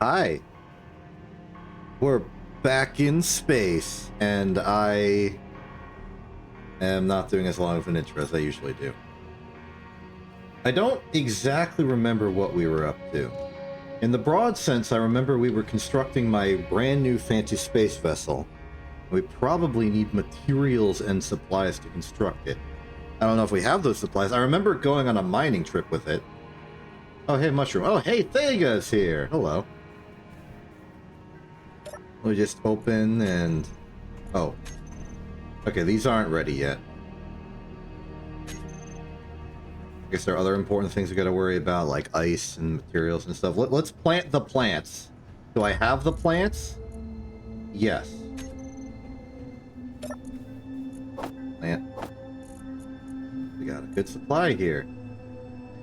Hi. We're back in space, and I am not doing as long of an intro as I usually do. I don't exactly remember what we were up to. In the broad sense, I remember we were constructing my brand new fancy space vessel. We probably need materials and supplies to construct it. I don't know if we have those supplies. I remember going on a mining trip with it. Oh, hey, Mushroom. Oh, hey, Thega's here. Hello. We just open and... Oh. Okay, these aren't ready yet. I guess there are other important things we gotta worry about, like ice and materials and stuff. Let's plant the plants. Do I have the plants? Yes. Plant. We got a good supply here.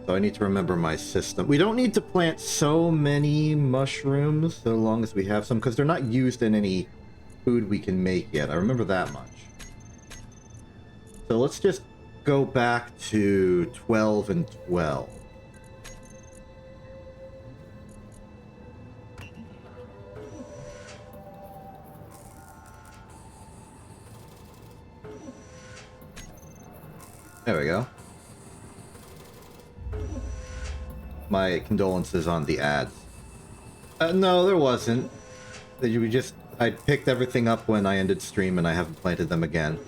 So I need to remember my system. We don't need to plant so many mushrooms, so long as we have some, because they're not used in any food we can make yet. I remember that much. So let's just go back to 12 and 12. There we go. My condolences on the ads. No, there wasn't. I picked everything up when I ended stream and I haven't planted them again.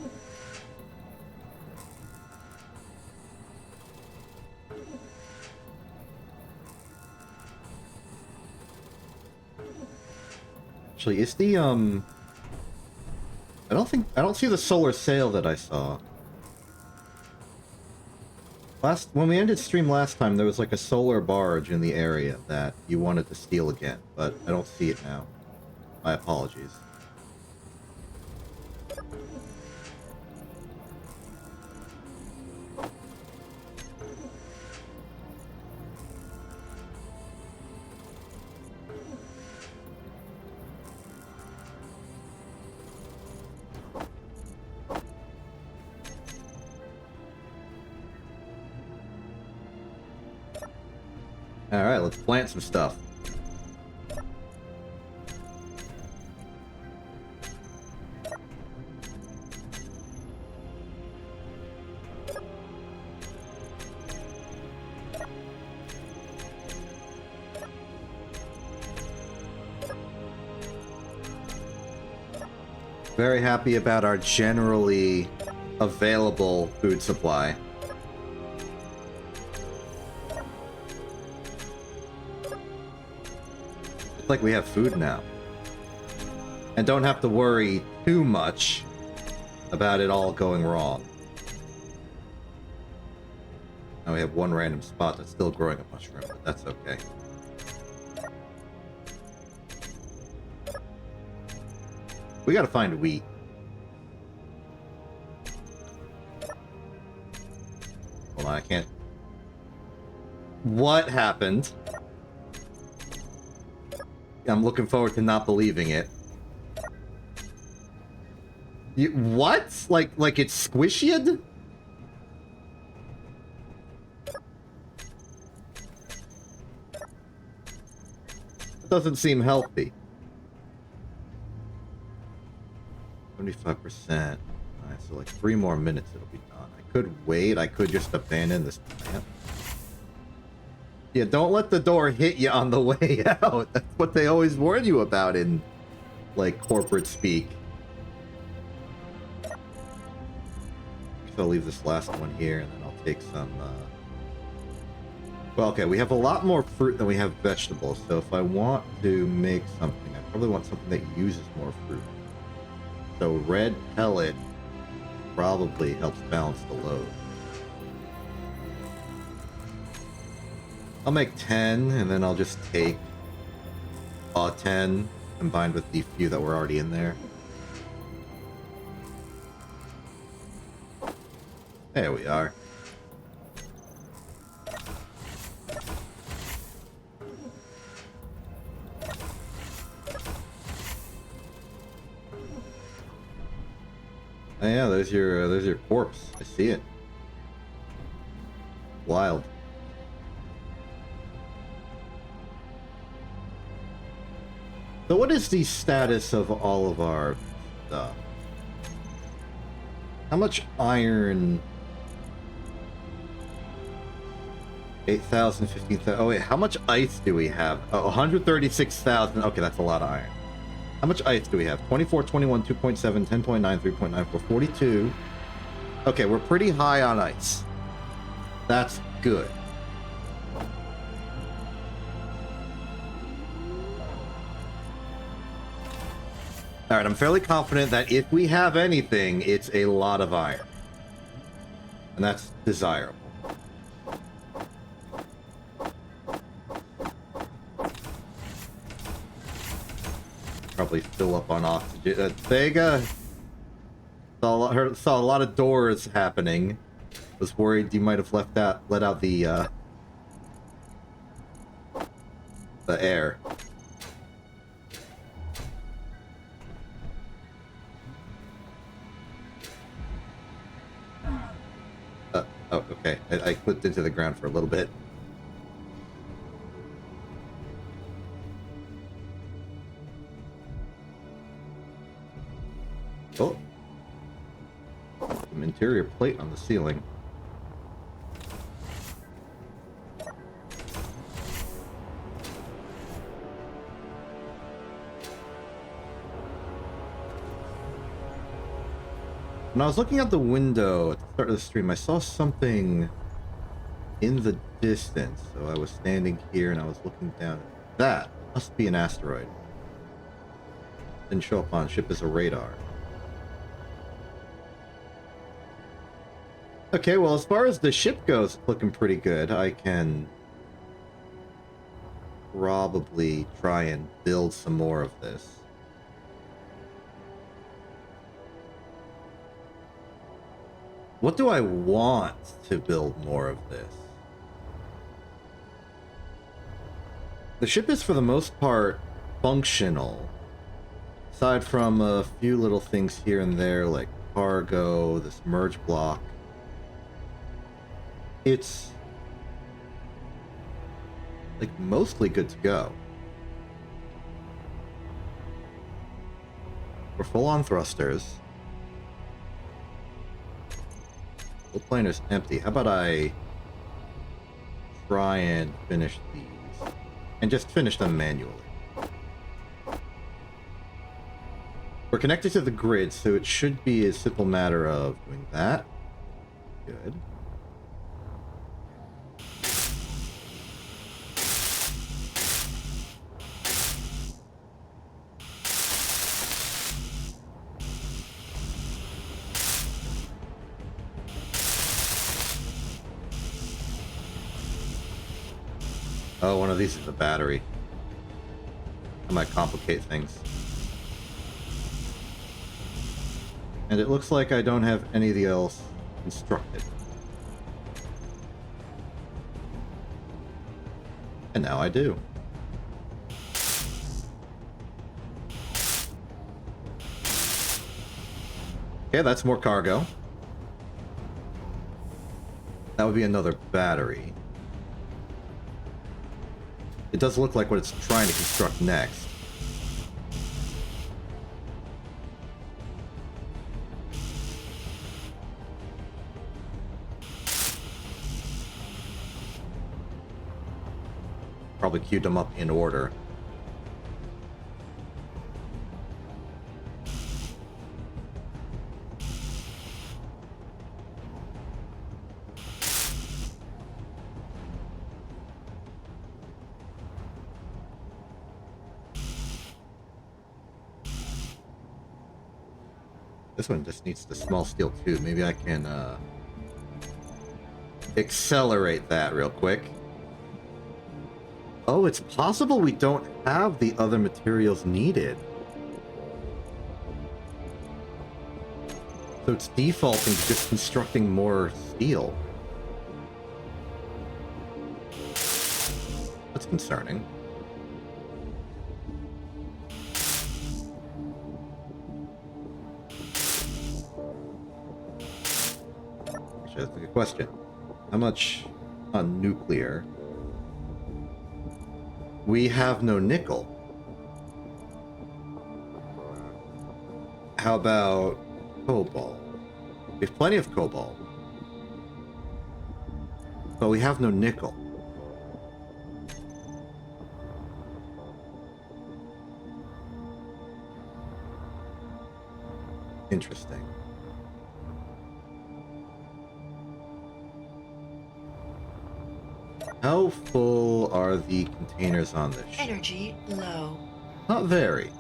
Actually, is the, I don't see the solar sail that I saw. When we ended stream last time, there was like a solar barge in the area that you wanted to steal again, but I don't see it now. My apologies. Alright, let's plant some stuff. Very happy about our generally available food supply. It's like we have food now. And don't have to worry too much about it all going wrong. Now we have one random spot that's still growing a mushroom, but that's okay. We gotta find wheat. Hold on, I can't... What happened? I'm looking forward to not believing it. What? Like it's squishy? It doesn't seem healthy. 75%. Alright, so like 3 more minutes it'll be done. I could wait. I could just abandon this plant. Yeah, don't let the door hit you on the way out. That's what they always warn you about in, like, corporate speak. So I'll leave this last one here, and then I'll take some, Well, okay, we have a lot more fruit than we have vegetables, so if I want to make something, I probably want something that uses more fruit. So red pellet probably helps balance the load. I'll make 10, and then I'll just take 10 combined with the few that were already in there. There we are. Oh, yeah, there's your corpse. I see it. Wild. So what is the status of all of our stuff? How much iron? 8,000, 15,000. Oh wait, how much ice do we have? Oh, 136,000. Okay, that's a lot of iron. How much ice do we have? 24, 21, 2.7, 10.9, 3.94, 42. Okay, we're pretty high on ice. That's good. Alright, I'm fairly confident that if we have anything, it's a lot of iron. And that's desirable. Probably fill up on oxygen. Sega saw a lot of doors happening. Was worried you might have let out the air. Oh, okay. I clipped into the ground for a little bit. Oh. Some interior plate on the ceiling. When I was looking out the window at the start of the stream, I saw something in the distance. So I was standing here and I was looking down. That must be an asteroid. Didn't show up on ship as a radar. Okay, well, as far as the ship goes, it's looking pretty good. I can probably try and build some more of this. What do I want to build more of this? The ship is, for the most part, functional. Aside from a few little things here and there, like cargo, this merge block. It's like mostly good to go. We're full on thrusters. The planer's empty. How about I try and finish these? And just finish them manually. We're connected to the grid, so it should be a simple matter of doing that. Good. Oh, one of these is a battery. That might complicate things. And it looks like I don't have anything else constructed. And now I do. Okay, that's more cargo. That would be another battery. It does look like what it's trying to construct next. Probably queued them up in order. This one just needs the small steel tube. Maybe I can accelerate that real quick. Oh, it's possible we don't have the other materials needed. So it's defaulting to just constructing more steel. That's concerning. Actually, that's a good question. How much on nuclear? We have no nickel. How about cobalt? We have plenty of cobalt. But we have no nickel. Interesting. How full are the containers on this ship? Energy low. Not very.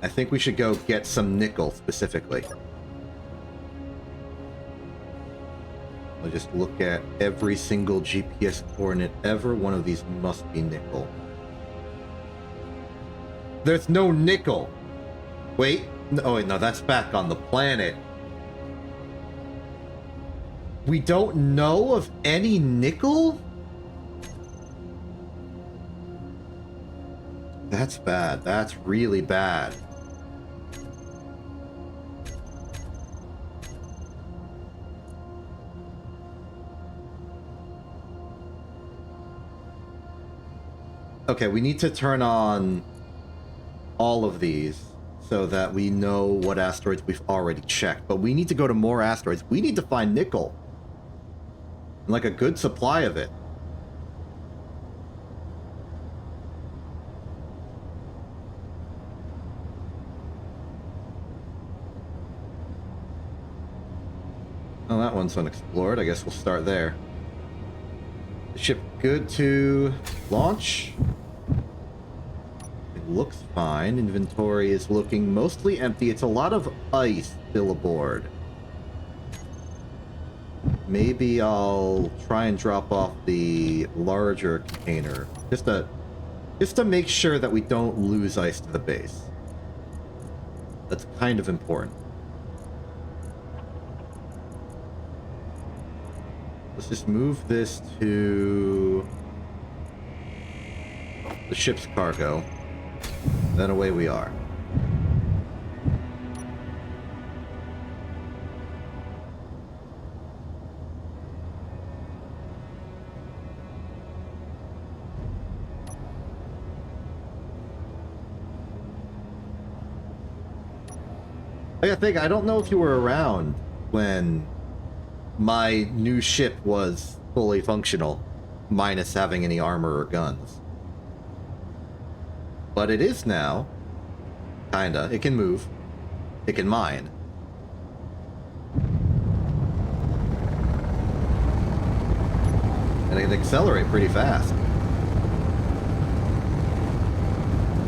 I think we should go get some nickel specifically. I'll just look at every single GPS coordinate ever. One of these must be nickel. There's no nickel. Wait. Oh, wait, no, that's back on the planet. We don't know of any nickel? That's bad. That's really bad. Okay, we need to turn on all of these so that we know what asteroids we've already checked. But we need to go to more asteroids. We need to find nickel. And like a good supply of it. Oh, that one's unexplored. I guess we'll start there. The ship good to launch. It looks fine. Inventory is looking mostly empty. It's a lot of ice still aboard. Maybe I'll try and drop off the larger container. Just to make sure that we don't lose ice to the base. That's kind of important. Let's just move this to the ship's cargo. Then away we are. I don't know if you were around when my new ship was fully functional, minus having any armor or guns. But it is now. Kinda. It can move. It can mine. And it can accelerate pretty fast.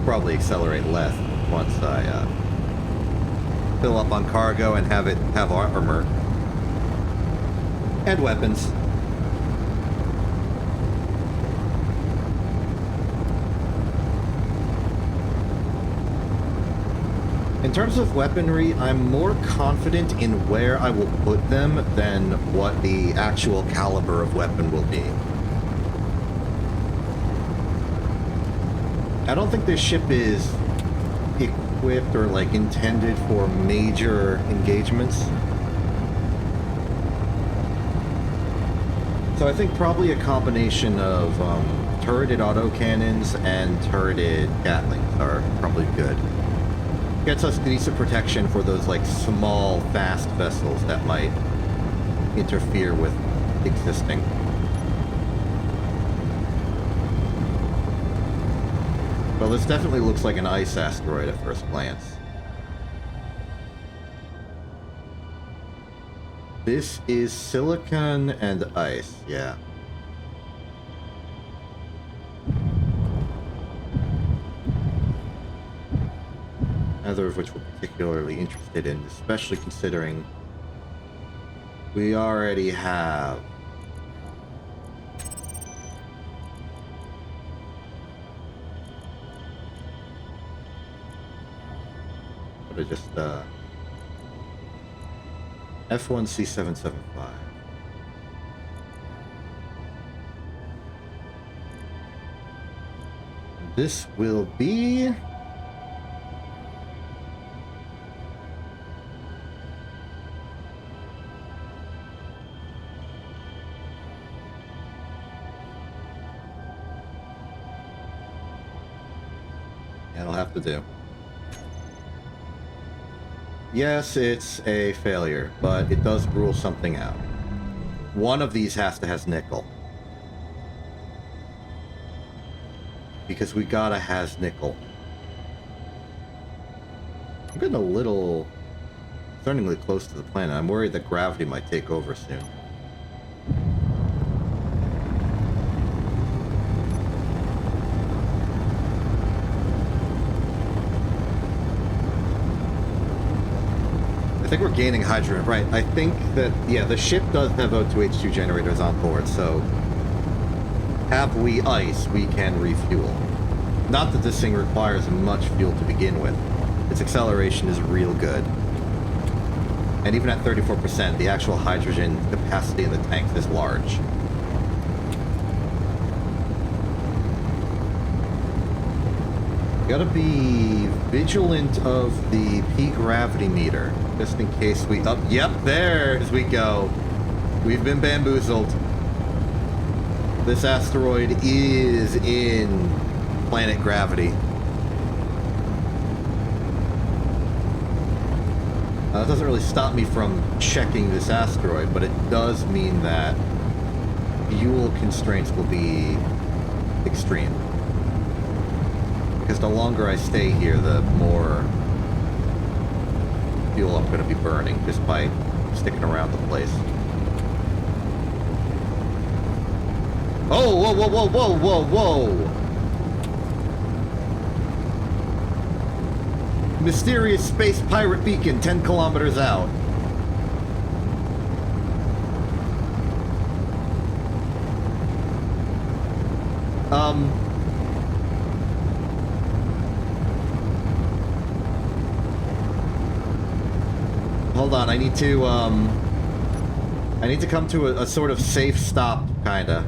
Probably accelerate less once I fill up on cargo and have armor. And weapons. In terms of weaponry, I'm more confident in where I will put them than what the actual caliber of weapon will be. I don't think this ship is equipped or like intended for major engagements. So I think probably a combination of turreted autocannons and turreted Gatlings are probably good. Gets us decent protection for those like small, fast vessels that might interfere with existing. Well, this definitely looks like an ice asteroid at first glance. This is silicon and ice, yeah. Neither of which we're particularly interested in, especially considering we already have just F1C775. This will be It'll have to do. Yes, it's a failure, but it does rule something out. One of these has nickel. Because we gotta has nickel. I'm getting a little concerningly close to the planet. I'm worried that gravity might take over soon. I think we're gaining hydrogen, right? I think that, yeah, the ship does have O2H2 generators on board, so have we ice, we can refuel. Not that this thing requires much fuel to begin with. Its acceleration is real good. And even at 34%, the actual hydrogen capacity in the tanks is large. Gotta be vigilant of the P gravity meter, just in case we... Oh, yep, there as we go. We've been bamboozled. This asteroid is in planet gravity. That doesn't really stop me from checking this asteroid, but it does mean that fuel constraints will be extreme. Because the longer I stay here, the more fuel I'm going to be burning just by sticking around the place. Oh, whoa, whoa, whoa, whoa, whoa, whoa! Mysterious space pirate beacon 10 kilometers out. Hold on, I need to come to a sort of safe stop, kinda.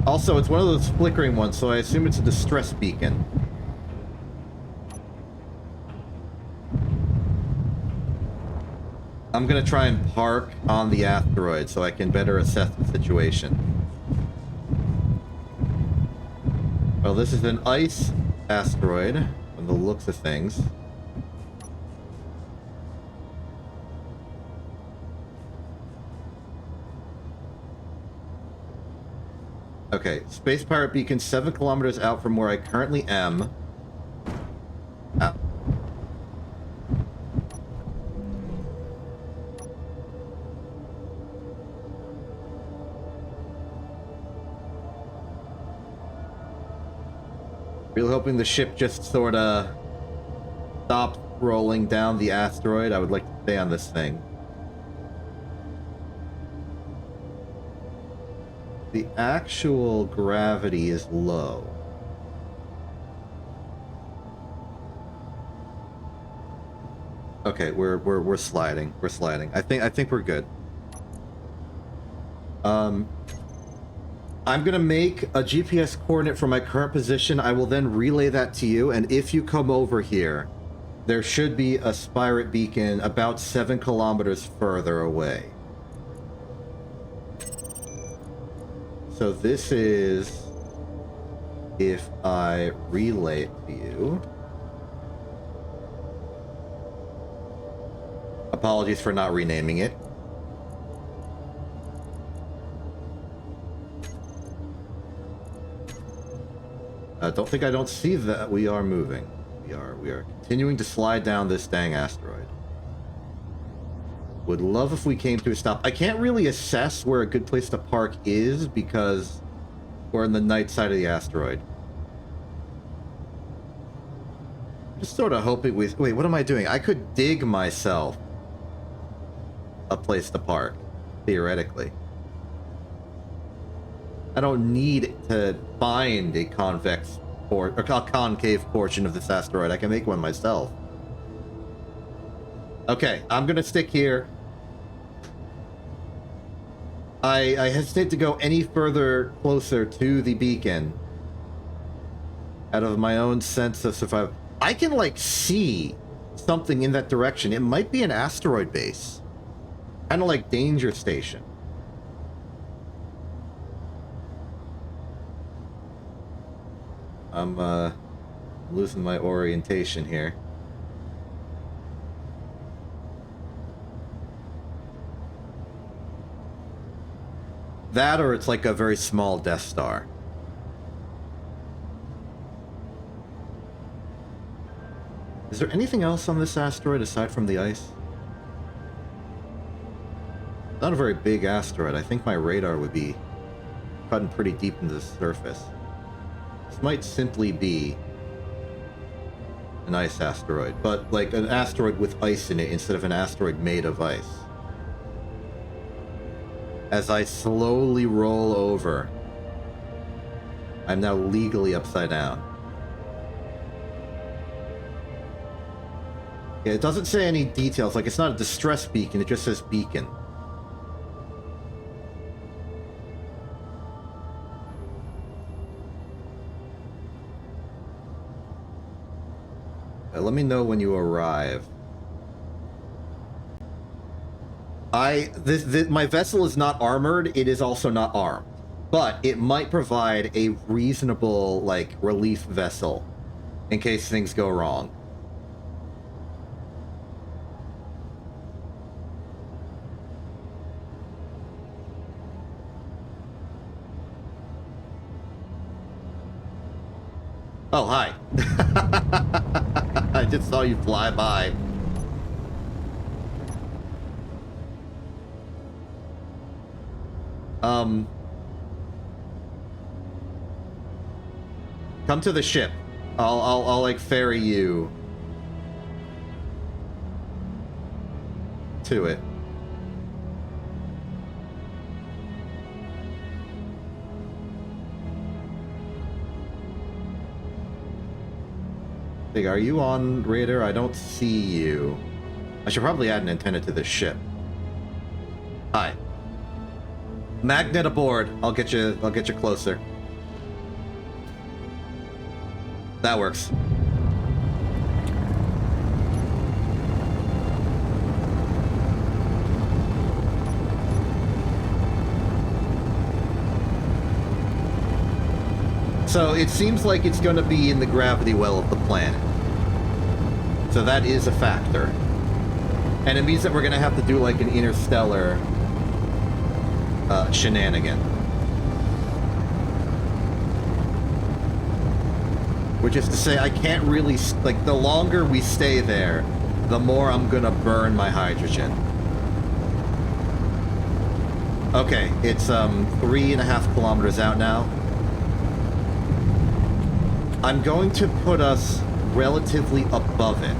Also, it's one of those flickering ones, so I assume it's a distress beacon. I'm gonna try and park on the asteroid so I can better assess the situation. Well, this is an ice asteroid, from the looks of things. Okay, space pirate beacon 7 kilometers out from where I currently am. Ah. Really hoping the ship just sort of stopped rolling down the asteroid. I would like to stay on this thing. The actual gravity is low. Okay, we're sliding. We're sliding. I think we're good. I'm gonna make a GPS coordinate for my current position. I will then relay that to you, and if you come over here, there should be a Spirate beacon about 7 kilometers further away. So this is, if I relay it to you. Apologies for not renaming it. Don't think I don't see that we are moving. We are continuing to slide down this dang asteroid. Would love if we came to a stop. I can't really assess where a good place to park is because we're on the night side of the asteroid. Just sort of hoping we... Wait, what am I doing? I could dig myself a place to park, theoretically. I don't need to find a convex or a concave portion of this asteroid. I can make one myself. Okay, I'm gonna stick here. I hesitate to go any further closer to the beacon out of my own sense of survival. I can, like, see something in that direction. It might be an asteroid base. Kind of like Danger Station. I'm losing my orientation here. That or it's like a very small Death Star. Is there anything else on this asteroid aside from the ice? Not a very big asteroid. I think my radar would be cutting pretty deep into the surface. This might simply be an ice asteroid, but like an asteroid with ice in it instead of an asteroid made of ice. As I slowly roll over, I'm now legally upside down. Yeah, it doesn't say any details, like it's not a distress beacon, it just says beacon. Let me know when you arrive. My vessel is not armored, it is also not armed. But it might provide a reasonable, like, relief vessel in case things go wrong. Oh, hi. I just saw you fly by. Come to the ship. I'll like ferry you to it. Are you on radar? I don't see you. I should probably add an antenna to this ship. Hi. Magnet aboard. I'll get you closer. That works. So it seems like it's going to be in the gravity well of the planet. So that is a factor. And it means that we're going to have to do like an interstellar shenanigan. Which is to say, I can't really... Like, the longer we stay there, the more I'm going to burn my hydrogen. Okay, it's 3.5 kilometers out now. I'm going to put us relatively above it.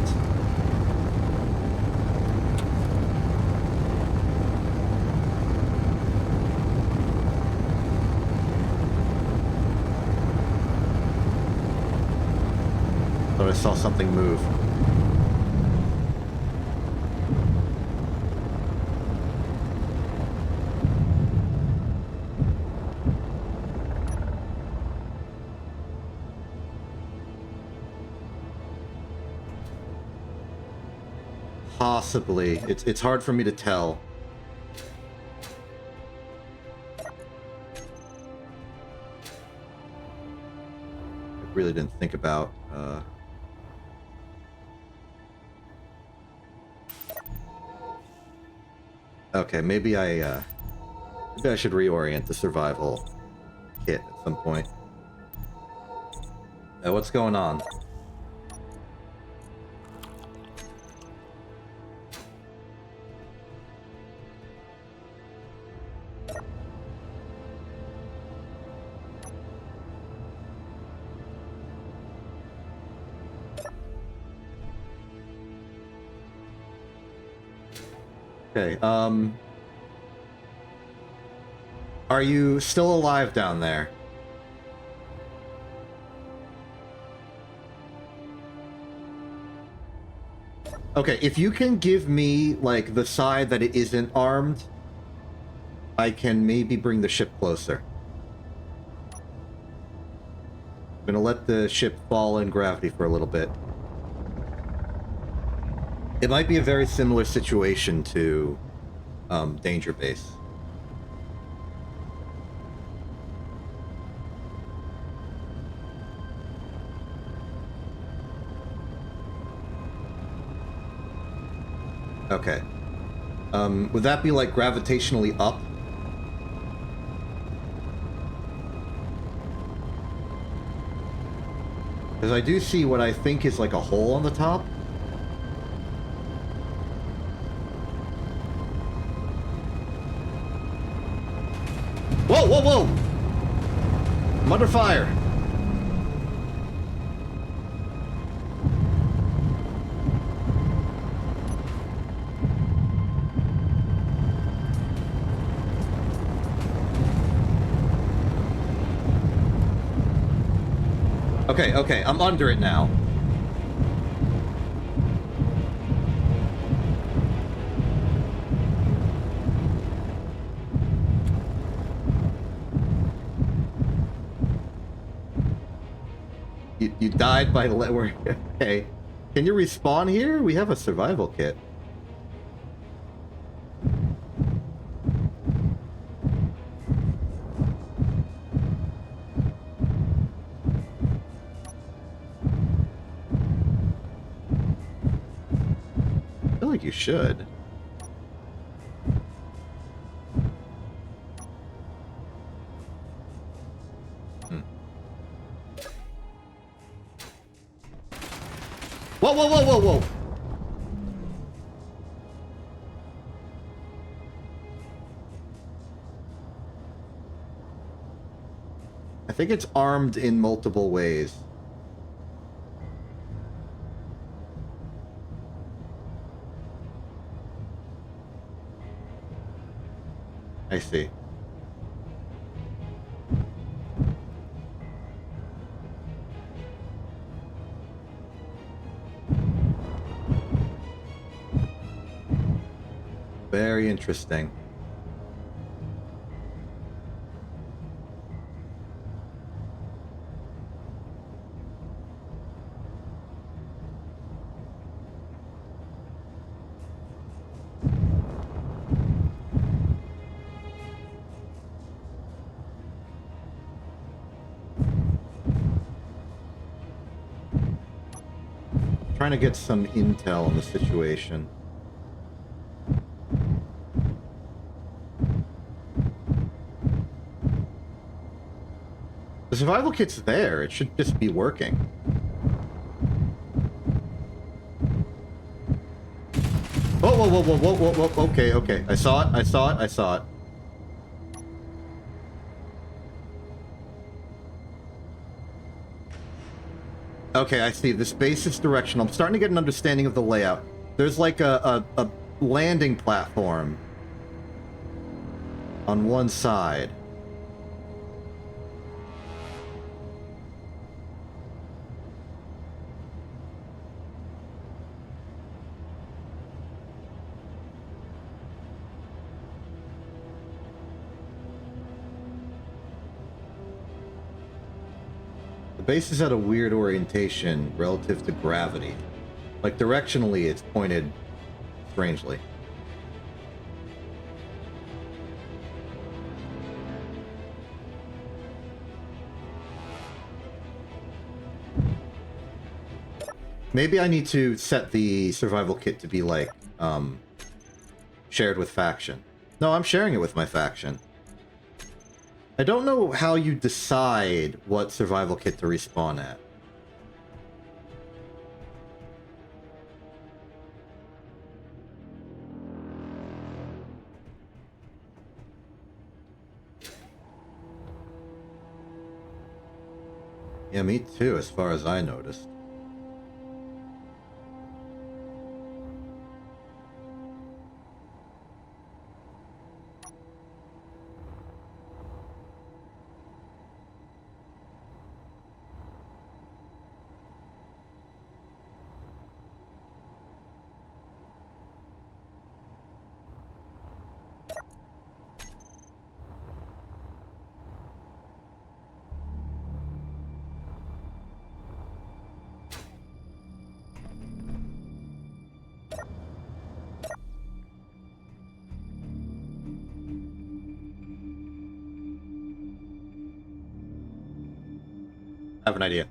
Thought I saw something move. Possibly. It's hard for me to tell. I really didn't think about okay, maybe I should reorient the survival kit at some point. What's going on? Okay, are you still alive down there? Okay, if you can give me, like, the side that it isn't armed, I can maybe bring the ship closer. I'm gonna let the ship fall in gravity for a little bit. It might be a very similar situation to Danger Base. Okay. Would that be like gravitationally up? Because I do see what I think is like a hole on the top. Whoa, whoa, whoa! I'm under fire. Okay, okay, I'm under it now. You died by okay. Can you respawn here? We have a survival kit. I feel like you should. Whoa, whoa, whoa, whoa, whoa! I think it's armed in multiple ways. I see. Very interesting. Trying to get some intel on the situation. The survival kit's there. It should just be working. Whoa, whoa, whoa, whoa, whoa, whoa, whoa. Okay, okay. I saw it. I saw it. I saw it. Okay, I see. This base is directional. I'm starting to get an understanding of the layout. There's like a landing platform on one side. The base is at a weird orientation relative to gravity. Like, directionally, it's pointed strangely. Maybe I need to set the survival kit to be, like, shared with faction. No, I'm sharing it with my faction. I don't know how you decide what survival kit to respawn at. Yeah, me too, as far as I noticed. I have an idea.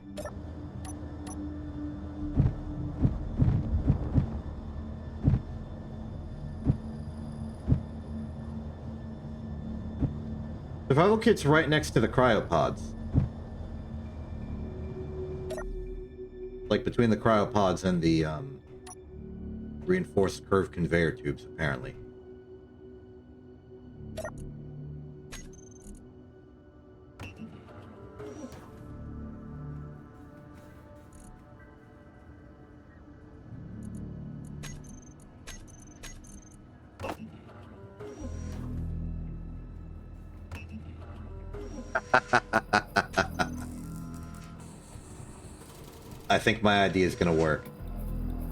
Survival kit's right next to the cryopods. Like between the cryopods and the reinforced curved conveyor tubes, apparently. I think my idea is going to work.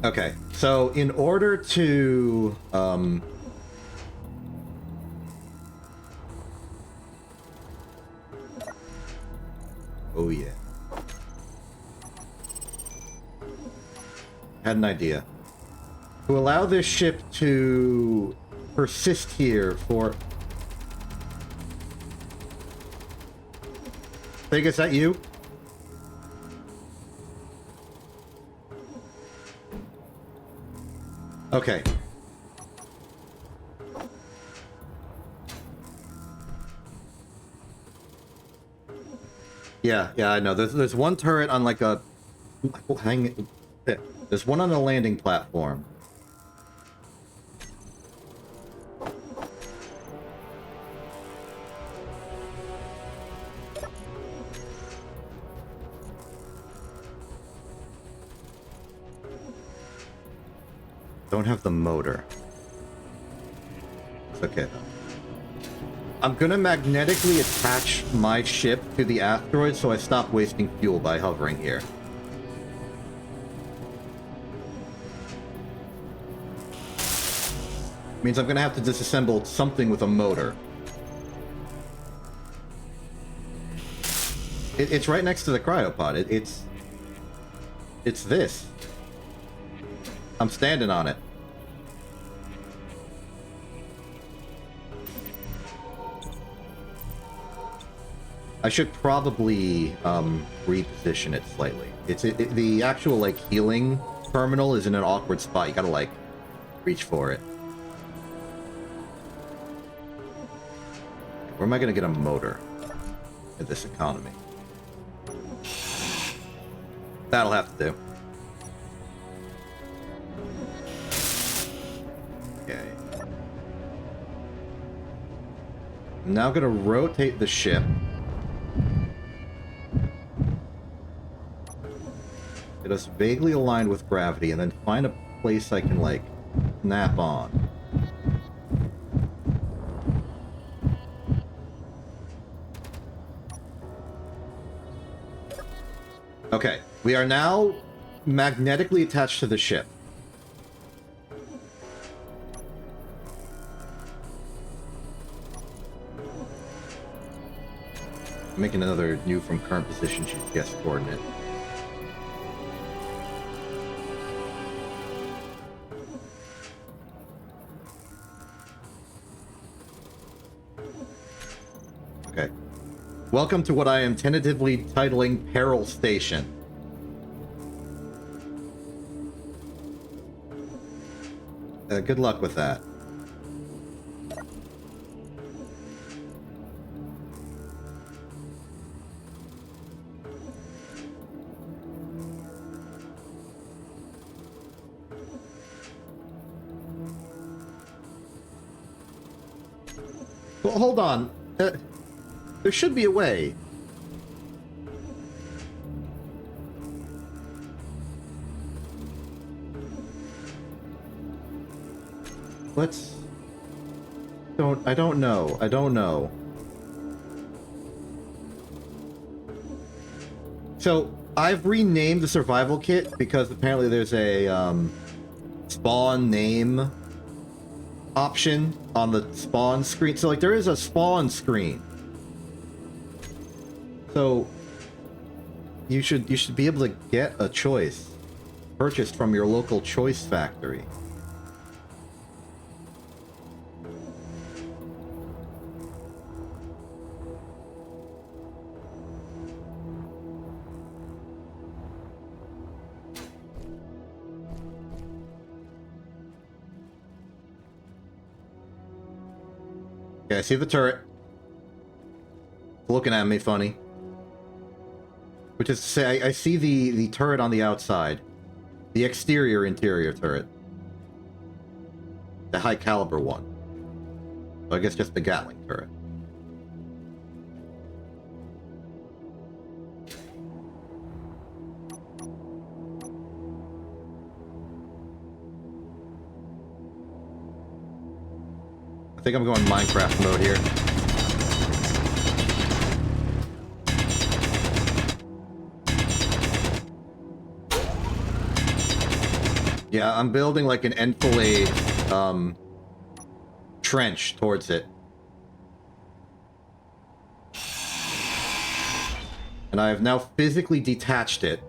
Okay, so in order to oh yeah, had an idea. To allow this ship to persist here for... Think is that you? Okay. Yeah, I know. There's one turret on like a... There's one on the landing platform. Don't have the motor. It's okay though. I'm gonna magnetically attach my ship to the asteroid so I stop wasting fuel by hovering here. Means I'm gonna have to disassemble something with a motor. It's right next to the cryopod. It's this. I'm standing on it. I should probably reposition it slightly. The actual like healing terminal is in an awkward spot. You gotta like reach for it. Where am I gonna get a motor at this economy? That'll have to do. Okay. I'm now gonna rotate the ship. Get us vaguely aligned with gravity, and then find a place I can, like, snap on. Okay, we are now magnetically attached to the ship. I'm making another new from current position GPS coordinate. Okay. Welcome to what I am tentatively titling Peril Station. Good luck with that. Well, hold on. There should be a way. Let's... I don't know. So, I've renamed the survival kit because apparently there's a, spawn name option on the spawn screen. So, like, there is a spawn screen. So, you should be able to get a choice purchased from your local choice factory. Okay, I see the turret. It's looking at me funny. Which is to say, I see the turret on the outside. The interior turret. The high caliber one. So I guess just the Gatling turret. I think I'm going Minecraft mode here. Yeah, I'm building like an enfilade trench towards it. And I have now physically detached it.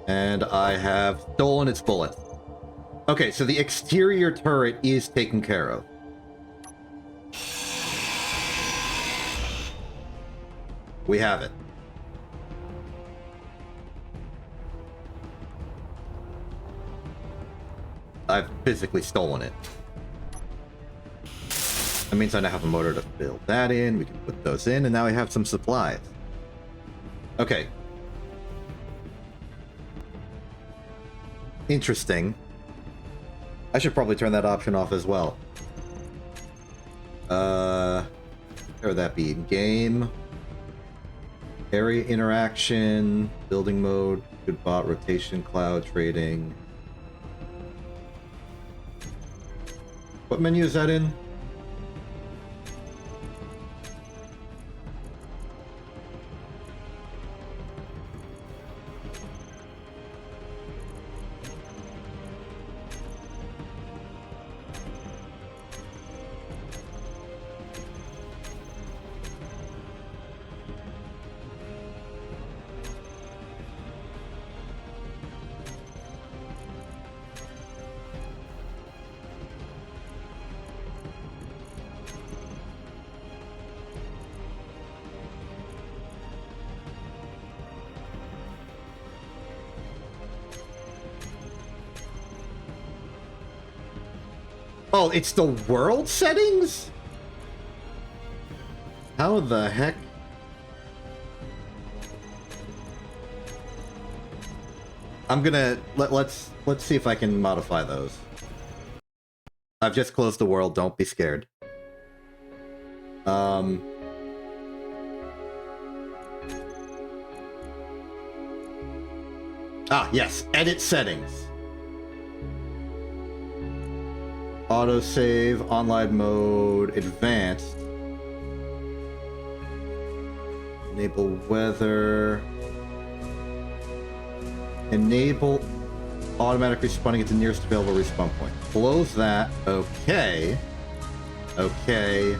And I have stolen its bullet. Okay, so the exterior turret is taken care of. We have it. I've physically stolen it. That means I now have a motor to build that in. We can put those in, and now I have some supplies. Okay. Interesting. I should probably turn that option off as well. Where would that be? Game. Area interaction. Building mode. Good bot. Rotation. Cloud. Trading. What menu is that in? Oh, it's the world settings? How the heck? I'm gonna let's see if I can modify those. I've just closed the world, don't be scared. Yes, edit settings. Autosave, online mode, advanced. Enable weather. Enable automatic respawning at the nearest available respawn point. Close that. Okay. Okay.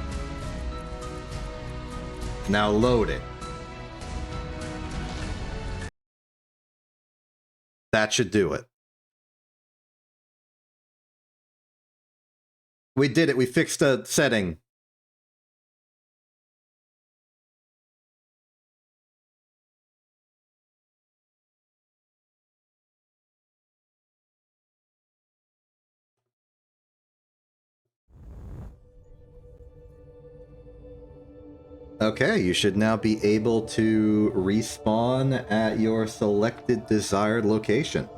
Now load it. That should do it. We did it. We fixed a setting. Okay, you should now be able to respawn at your selected desired location.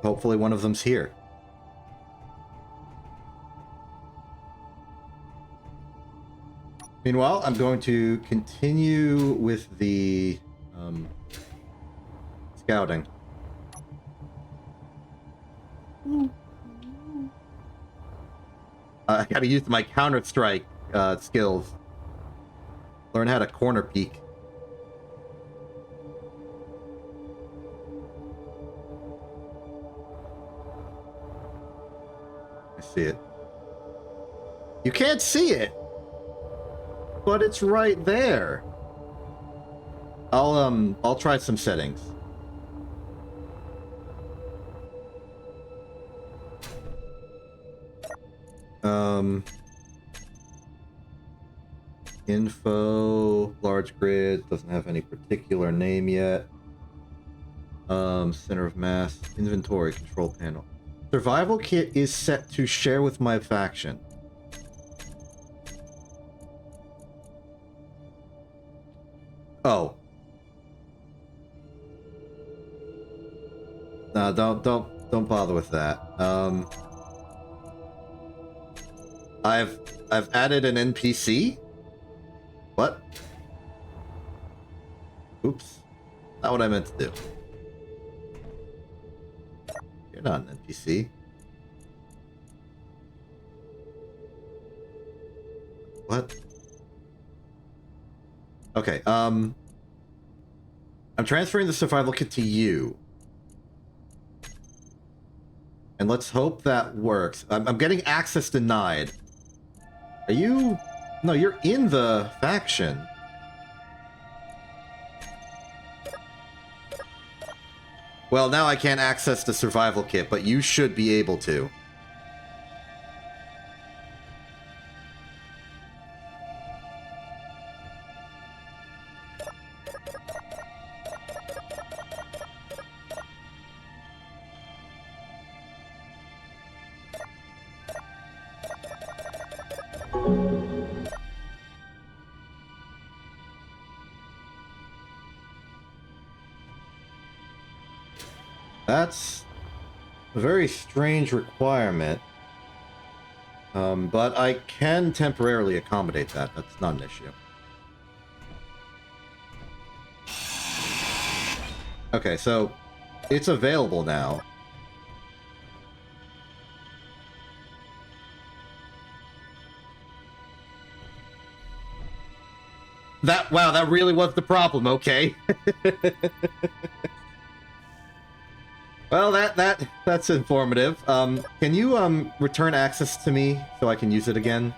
Hopefully one of them's here. Meanwhile, I'm going to continue with the scouting. I gotta use my Counter-Strike skills. Learn how to corner peek. I see it. You can't see it! But it's right there. I'll try some settings. Info, large grid, doesn't have any particular name yet. Center of mass, inventory, control panel. Survival kit is set to share with my faction. Oh. No, don't bother with that. I've added an NPC? What? Oops. Not what I meant to do. You're not an NPC. What? Okay, I'm transferring the survival kit to you. And let's hope that works. I'm getting access denied. Are you... No, you're in the faction. Well, now I can't access the survival kit, but you should be able to. That's a very strange requirement, but I can temporarily accommodate that. That's not an issue. Okay, so it's available now. Wow, that really was the problem, okay. Well, that's informative. Can you return access to me so I can use it again?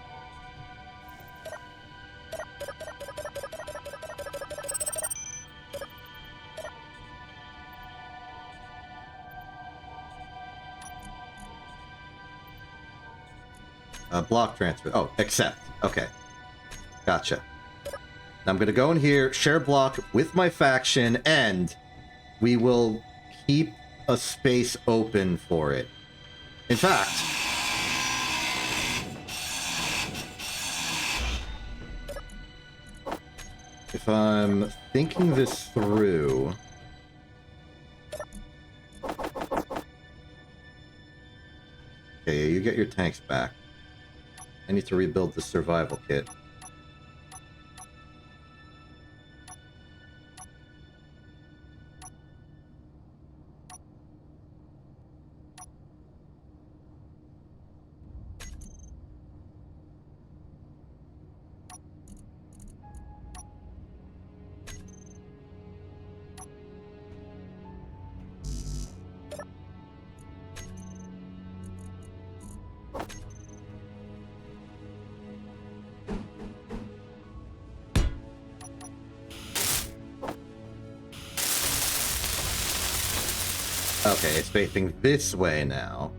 Block transfer. Oh, accept. Okay. Gotcha. Now I'm gonna go in here, share block with my faction, and we will keep a space open for it. In fact, if I'm thinking this through, okay, you get your tanks back. I need to rebuild the survival kit. Okay, it's facing this way now.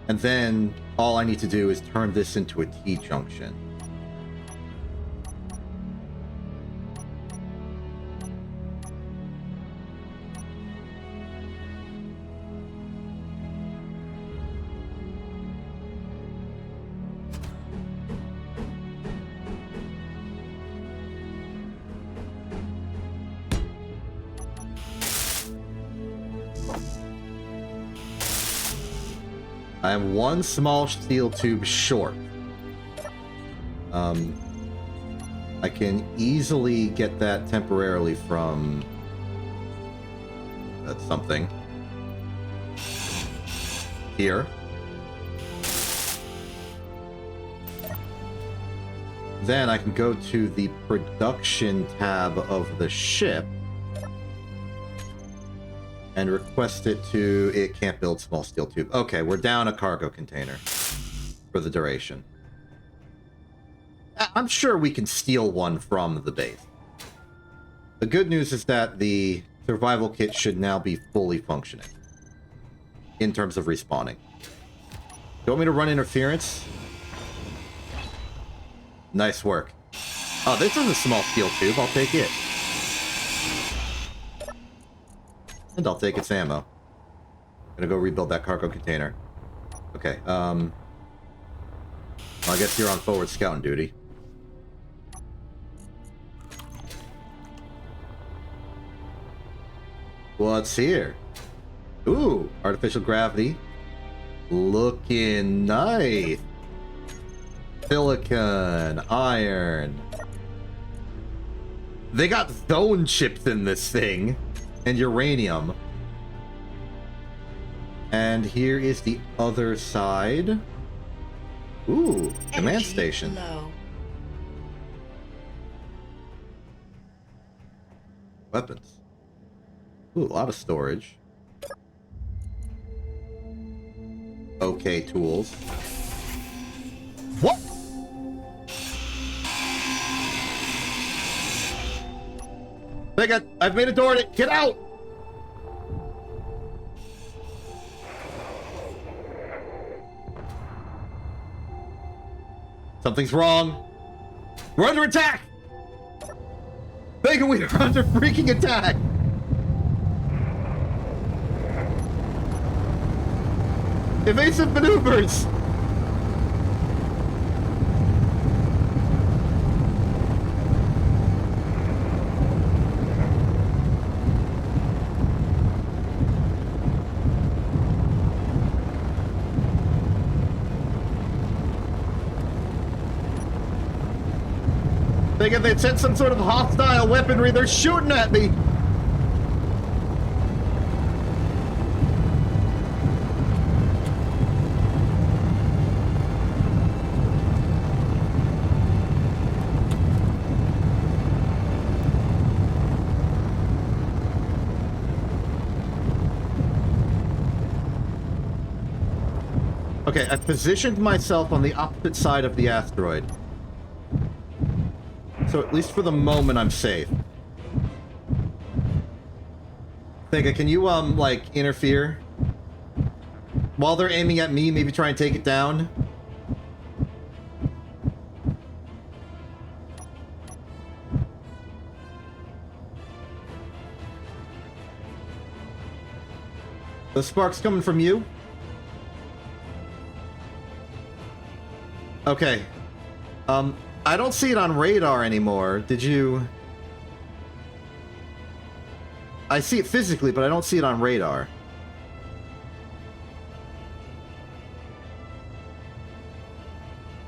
And then all I need to do is turn this into a T-junction. I am one small steel tube short. I can easily get that temporarily from... That's something. Here. Then I can go to the production tab of the ship and request it to... It can't build small steel tube. Okay, we're down a cargo container for the duration. I'm sure we can steal one from the base. The good news is that the survival kit should now be fully functioning in terms of respawning. Do you want me to run interference? Nice work. Oh, this is a small steel tube. I'll take it. And I'll take its ammo. Gonna go rebuild that cargo container. Okay, well, I guess you're on forward scouting duty. What's here? Ooh, artificial gravity. Looking nice. Silicon, iron. They got zone chips in this thing. And uranium. And here is the other side. Ooh, command Energy station. low. Weapons. Ooh, a lot of storage. Okay, tools. What? I've made a door to get out! Something's wrong. We're under attack! Vega, we are under freaking attack! Evasive maneuvers! Think if they sent some sort of hostile weaponry, they're shooting at me! Okay, I've positioned myself on the opposite side of the asteroid. So at least for the moment, I'm safe. Vega, can you, like, interfere? While they're aiming at me, maybe try and take it down? The spark's coming from you? Okay. I don't see it on radar anymore. Did you... I see it physically, but I don't see it on radar.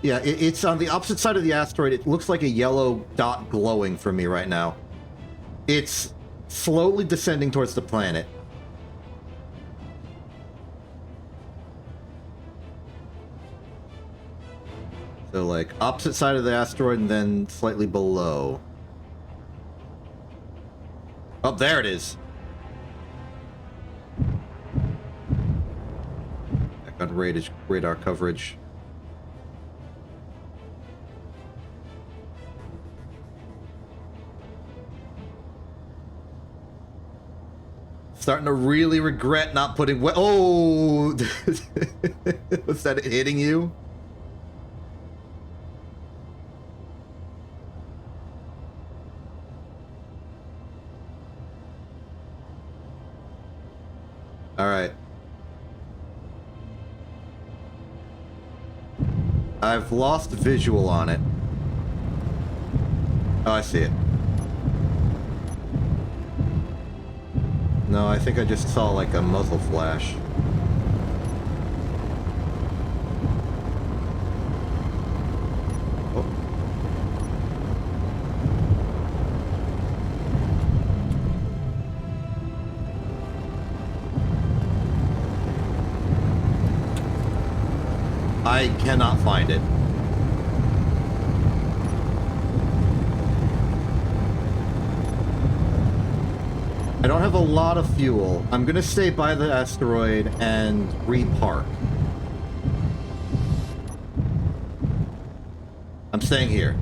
Yeah, it's on the opposite side of the asteroid. It looks like a yellow dot glowing for me right now. It's slowly descending towards the planet. So, like, opposite side of the asteroid and then slightly below. Oh, there it is. Back on radar coverage. Starting to really regret not putting... Oh! Was that hitting you? Alright. I've lost visual on it. Oh, I see it. No, I think I just saw like a muzzle flash. Oh. I cannot find it. I don't have a lot of fuel. I'm gonna stay by the asteroid and repark. I'm staying here.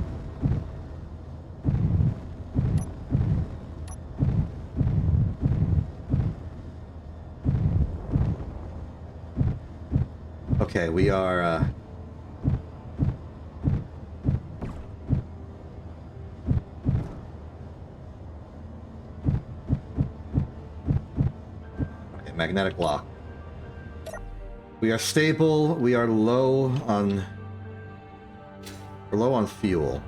Okay, we are, magnetic lock. We are stable. We are low on... We're low on fuel.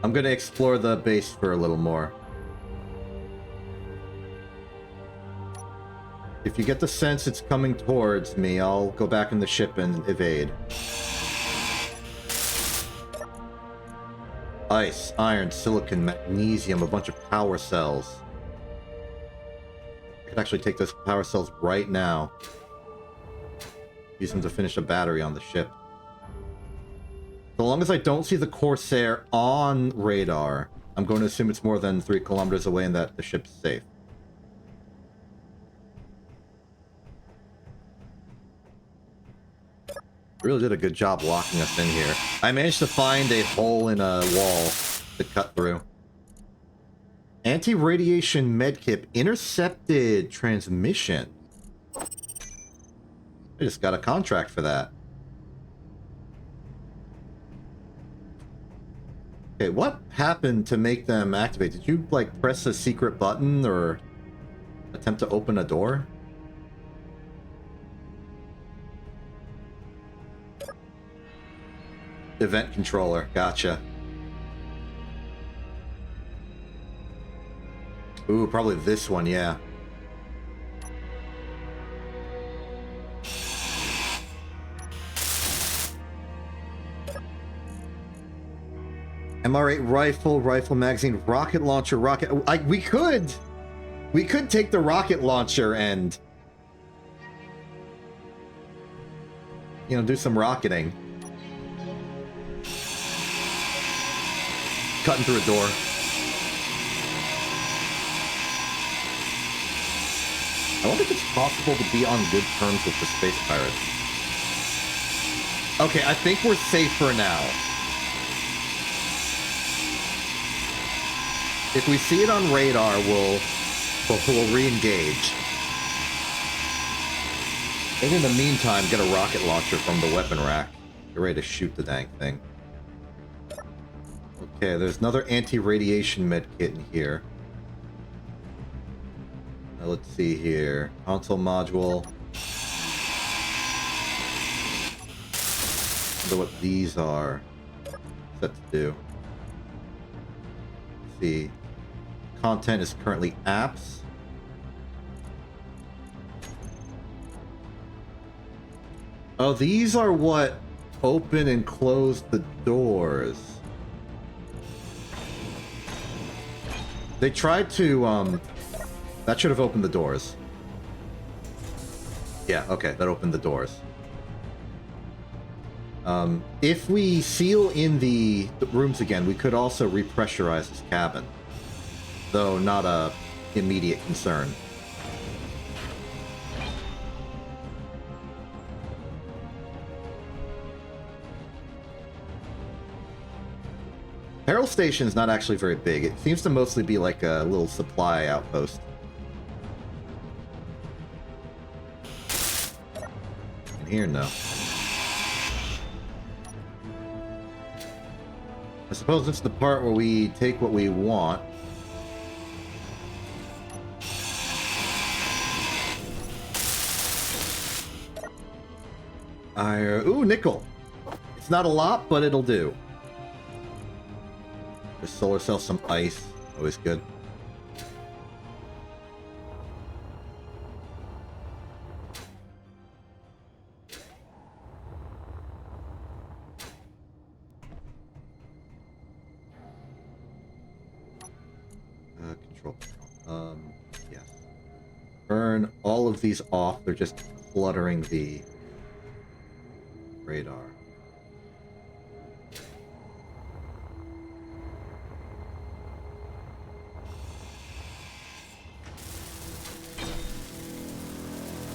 I'm gonna explore the base for a little more. If you get the sense it's coming towards me, I'll go back in the ship and evade. Ice, iron, silicon, magnesium, a bunch of power cells. I could actually take those power cells right now. Use them to finish a battery on the ship. So long as I don't see the Corsair on radar, I'm going to assume it's more than 3 kilometers away and that the ship's safe. Really did a good job locking us in here. I managed to find a hole in a wall to cut through. Anti-radiation medkit intercepted transmission. I just got a contract for that. Okay, what happened to make them activate? Did you, like, press a secret button or attempt to open a door? Event controller, gotcha. Ooh, probably this one, yeah. MR8 rifle magazine, rocket launcher, we could take the rocket launcher and, you know, do some rocketing. Cutting through a door. I wonder if it's possible to be on good terms with the space pirates. Okay, I think we're safe for now. If we see it on radar, we'll re-engage. And in the meantime, get a rocket launcher from the weapon rack. Get ready to shoot the dang thing. Okay, there's another anti-radiation med kit in here. Now, let's see here. Console module. Wonder what these are. What's that to do? Let's see. Content is currently apps. Oh, these are what open and close the doors. They tried to, that should have opened the doors. Yeah, okay, that opened the doors. If we seal in the rooms again, we could also repressurize this cabin. Though not a immediate concern. Peril Station is not actually very big. It seems to mostly be like a little supply outpost. In here, no. I suppose it's the part where we take what we want. Ooh, nickel. It's not a lot, but it'll do. The solar cell, some ice. Always good. Control. Yes. Burn all of these off. They're just cluttering the radar.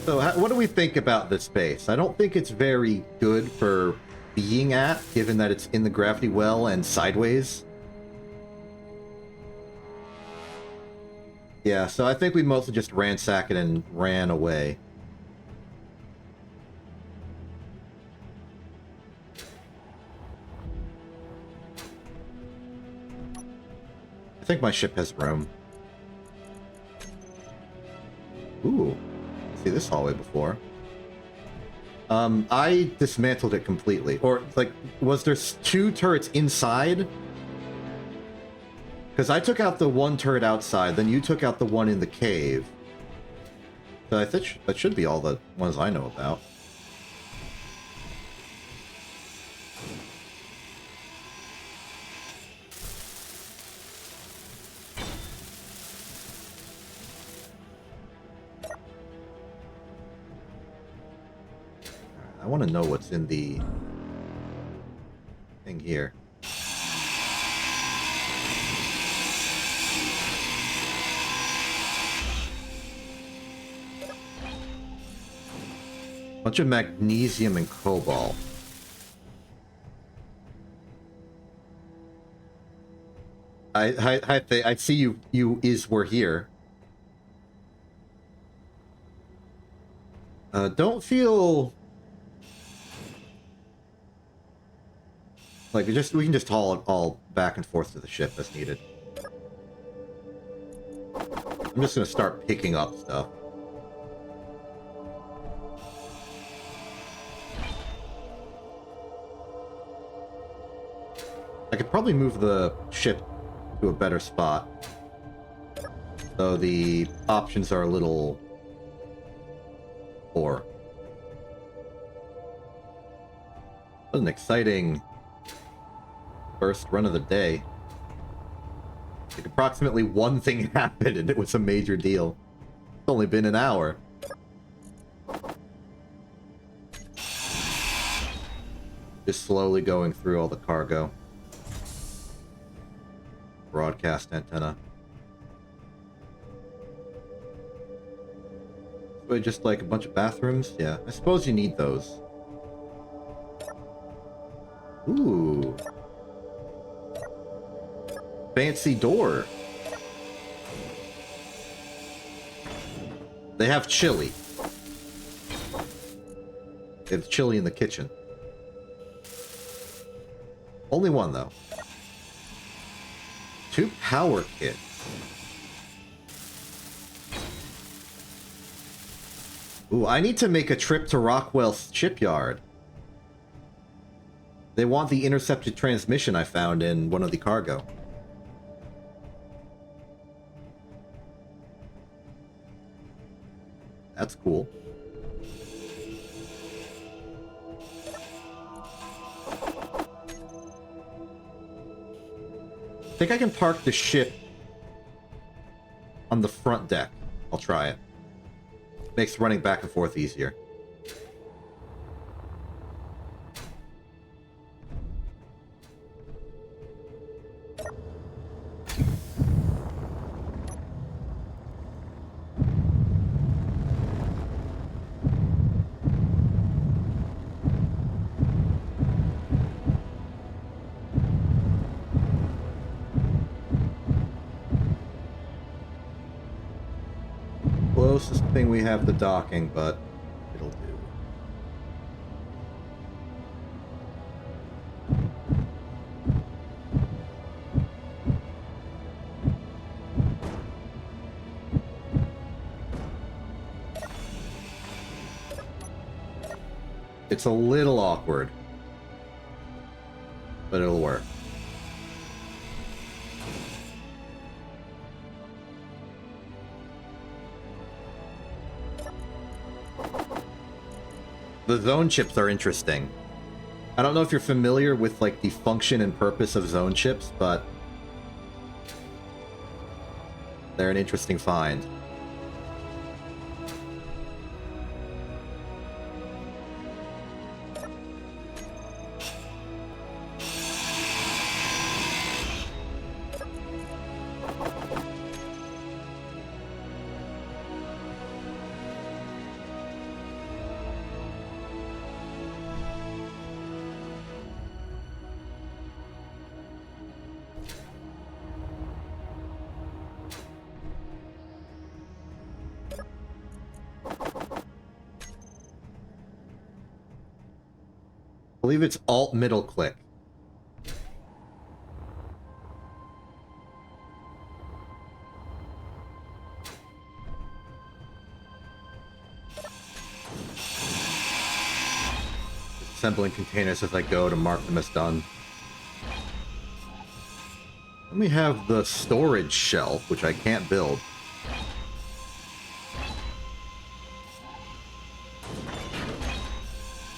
So what do we think about this base? I don't think it's very good for being at, given that it's in the gravity well and sideways. Yeah, so I think we mostly just ransacked it and ran away. think my ship has room. Ooh, see this hallway before. I dismantled it completely. Or, like, was there 2 turrets inside? Because I took out the 1 turret outside, then you took out the one in the cave. So I think that should be all the ones I know about. I want to know what's in the thing here. Bunch of magnesium and cobalt. I see you were here. Don't feel like we can just haul it all back and forth to the ship as needed. I'm just gonna start picking up stuff. I could probably move the ship to a better spot, though the options are a little poor. What an exciting first run of the day. Like, approximately one thing happened and it was a major deal. It's only been an hour. Just slowly going through all the cargo. Broadcast antenna. So just like a bunch of bathrooms? Yeah, I suppose you need those. Ooh. Fancy door. They have chili. They have chili in the kitchen. Only one, though. 2 power kits. Ooh, I need to make a trip to Rockwell's shipyard. They want the intercepted transmission I found in one of the cargo. That's cool. I think I can park the ship on the front deck. I'll try it. Makes running back and forth easier. Closest thing we have to docking, but it'll do. It's a little awkward, but it'll work. The zone chips are interesting. I don't know if you're familiar with, like, the function and purpose of zone chips, but they're an interesting find. I believe it's Alt middle click. assembling containers as I go to mark them as done. Then we have the storage shelf, which I can't build.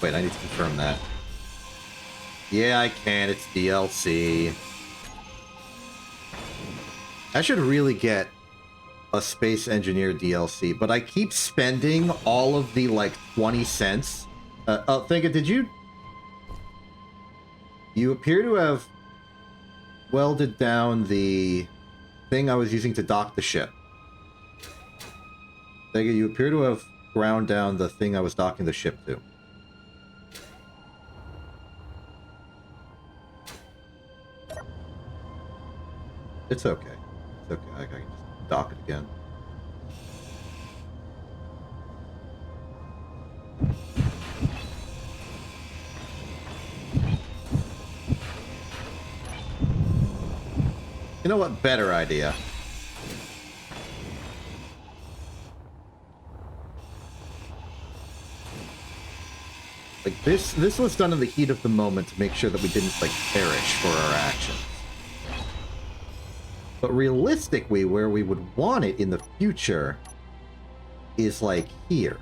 Wait, I need to confirm that. Yeah, I can. It's DLC. I should really get a Space Engineer DLC, but I keep spending all of the, like, 20 cents. Oh, Thinka, did you... You appear to have welded down the thing I was using to dock the ship. Thinka, you appear to have ground down the thing I was docking the ship to. It's okay. It's okay. I can just dock it again. You know what? Better idea. Like, this was done in the heat of the moment to make sure that we didn't, like, perish for our actions. But realistically, where we would want it in the future is, like, here.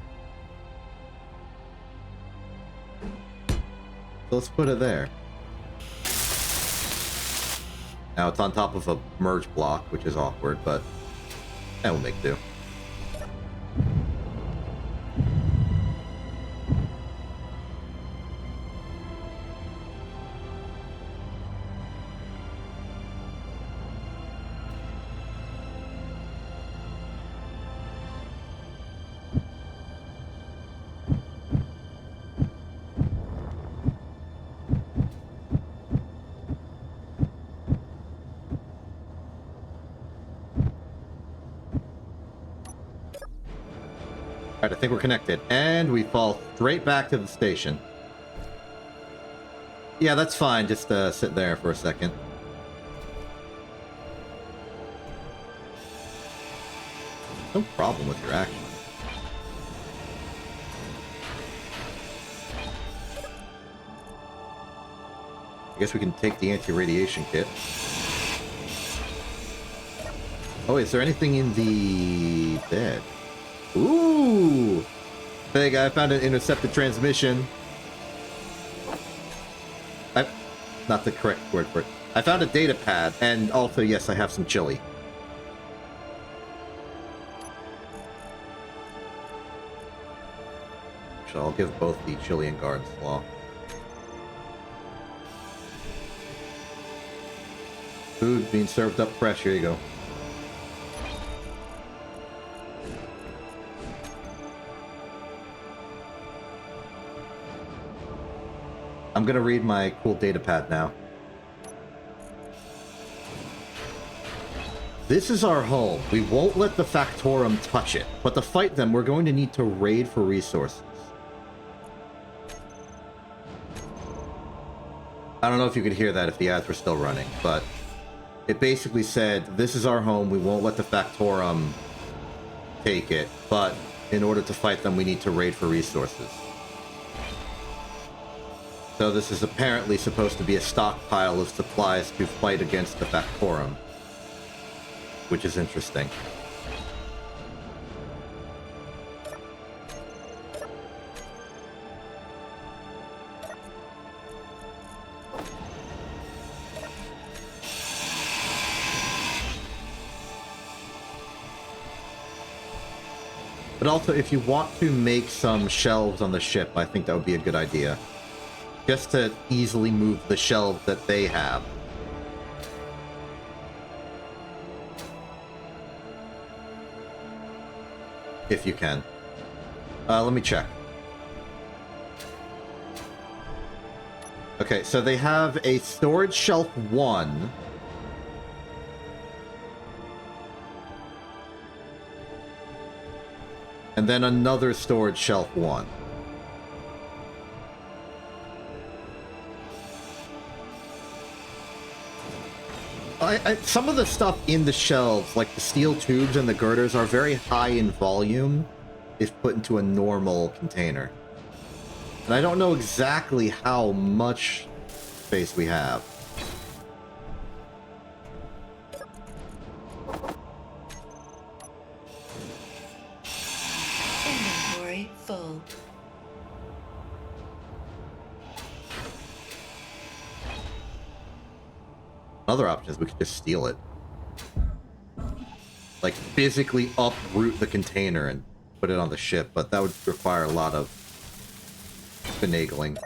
So let's put it there. Now, it's on top of a merge block, which is awkward, but that will make do. Alright, I think we're connected. And we fall straight back to the station. Yeah, that's fine. Just sit there for a second. No problem with your action. I guess we can take the anti-radiation kit. Oh, is there anything in the bed? Ooh! Big, I found an intercepted transmission. Not the correct word for it. I found a data pad, and also, yes, I have some chili. So I'll give both the chili and guards law. Food being served up fresh, here you go. I'm gonna read my cool data pad now. This is our home. We won't let the Factorum touch it, but to fight them, we're going to need to raid for resources. I don't know if you could hear that if the ads were still running, but it basically said, this is our home, we won't let the Factorum take it, but in order to fight them, we need to raid for resources. So this is apparently supposed to be a stockpile of supplies to fight against the Factorum, which is interesting. But also, if you want to make some shelves on the ship, I think that would be a good idea. Just to easily move the shelves that they have. If you can. Let me check. Okay, so they have a storage shelf 1. And then another storage shelf 1. Some of the stuff in the shelves, like the steel tubes and the girders, are very high in volume if put into a normal container. And I don't know exactly how much space we have. Inventory full. Another option is we could just steal it. Like, physically uproot the container and put it on the ship, but that would require a lot of finagling.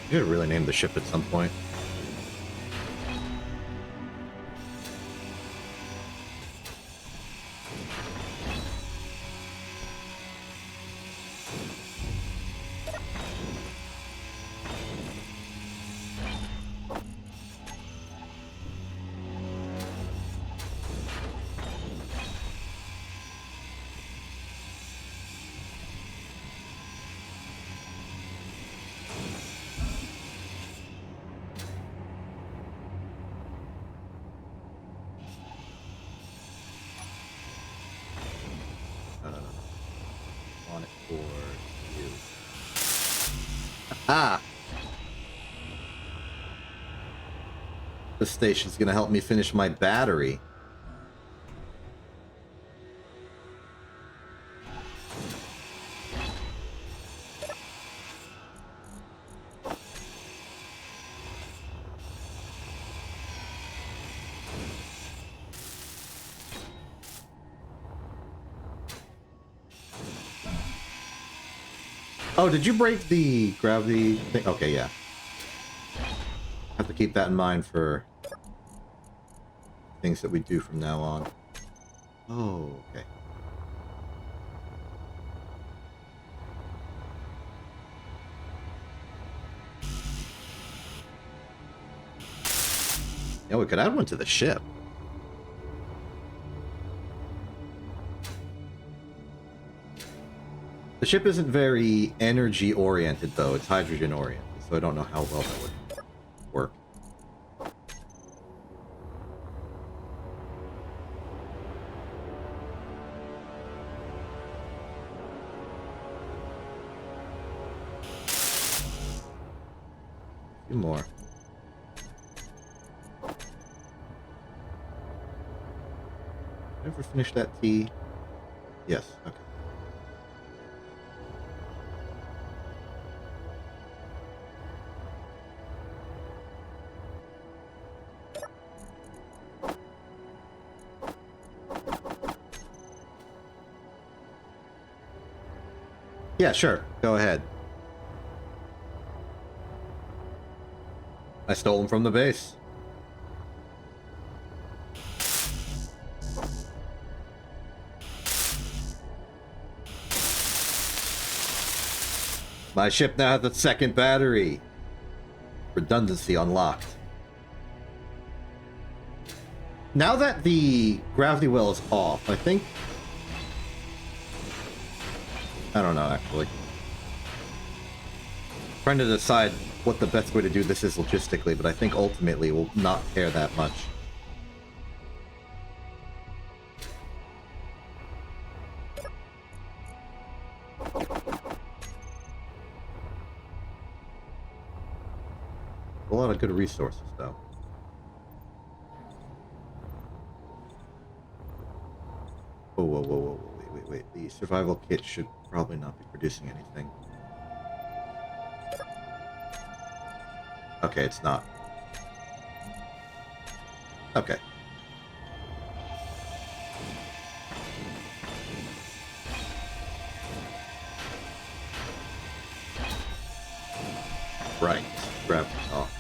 You should really name the ship at some point. On it for you. Ah! This station's gonna help me finish my battery. Oh, did you break the gravity thing? Okay, yeah. Have to keep that in mind for things that we do from now on. Oh, okay. Yeah, we could add one to the ship. The ship isn't very energy oriented, though. It's hydrogen oriented, so I don't know how well that would work. A few more. Ever finish that tea? Yes, okay. Yeah, sure. Go ahead. I stole them from the base. My ship now has a second battery. Redundancy unlocked. Now that the gravity well is off, I think... I don't know, actually. Trying to decide what the best way to do this is logistically, but I think ultimately we'll not care that much. A lot of good resources, though. Whoa, whoa, whoa, whoa, wait. The survival kit should probably not be producing anything. Okay, it's not. Okay. Right. Grab off.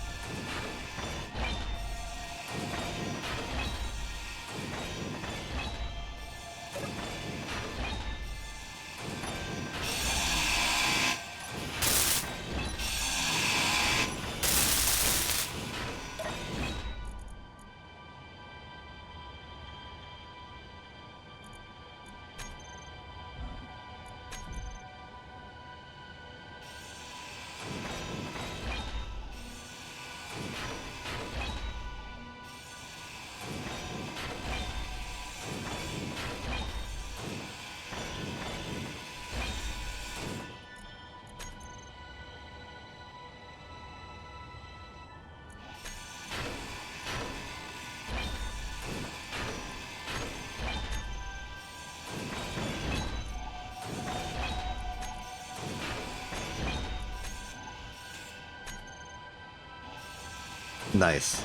Nice.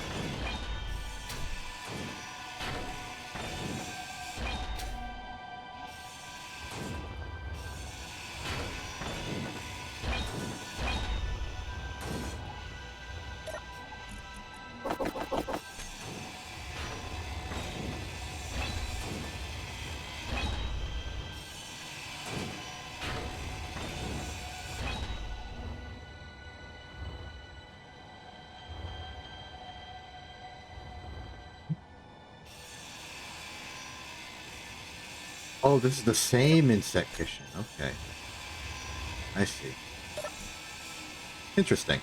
Oh, this is the same insect kitchen. Okay. I see. Interesting.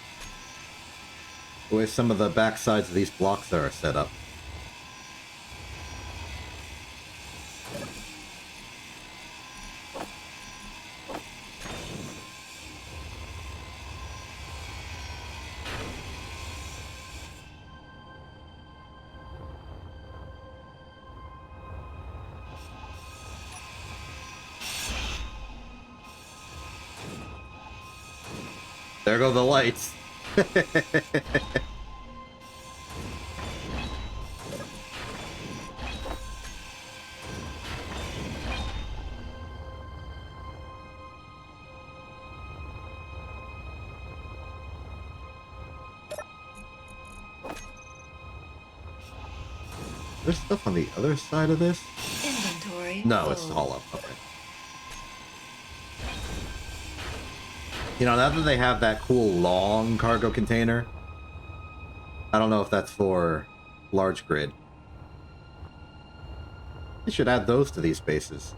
The way some of the backsides of these blocks are set up. There go the lights. There's stuff on the other side of this? Inventory. No, it's full. hollow. Okay. You know, now that they have that cool long cargo container, I don't know if that's for large grid. They should add those to these spaces.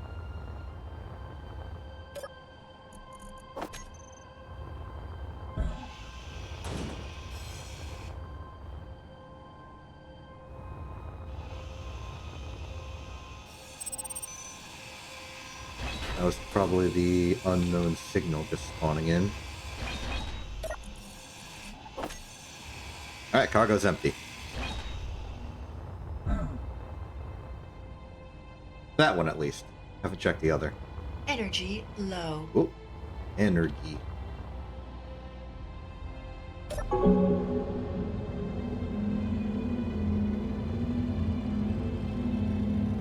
That was probably the unknown signal just spawning in. Alright, cargo's empty. That one at least. Haven't checked the other. Energy low. Oh, energy.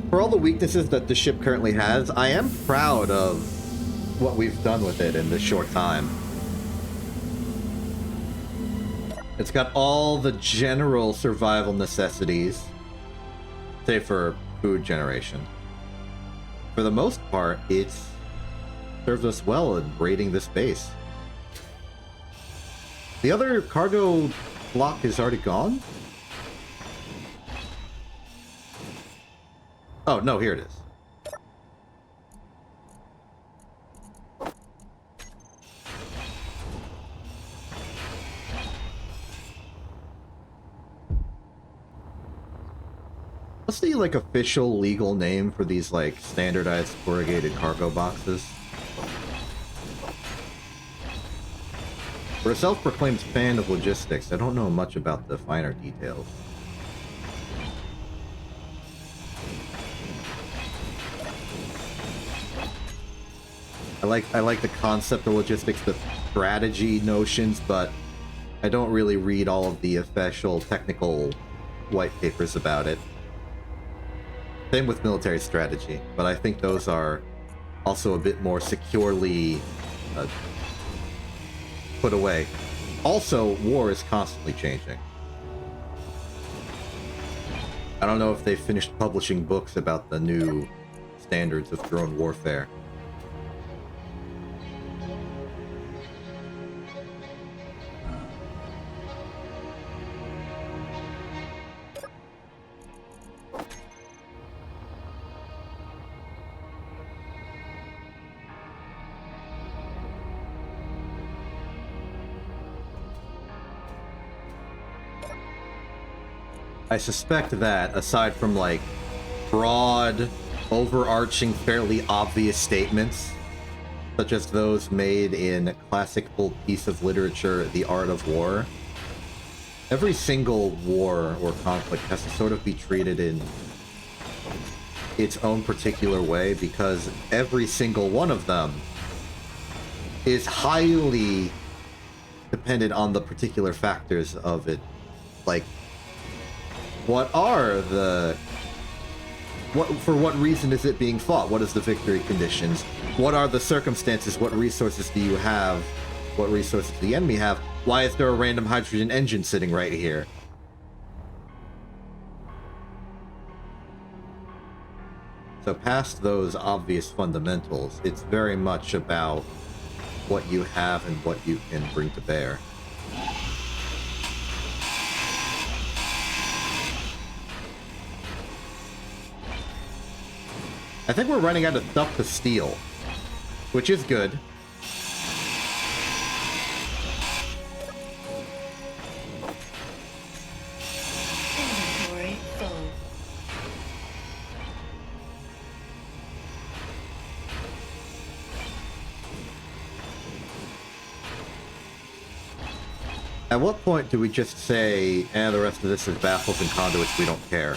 For all the weaknesses that the ship currently has, I am proud of what we've done with it in this short time. It's got all the general survival necessities, save for food generation. For the most part, it's serves us well in raiding this base. The other cargo block is already gone? Oh, no, here it is. What's the, like, official legal name for these, like, standardized corrugated cargo boxes? For a self-proclaimed fan of logistics, I don't know much about the finer details. I like the concept of logistics, the strategy notions, but I don't really read all of the official technical white papers about it. Same with military strategy, but I think those are also a bit more securely put away Also, war is constantly changing. I don't know if they finished publishing books about the new standards of drone warfare. I suspect that, aside from, like, broad, overarching, fairly obvious statements, such as those made in classical piece of literature, The Art of War, every single war or conflict has to sort of be treated in its own particular way, because every single one of them is highly dependent on the particular factors of it. Like, what are the... for what reason is it being fought? What is the victory conditions? What are the circumstances? What resources do you have? What resources does the enemy have? Why is there a random hydrogen engine sitting right here? So past those obvious fundamentals, it's very much about what you have and what you can bring to bear. I think we're running out of stuff to steal, which is good. Inventory full. At what point do we just say, the rest of this is baffles and conduits, we don't care?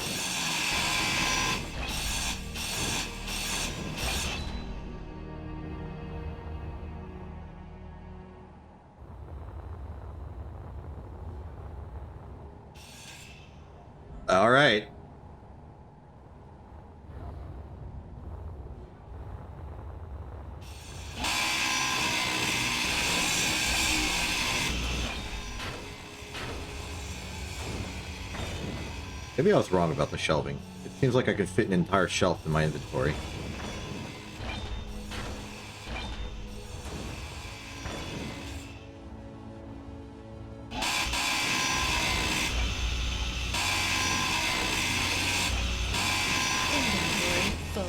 All right. Maybe I was wrong about the shelving. It seems like I could fit an entire shelf in my inventory. Inventory full.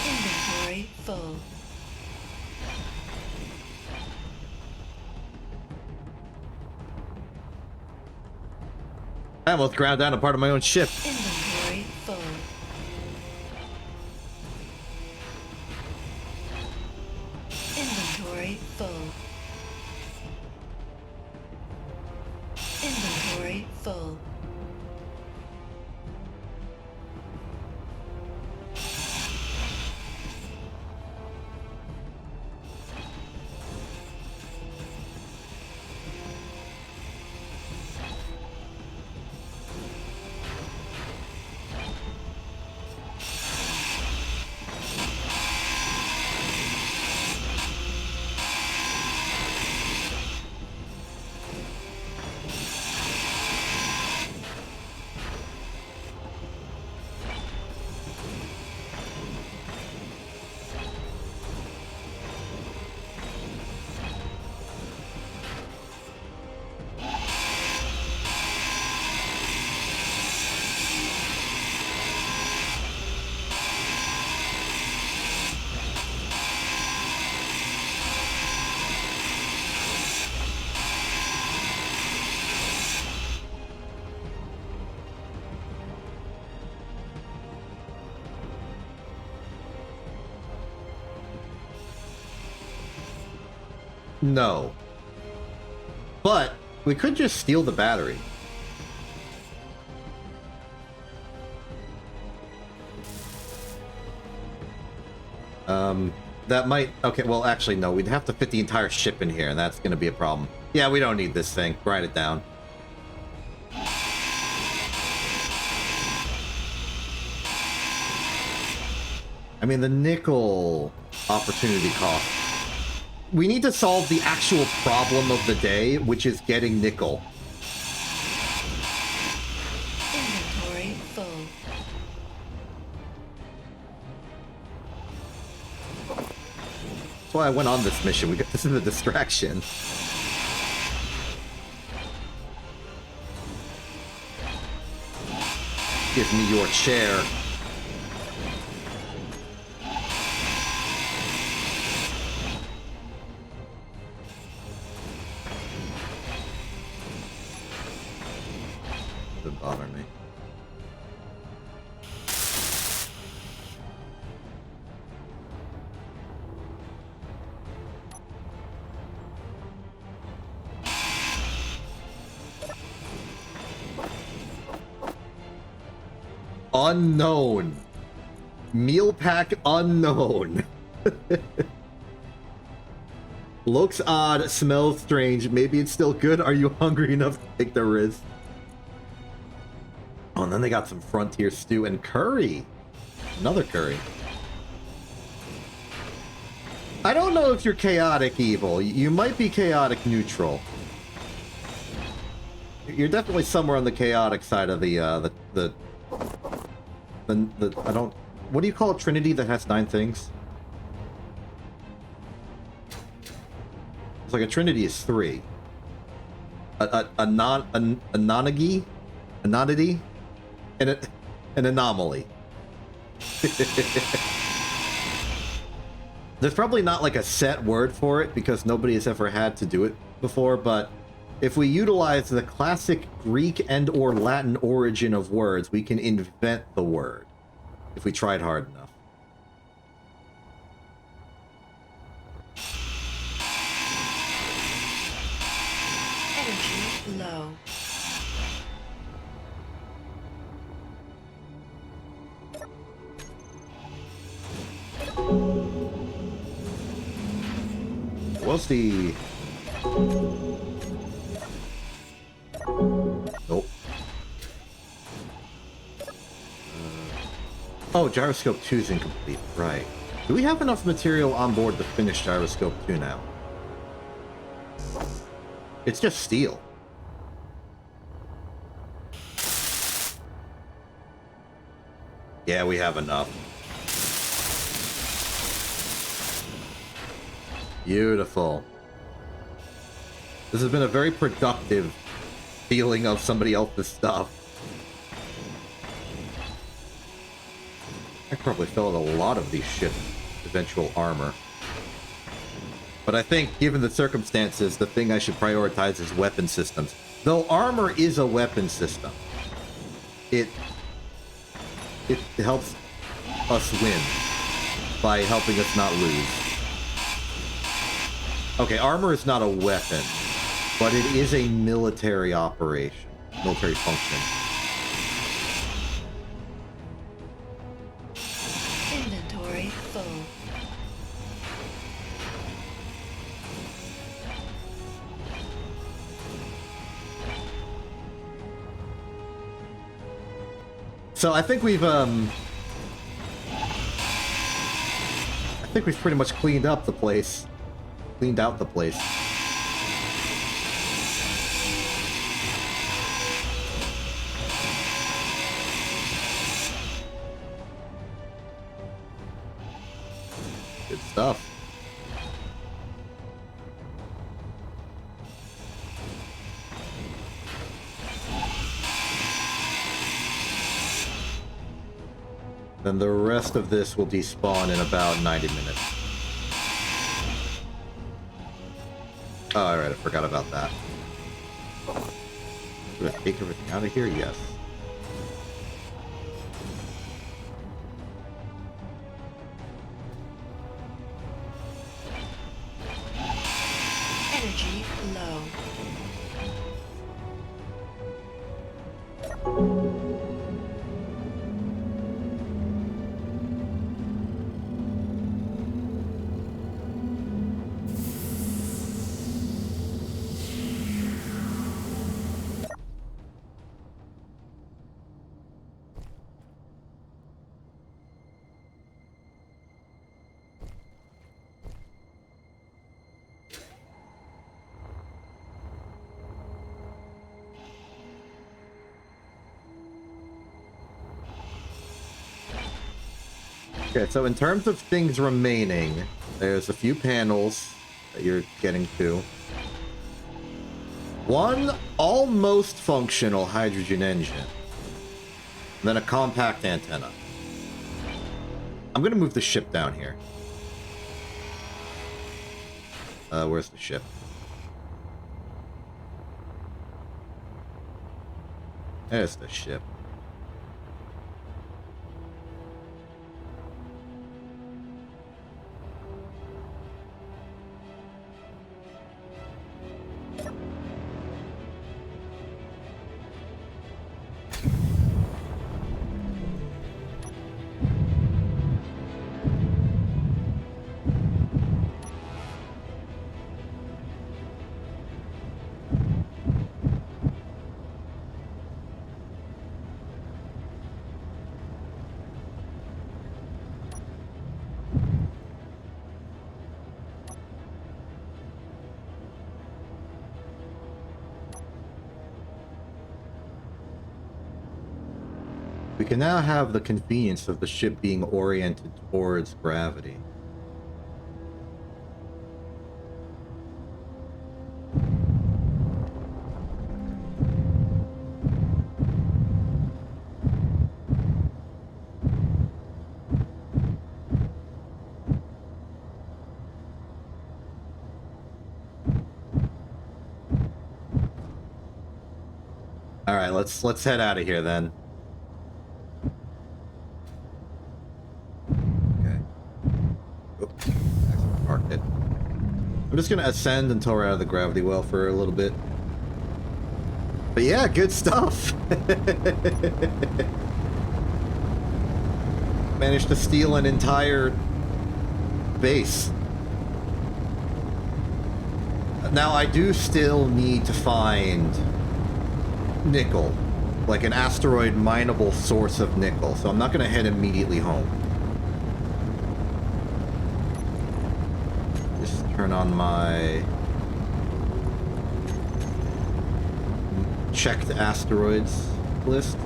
Inventory full. I almost ground down a part of my own ship. Inventory full. Inventory full. Inventory full. No. But we could just steal the battery. That might... Okay, well, actually, no. We'd have to fit the entire ship in here, and that's going to be a problem. Yeah, we don't need this thing. Write it down. I mean, the nickel opportunity cost. We need to solve the actual problem of the day, which is getting nickel. Inventory full. That's why I went on this mission. This is a distraction. Give me your chair. Doesn't bother me. Unknown. Meal pack unknown. Looks odd, smells strange. Maybe it's still good. Are you hungry enough to take the risk? Oh, and then they got some frontier stew and curry. Another curry. I don't know if you're chaotic evil. You might be chaotic neutral. You're definitely somewhere on the chaotic side of the I don't... What do you call a trinity that has 9 things? It's like a trinity is 3. A nonity, and an anomaly. There's probably not like a set word for it because nobody has ever had to do it before, but if we utilize the classic Greek and or Latin origin of words, we can invent the word if we tried hard enough. Energy low. What's the... Nope. Oh, Gyroscope 2 is incomplete. Right. Do we have enough material on board to finish Gyroscope 2 now? It's just steel. Yeah, we have enough. Beautiful. This has been a very productive feeling of somebody else's stuff. I probably fell at a lot of these ships' eventual armor. But I think, given the circumstances, the thing I should prioritize is weapon systems. Though armor is a weapon system. It helps us win by helping us not lose. Okay, armor is not a weapon, but it is a military operation, military function. Inventory full. So I think we've pretty much cleaned up the place. Cleaned out the place. Good stuff. Then the rest of this will despawn in about 90 minutes. Oh, alright, I forgot about that. Do I take everything out of here? Yes. Energy low. Okay, so in terms of things remaining, there's a few panels that you're getting to. One almost functional hydrogen engine. And then a compact antenna. I'm gonna move the ship down here. Where's the ship? There's the ship. We can now have the convenience of the ship being oriented towards gravity. All right, let's head out of here then. Parked it. I'm just gonna ascend until we're out of the gravity well for a little bit. But yeah, good stuff. Managed to steal an entire base. Now I do still need to find nickel, like an asteroid mineable source of nickel, so I'm not gonna head immediately home. Turn on my checked asteroids list.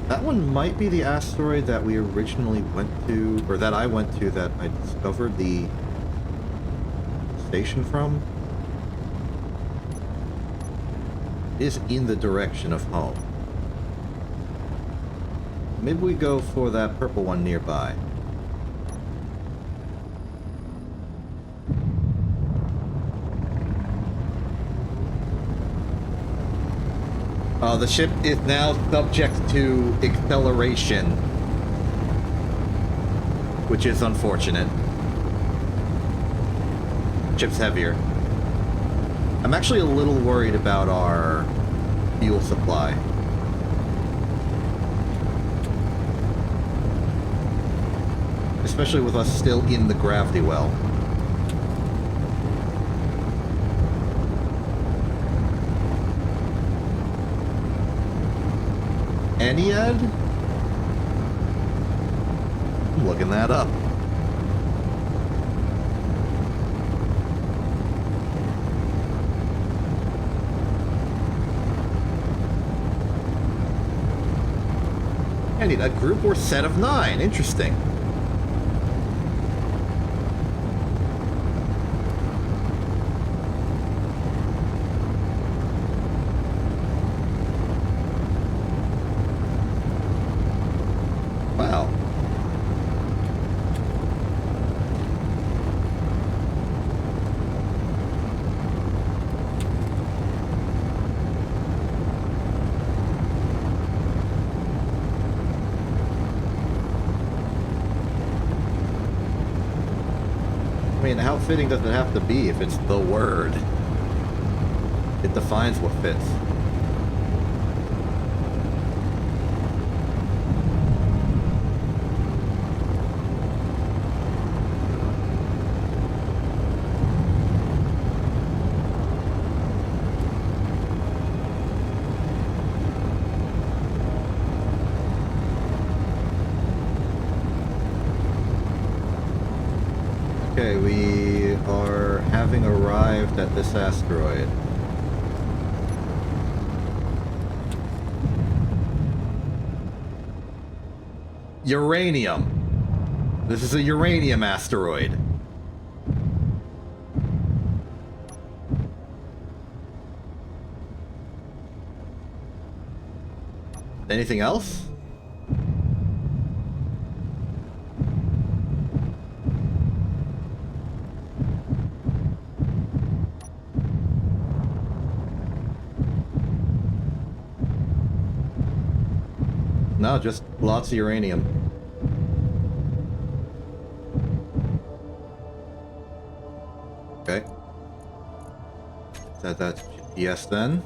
That one might be the asteroid that we originally went to, or that I went to, that I discovered the station from. It is in the direction of home. Maybe we go for that purple one nearby. The ship is now subject to acceleration, which is unfortunate. Ship's heavier. I'm actually a little worried about our fuel supply. Especially with us still in the gravity well. Ennead? I'm looking that up. I need a group or set of 9. Interesting. How fitting does it have to be if it's the word? It defines what fits. Okay, we are having arrived at this asteroid. uranium. This is a uranium asteroid. Anything else? No, just lots of uranium. Okay. Set that to GPS then.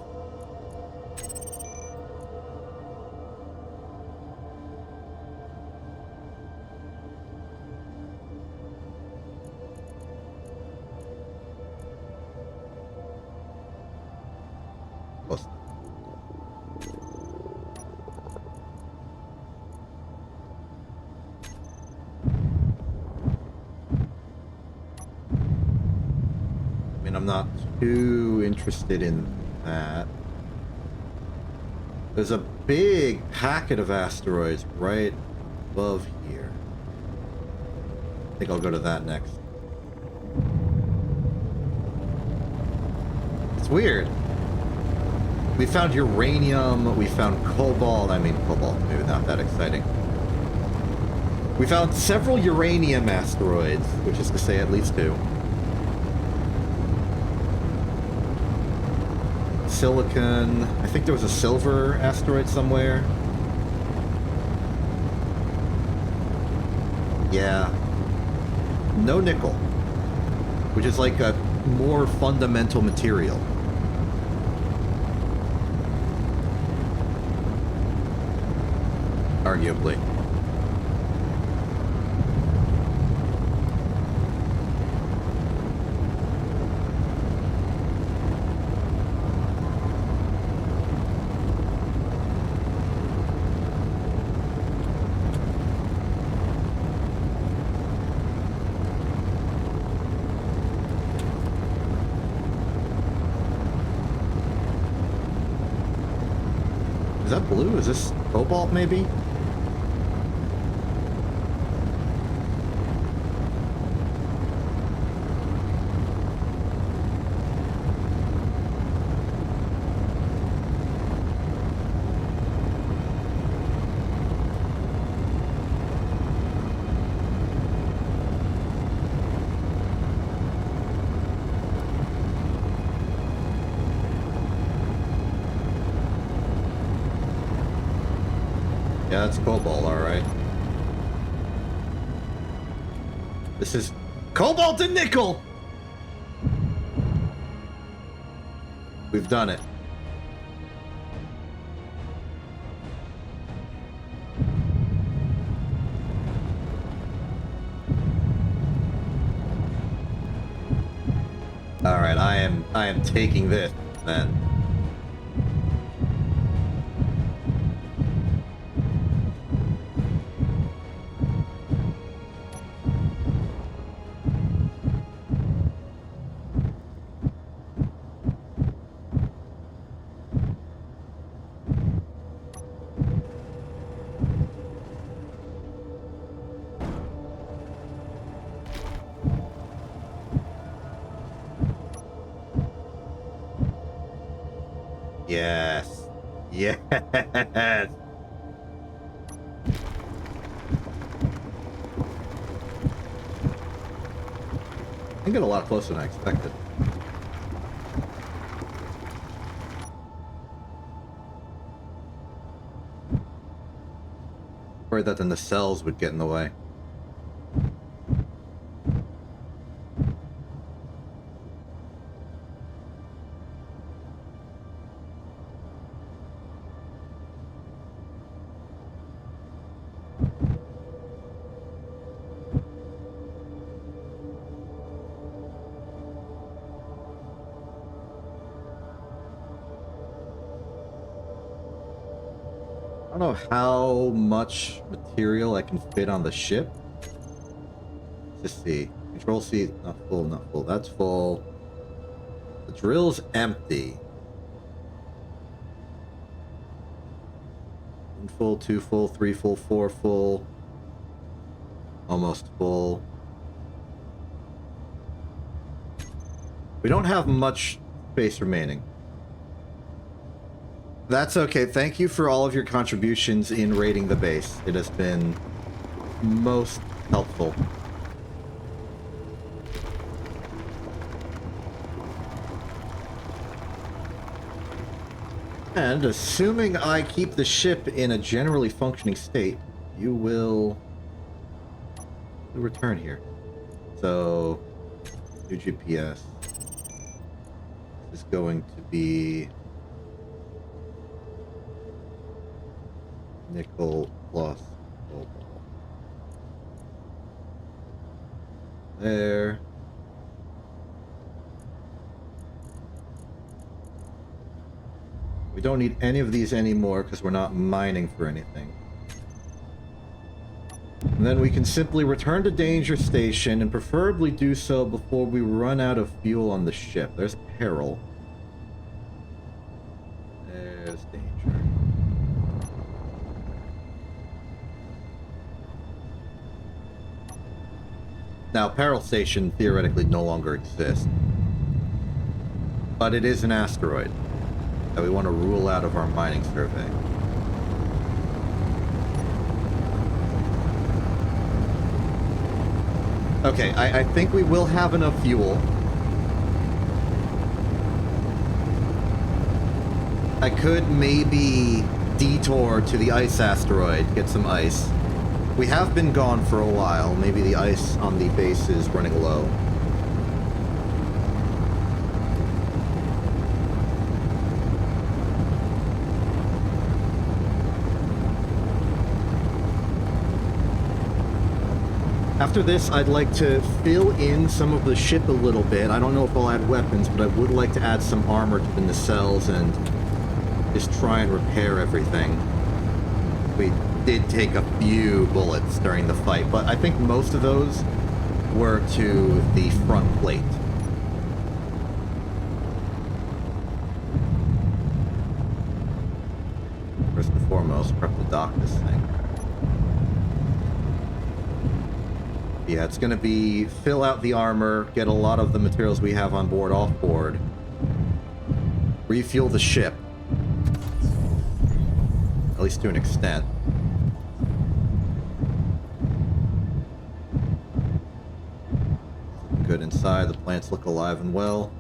Close. I mean, I'm not too interested in that. There's a big packet of asteroids right above here. I think I'll go to that next. It's weird. We found uranium, we found cobalt. I mean, cobalt, maybe not that exciting. We found several uranium asteroids, which is to say at least 2. Silicon. I think there was a silver asteroid somewhere. Yeah. No nickel, which is like a more fundamental material. Arguably. Is that blue? Is this cobalt, maybe? Yeah, that's cobalt, alright. This is cobalt and nickel! We've done it. Alright, I am taking this then. Yes. Yes. I get a lot closer than I expected. Worried that the nacelles would get in the way. I don't know how much material I can fit on the ship. Let's just see. Control seat, not full, not full. That's full. The drill's empty. 1 full, 2 full, 3 full, 4 full. Almost full. We don't have much space remaining. That's okay. Thank you for all of your contributions in raiding the base. It has been most helpful. And assuming I keep the ship in a generally functioning state, you will return here. So, new GPS is going to be nickel plus cobalt. There. We don't need any of these anymore because we're not mining for anything. And then we can simply return to Danger Station and preferably do so before we run out of fuel on the ship. There's peril. There's danger. Now, Peril Station theoretically no longer exists. But it is an asteroid that we want to rule out of our mining survey. Okay, I think we will have enough fuel. I could maybe detour to the ice asteroid, get some ice. We have been gone for a while. Maybe the ice on the base is running low. After this, I'd like to fill in some of the ship a little bit. I don't know if I'll add weapons, but I would like to add some armor to the nacelles and just try and repair everything. We did take a few bullets during the fight, but I think most of those were to the front plate. First and foremost, prep to dock this thing. Yeah, it's going to be fill out the armor, get a lot of the materials we have on board off board, refuel the ship, at least to an extent. Good inside, the plants look alive and well.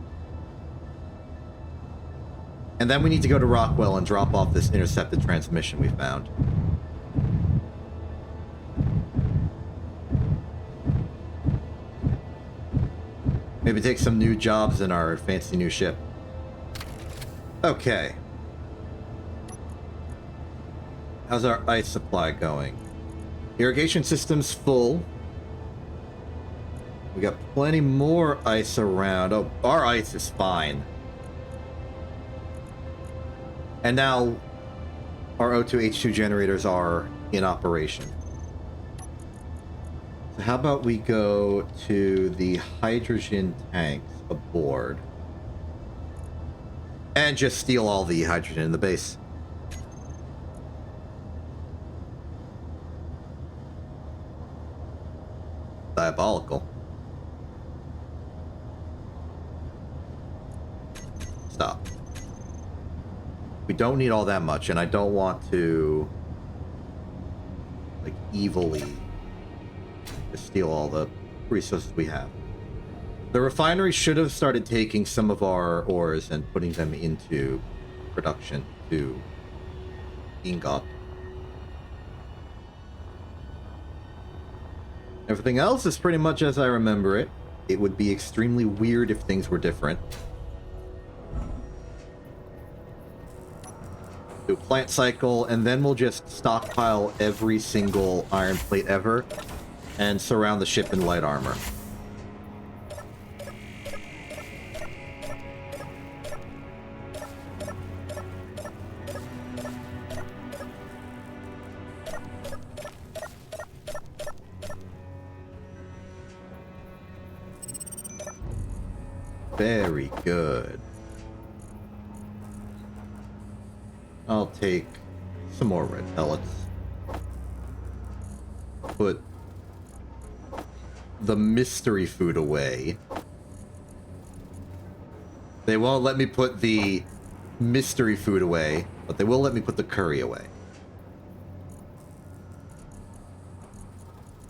And then we need to go to Rockwell and drop off this intercepted transmission we found. Maybe take some new jobs in our fancy new ship. Okay. How's our ice supply going? Irrigation system's full. We got plenty more ice around. Oh, our ice is fine. And now our O2H2 generators are in operation. So how about we go to the hydrogen tanks aboard and just steal all the hydrogen in the base. Diabolical. Stop. We don't need all that much, and I don't want to, like, evilly just steal all the resources we have. The refinery should have started taking some of our ores and putting them into production to ingot. Everything else is pretty much as I remember it. It would be extremely weird if things were different. Do a plant cycle, and then we'll just stockpile every single iron plate ever and surround the ship in light armor. Very good. I'll take some more red pellets. Put the mystery food away. They won't let me put the mystery food away, but they will let me put the curry away.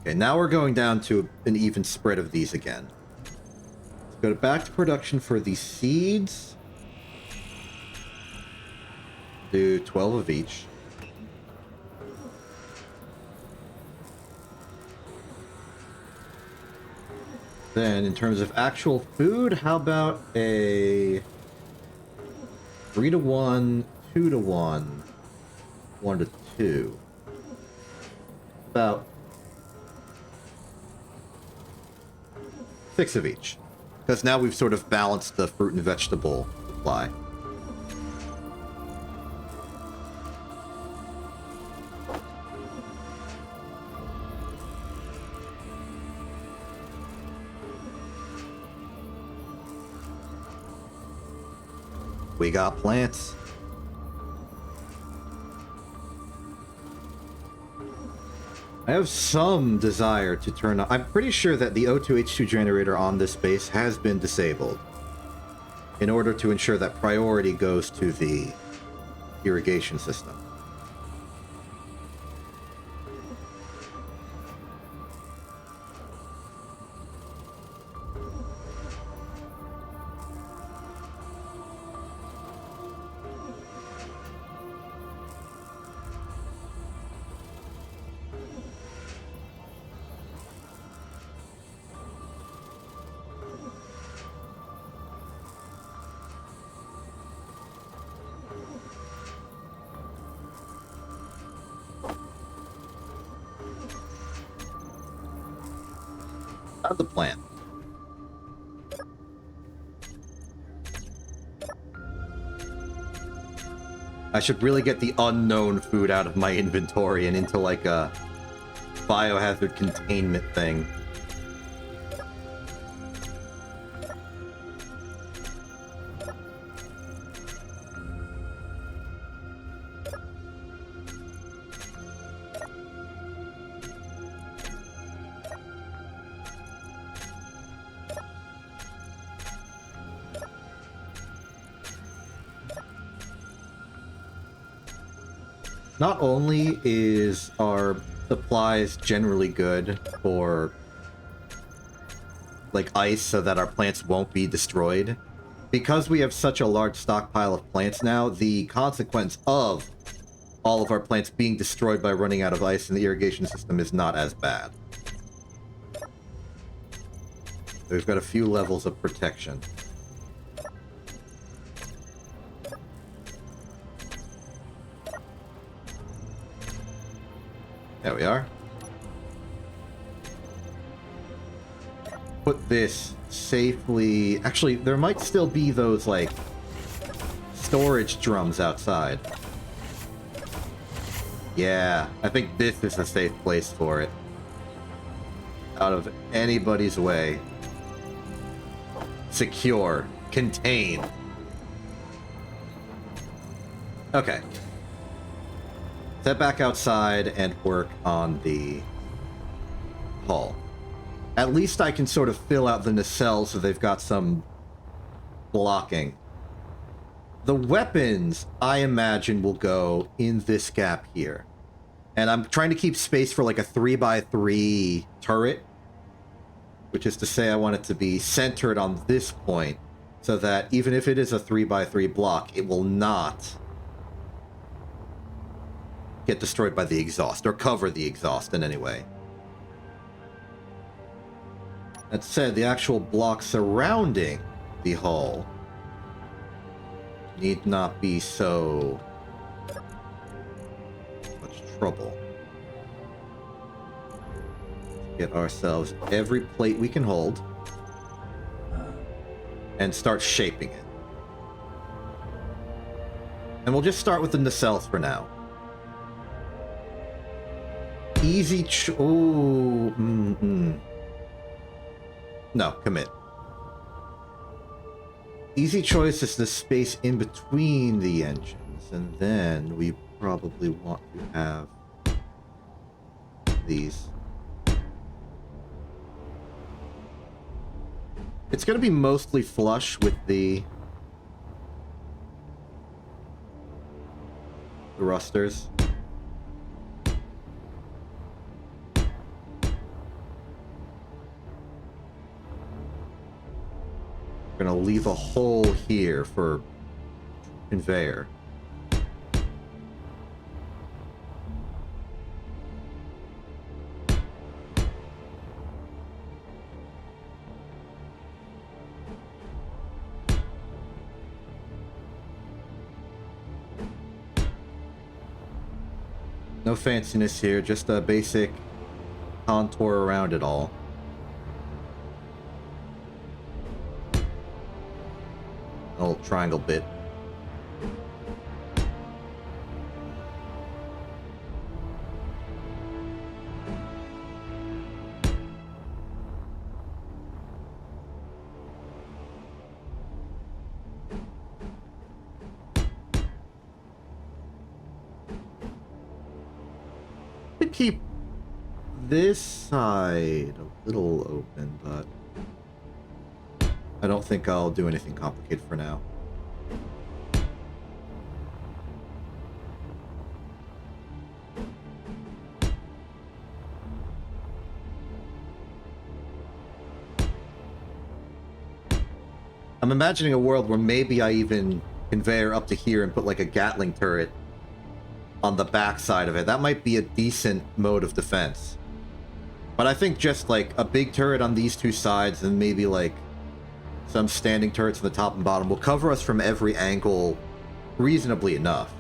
Okay, now we're going down to an even spread of these again. Let's go back to production for the seeds. Do 12 of each. Then, in terms of actual food, how about a 3 to 1, 2 to 1, 1 to 2? About 6 of each. Because now we've sort of balanced the fruit and vegetable supply. We got plants. I have some desire to turn on... I'm pretty sure that the O2H2 generator on this base has been disabled in order to ensure that priority goes to the irrigation system. The plan. I should really get the unknown food out of my inventory and into like a biohazard containment thing. Not only is our supplies generally good for like ice so that our plants won't be destroyed, because we have such a large stockpile of plants now, the consequence of all of our plants being destroyed by running out of ice in the irrigation system is not as bad. We've got a few levels of protection. There we are. Put this safely... Actually, there might still be those, like, storage drums outside. Yeah, I think this is a safe place for it. Out of anybody's way. Secure. Contain. Okay. Step back outside and work on the hull. At least I can sort of fill out the nacelles so they've got some blocking. The weapons, I imagine, will go in this gap here. And I'm trying to keep space for like a 3x3 turret, which is to say I want it to be centered on this point so that even if it is a 3x3 block, it will not get destroyed by the exhaust, or cover the exhaust in any way. That said, the actual block surrounding the hull need not be so much trouble. Get ourselves every plate we can hold and start shaping it. And we'll just start with the nacelles for now. Easy No, commit. Easy choice is the space in between the engines, and then we probably want to have these. It's going to be mostly flush with the rusters. We're going to leave a hole here for conveyor. No fanciness here, just a basic contour around it all. A little triangle bit. To keep this side a little open, but I don't think I'll do anything complicated for now. I'm imagining a world where maybe I even conveyor up to here and put like a Gatling turret on the back side of it. That might be a decent mode of defense. But I think just like a big turret on these two sides and maybe like some standing turrets on the top and bottom will cover us from every angle reasonably enough.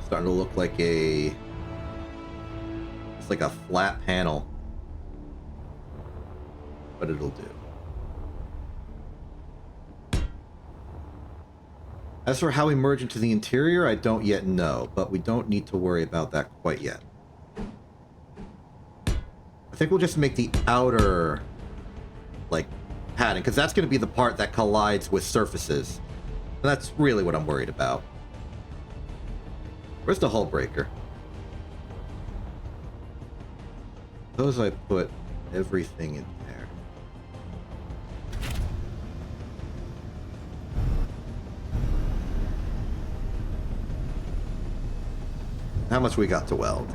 Starting to look like it's like a flat panel. But it'll do. As for how we merge into the interior, I don't yet know, but we don't need to worry about that quite yet. I think we'll just make the outer, like, padding, because that's going to be the part that collides with surfaces. And that's really what I'm worried about. Where's the hull breaker? Suppose I put everything in there. How much we got to weld?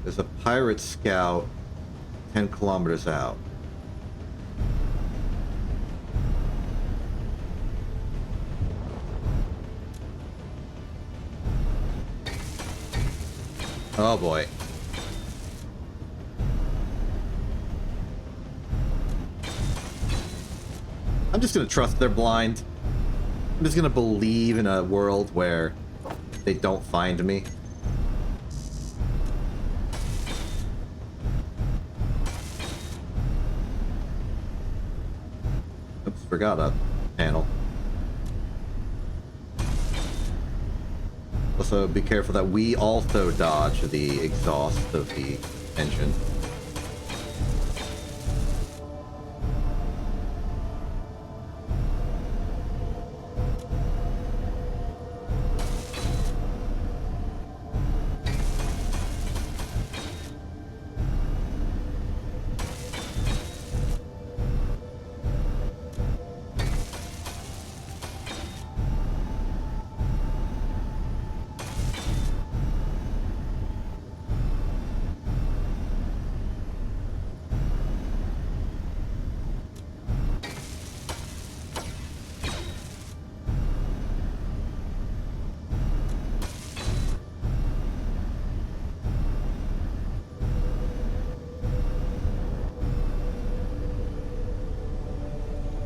There's a pirate scout 10 kilometers out. Oh boy. I'm just gonna trust they're blind. I'm just gonna believe in a world where they don't find me. Oops, forgot a panel. Also, be careful that we also dodge the exhaust of the engine.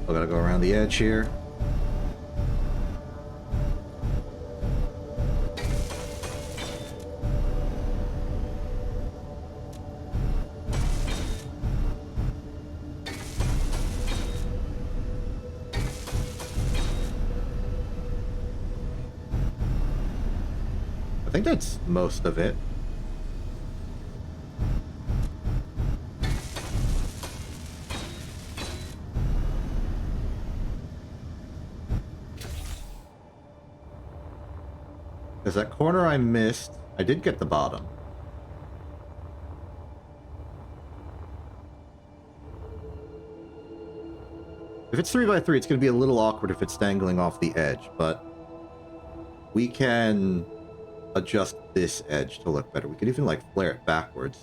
I gotta go around the edge here. I think that's most of it. Because that corner I missed, I did get the bottom. If it's 3x3, it's going to be a little awkward if it's dangling off the edge, but we can adjust this edge to look better. We could even, like, flare it backwards.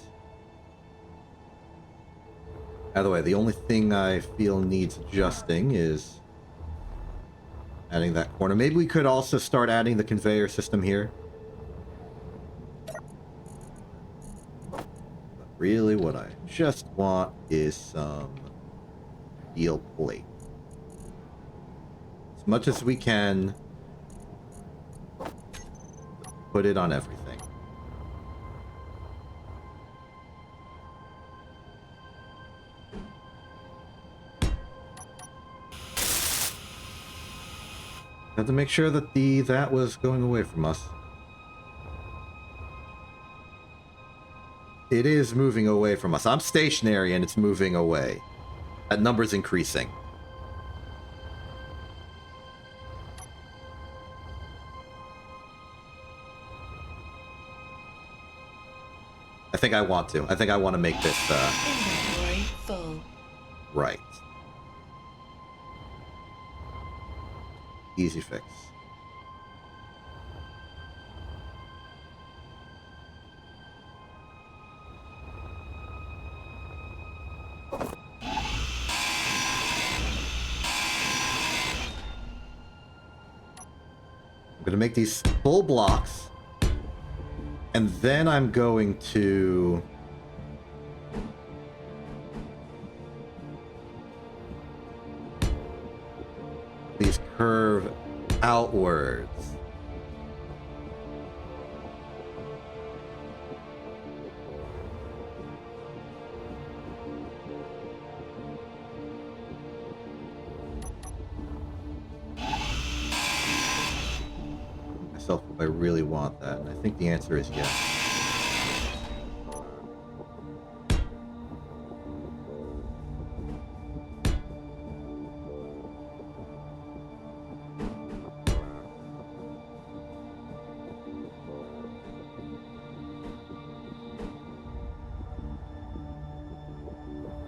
By the way, the only thing I feel needs adjusting is adding that corner. Maybe we could also start adding the conveyor system here. But really, what I just want is some steel plate. As much as we can, put it on everything. Had to make sure that that was going away from us. It is moving away from us. I'm stationary and it's moving away. That number's increasing. I think I want to. I think I want to make this, Inventory full. right. Easy fix. I'm going to make these full blocks. And then I'm going to these curve outwards. Myself if I really want that, and I think the answer is yes.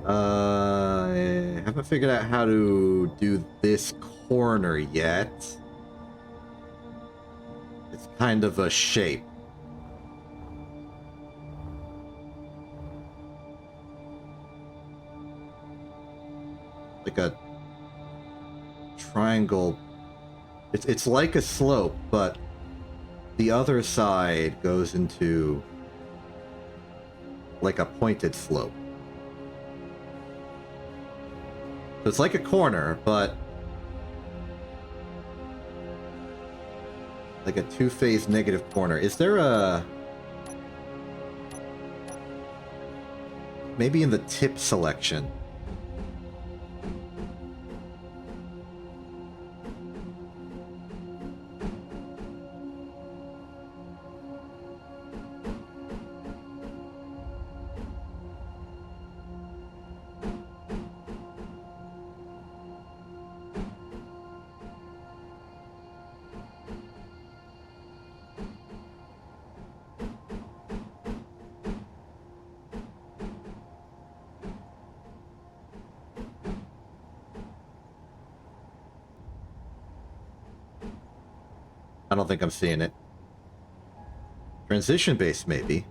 I haven't figured out how to do this corner yet. It's kind of a shape. Like a triangle. It's like a slope, but the other side goes into like a pointed slope. So it's like a corner, but like a two-phase negative corner. Is there a... maybe in the tip selection? I don't think I'm seeing it. Transition base, maybe.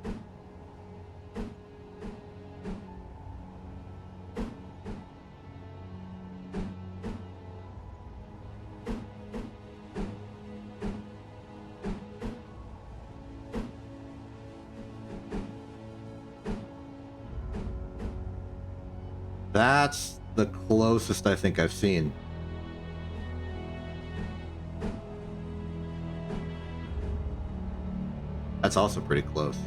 That's the closest I think I've seen. That's also pretty close.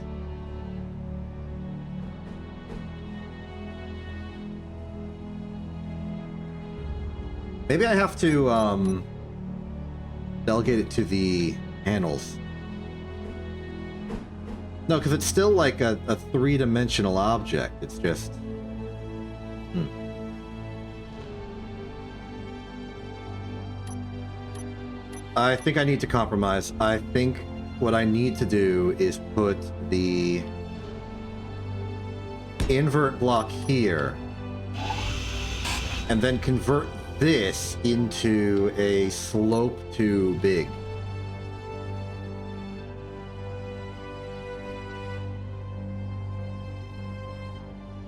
Maybe I have to delegate it to the panels. No, because it's still like a three-dimensional object. It's just... I think I need to compromise. I think what I need to do is put the invert block here and then convert this into a slope to big.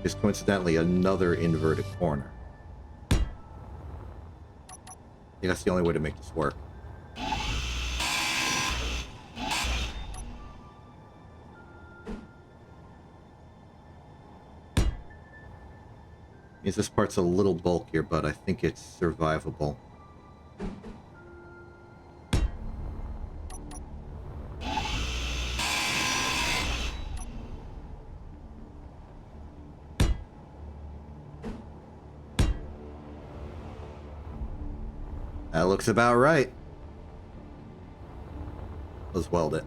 Is coincidentally another inverted corner. I think that's the only way to make this work. Means this part's a little bulkier, but I think it's survivable. That looks about right. Let's weld it.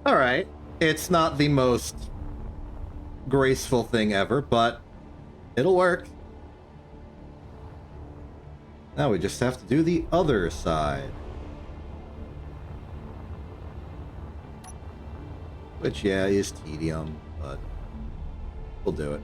Alright, it's not the most graceful thing ever, but it'll work. Now we just have to do the other side. Which, yeah, is tedium, but we'll do it.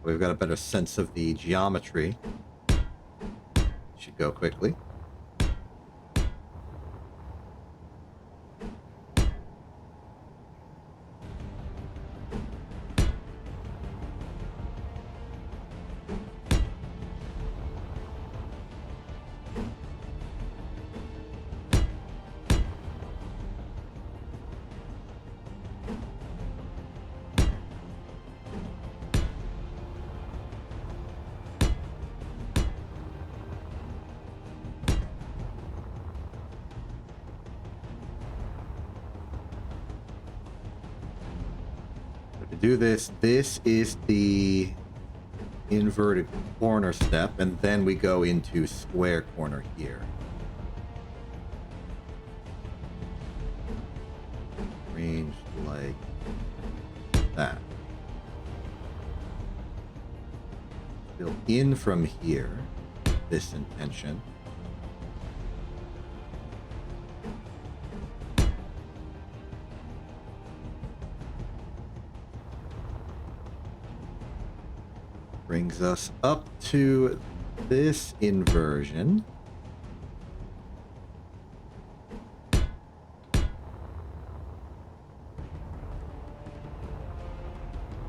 We've got a better sense of the geometry. Should go quickly. Do this. This is the inverted corner step, and then we go into square corner here. Arranged like that. Fill in from here, this intention. Brings us up to this inversion.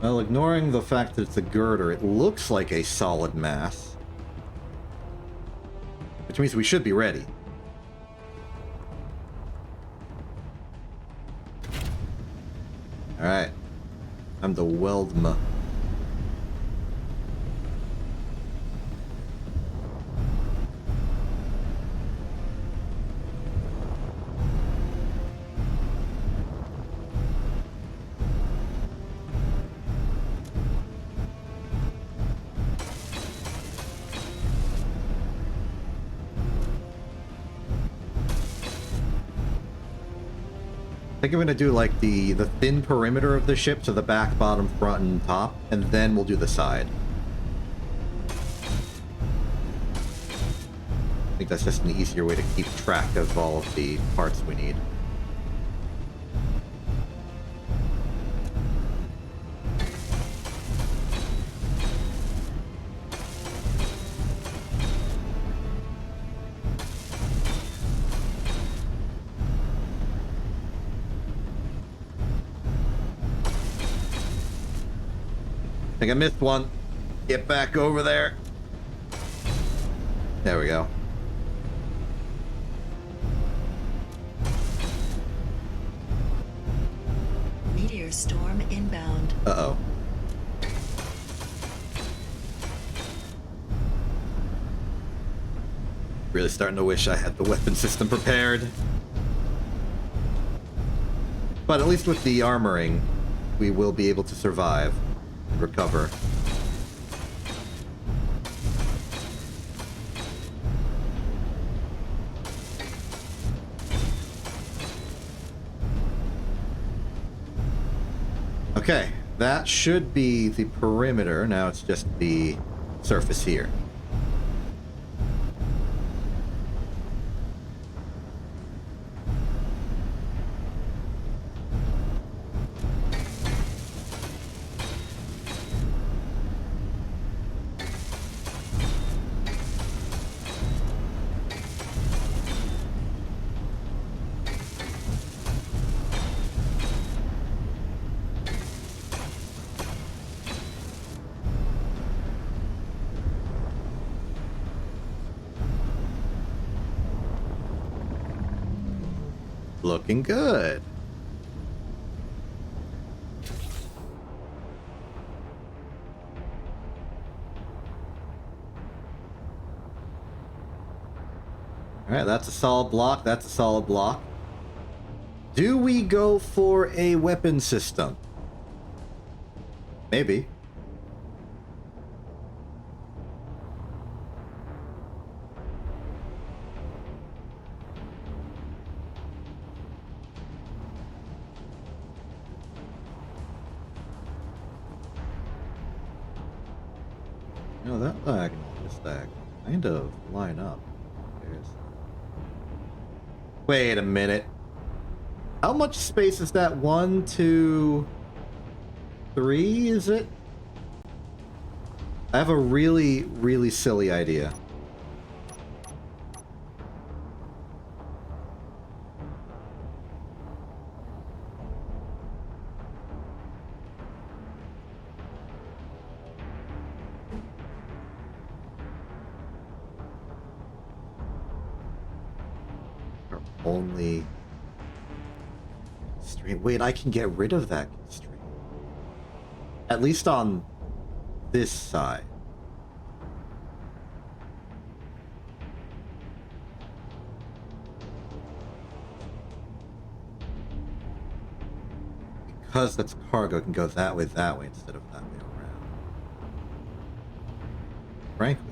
Well, ignoring the fact that it's a girder, it looks like a solid mass. Which means we should be ready. Alright. I'm the weldma. think I'm gonna do like the thin perimeter of the ship, so the back, bottom, front, and top, and then we'll do the side. I think that's just an easier way to keep track of all of the parts we need. I think I missed one. Get back over there. There we go. Meteor storm inbound. Uh-oh. Really starting to wish I had the weapon system prepared. But at least with the armoring, we will be able to survive and recover. Okay, that should be the perimeter. Now it's just the surface here. Looking good. All right, that's a solid block. That's a solid block. Do we go for a weapon system? Maybe. No, that diagonal, this diagonal, kind of line up. Wait a minute. How much space is that? 1, 2, 3, is it? I have a really, really silly idea. Only constraint. Wait, I can get rid of that constraint. At least on this side. Because that's cargo, it can go that way instead of that way around. Frankly,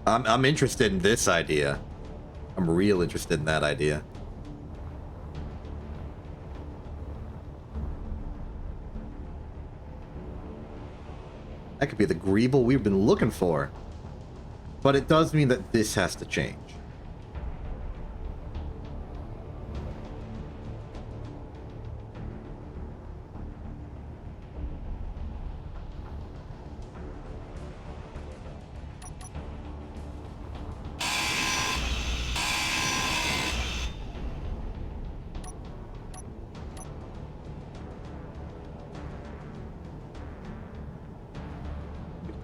I'm interested in this idea. I'm real interested in that idea. That could be the greeble we've been looking for. But it does mean that this has to change.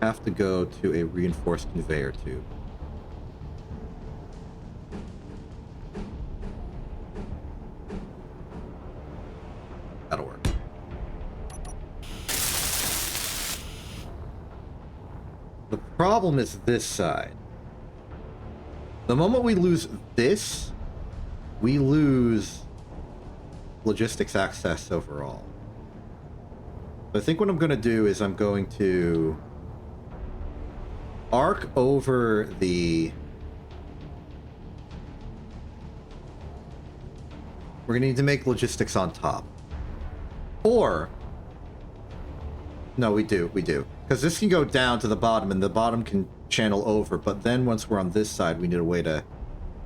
Have to go to a reinforced conveyor tube. That'll work. The problem is this side. The moment we lose this, we lose logistics access overall. So I think what I'm going to do is I'm going to arc over the We're gonna need to make logistics on top. Or... No, we do. Because this can go down to the bottom, and the bottom can channel over, but then once we're on this side, we need a way to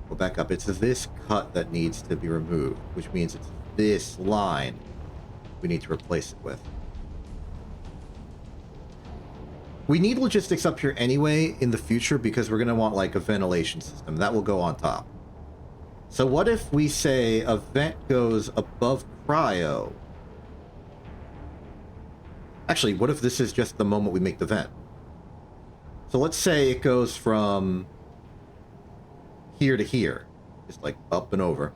go back up. It's this cut that needs to be removed, which means it's this line we need to replace it with. We need logistics up here anyway in the future because we're going to want like a ventilation system. That will go on top. So what if we say a vent goes above cryo? Actually, what if this is just the moment we make the vent? So let's say it goes from here to here. Just like up and over.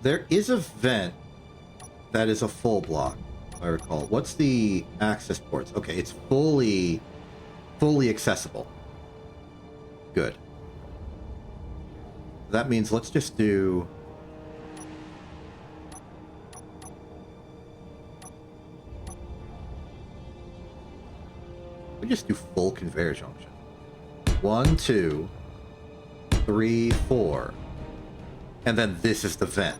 There is a vent that is a full block, if I recall. What's the access ports? Okay, it's fully accessible. Good. That means let's just do... We just do full conveyor junction. 1, 2, 3, 4. And then this is the vent.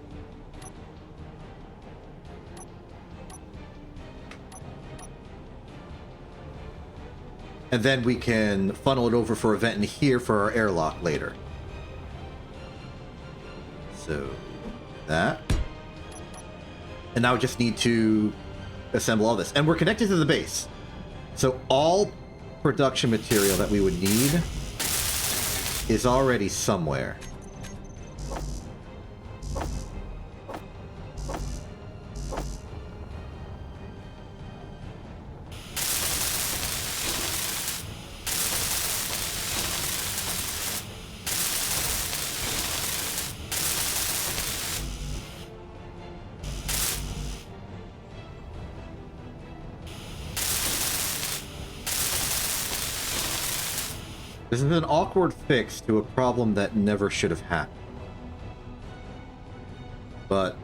And then we can funnel it over for a vent in here for our airlock later. So, that. And now we just need to assemble all this. And we're connected to the base. So all production material that we would need is already somewhere. This is an awkward fix to a problem that never should have happened. But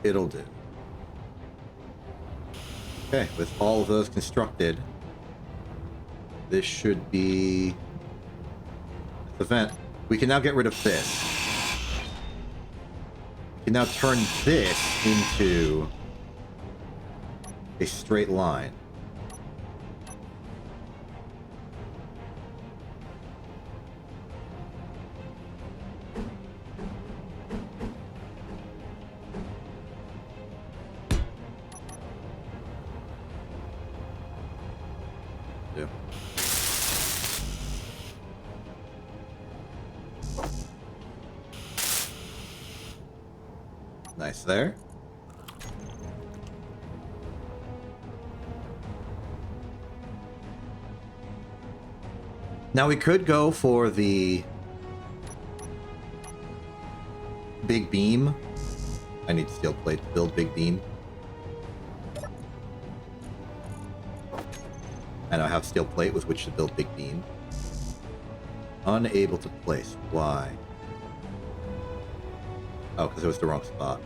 it'll do. Okay, with all of those constructed, this should be the vent. We can now get rid of this. We can now turn this into a straight line. Nice there. Now we could go for the big beam. I need steel plate to build big beam. And I have steel plate with which to build big beam. Unable to place. Why? Oh, because it was the wrong spot.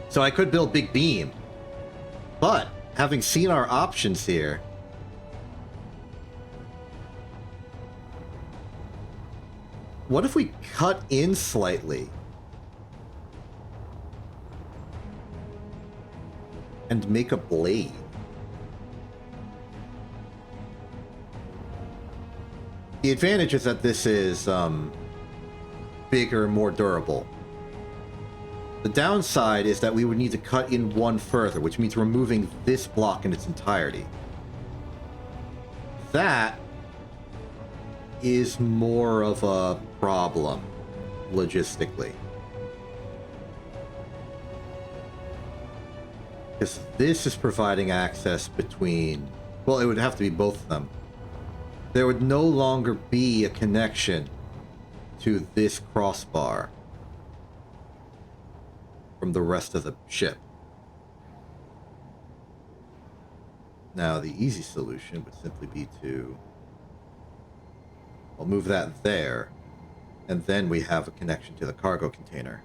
So I could build big beam. But, having seen our options here... What if we cut in slightly? And make a blade? The advantage is that this is, bigger, more durable. The downside is that we would need to cut in one further, which means removing this block in its entirety. That is more of a problem, logistically. Because this is providing access between... Well, it would have to be both of them. There would no longer be a connection to this crossbar from the rest of the ship. Now, the easy solution would simply be to... I'll move that there, and then we have a connection to the cargo container.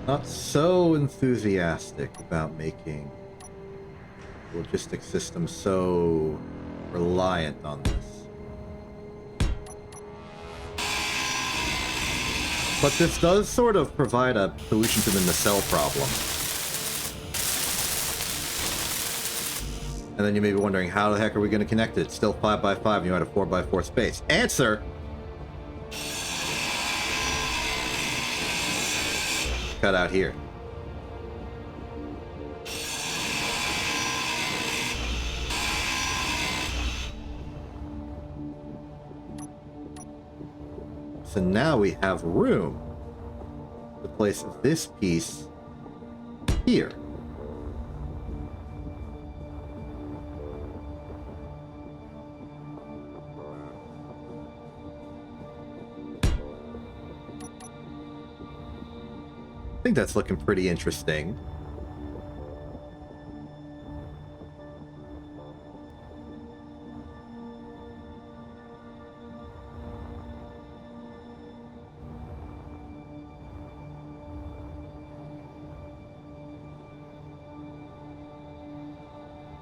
Not so enthusiastic about making the logistics system so reliant on this. But this does sort of provide a solution to the nacelle problem. And then you may be wondering, how the heck are we going to connect it? It's still 5x5 and you had a 4x4 space. Answer! Cut out here. So now we have room to place this piece here. I think that's looking pretty interesting.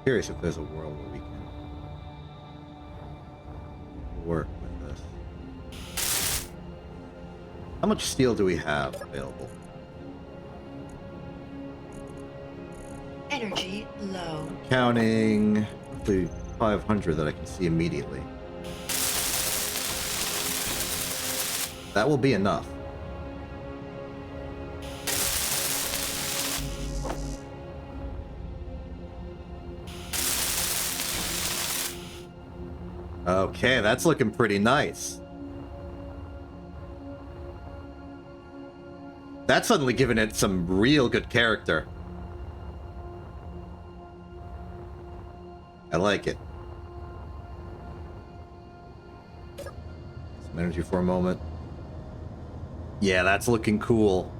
Curious if there's a world where we can work with this. How much steel do we have available? Energy low. Counting the 500 that I can see immediately. That will be enough. Okay, that's looking pretty nice. That's suddenly giving it some real good character. I like it. Some energy for a moment. Yeah, that's looking cool.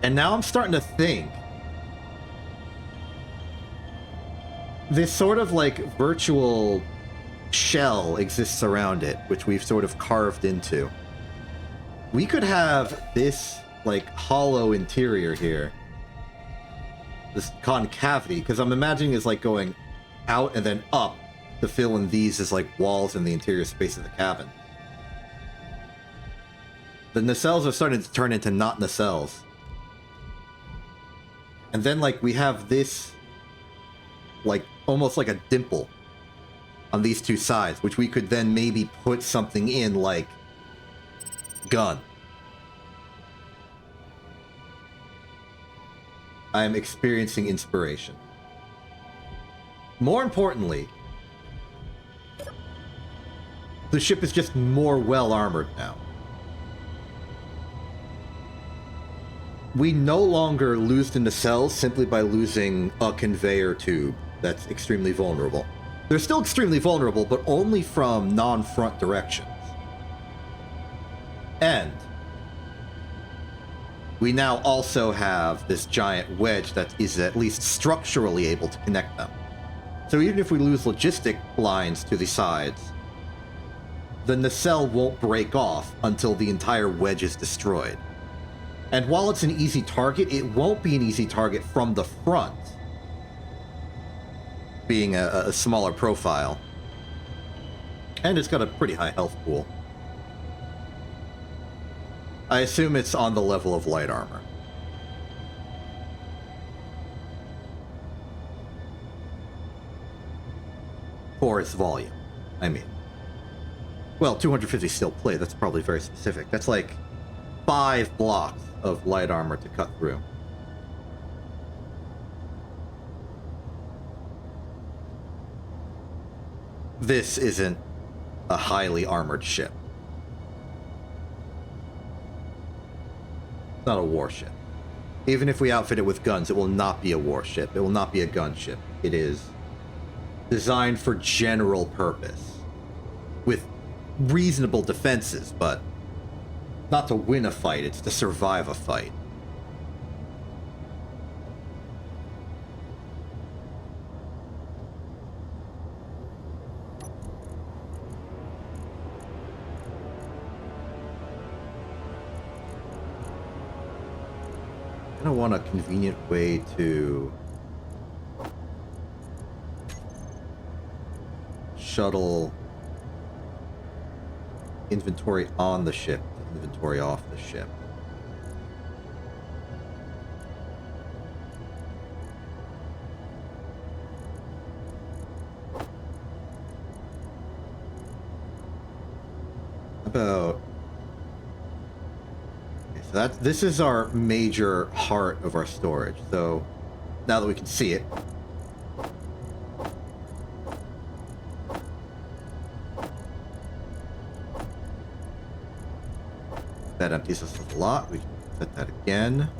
And now I'm starting to think this sort of like virtual shell exists around it, which we've sort of carved into. We could have this like hollow interior here, this concavity, because I'm imagining it's like going out and then up to fill in these as like walls in the interior space of the cabin. The nacelles are starting to turn into not nacelles. And then, like, we have this, like, almost like a dimple on these two sides, which we could then maybe put something in, like, gun. I am experiencing inspiration. More importantly, the ship is just more well-armored now. We no longer lose the nacelles simply by losing a conveyor tube that's extremely vulnerable. They're still extremely vulnerable, but only from non-front directions. And we now also have this giant wedge that is at least structurally able to connect them. So even if we lose logistic lines to the sides, the nacelle won't break off until the entire wedge is destroyed. And while it's an easy target, it won't be an easy target from the front, being a smaller profile. And it's got a pretty high health pool. I assume it's on the level of light armor. For its volume, I mean. Well, 250 steel plate, that's probably very specific. That's like 5 blocks of light armor to cut through. This isn't a highly armored ship. It's not a warship. Even if we outfit it with guns, it will not be a warship. It will not be a gunship. It is designed for general purpose, with reasonable defenses, but not to win a fight, it's to survive a fight. I want a convenient way to shuttle inventory on the ship to inventory off the ship. About okay, so this is our major heart of our storage. So now that we can see it, that empties us a lot. We can set that again.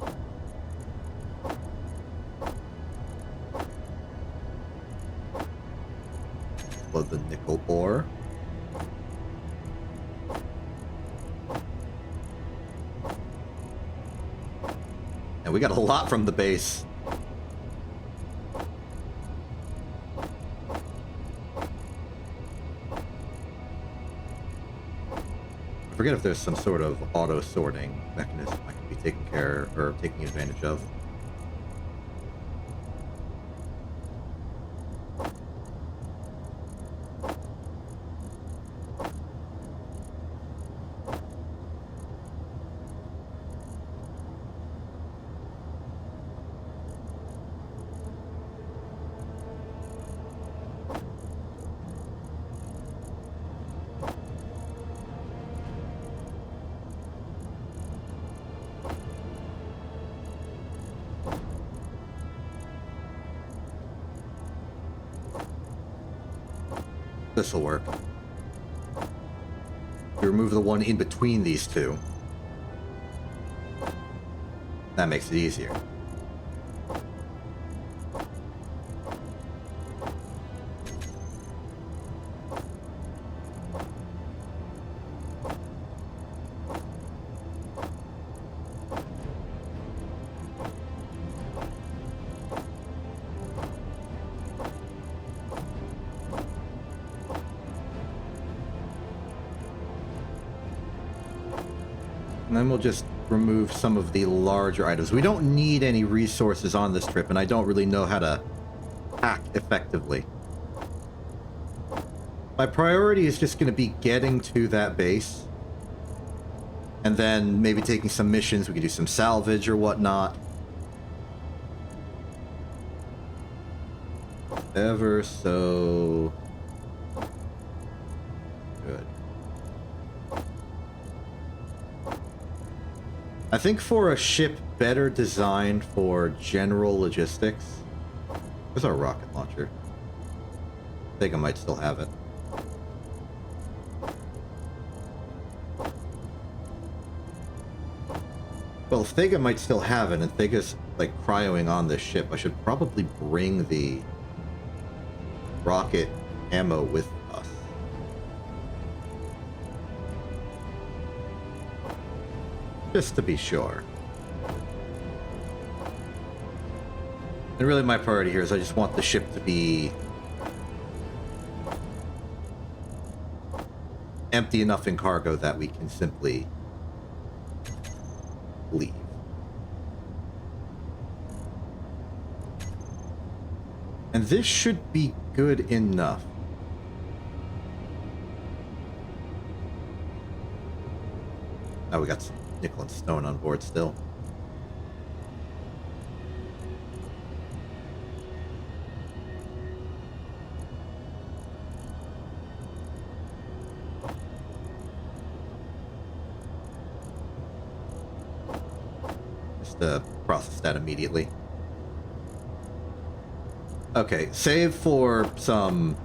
Load the nickel ore. And we got a lot from the base. I forget if there's some sort of auto sorting mechanism I can be taking care or taking advantage of. This will work. You remove the one in between these two. That makes it easier. And then we'll just remove some of the larger items. We don't need any resources on this trip, and I don't really know how to hack effectively. My priority is just going to be getting to that base. And then maybe taking some missions. We could do some salvage or whatnot. Ever so good. I think for a ship better designed for general logistics. Where's our rocket launcher? I think I might still have it. Well, if Thega might still have it, and Thega's like cryoing on this ship, I should probably bring the rocket ammo with us. Just to be sure. And really my priority here is I just want the ship to be empty enough in cargo that we can simply leave. And this should be good enough. Oh, we got some nickel and stone on board still. Process that immediately. Okay, save for some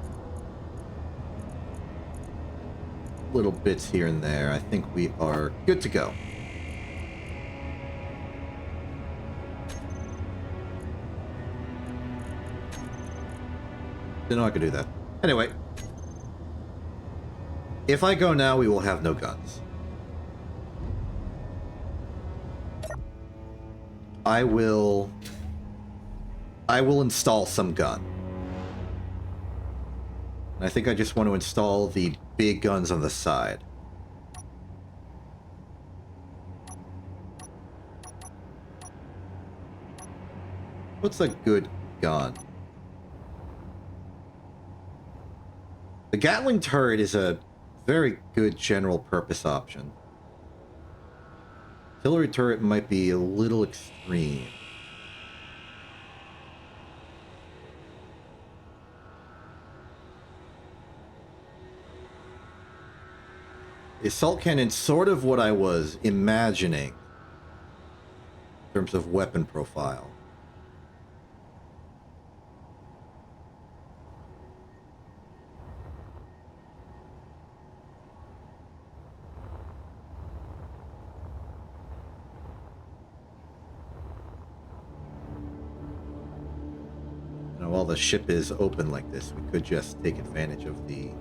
little bits here and there. I think we are good to go. Didn't know I could do that. Anyway, if I go now, we will have no guns. I will install some gun. And I think I just want to install the big guns on the side. What's a good gun? The Gatling turret is a very good general purpose option. Artillery turret might be a little extreme. The assault cannon, sort of what I was imagining in terms of weapon profile. Now, while the ship is open like this, we could just take advantage of the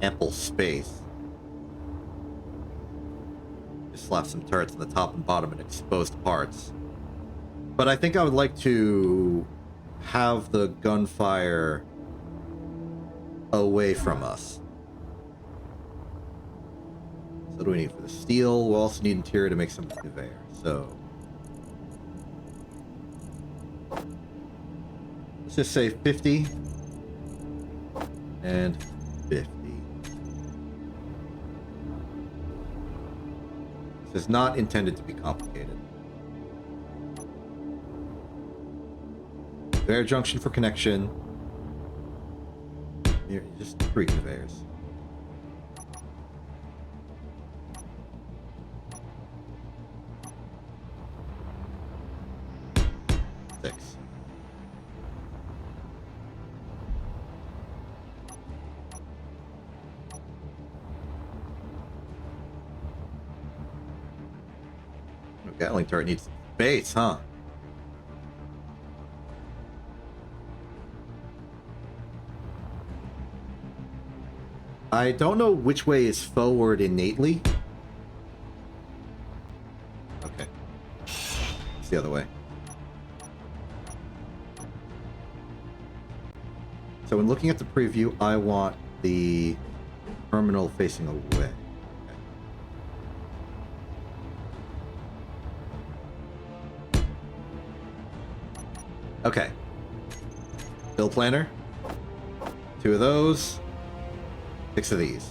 ample space. Just slap some turrets on the top and bottom and exposed parts. But I think I would like to have the gunfire away from us. So what do we need for the steel? We'll also need interior to make some conveyor. So let's just say 50 and 50. This is not intended to be complicated. Conveyor junction for connection. Here, just 3 conveyors. Six. Gatling turret needs space, huh? I don't know which way is forward innately. Okay. It's the other way. So when looking at the preview, I want the terminal facing away. Okay. Bill planner. 2 of those. 6 of these.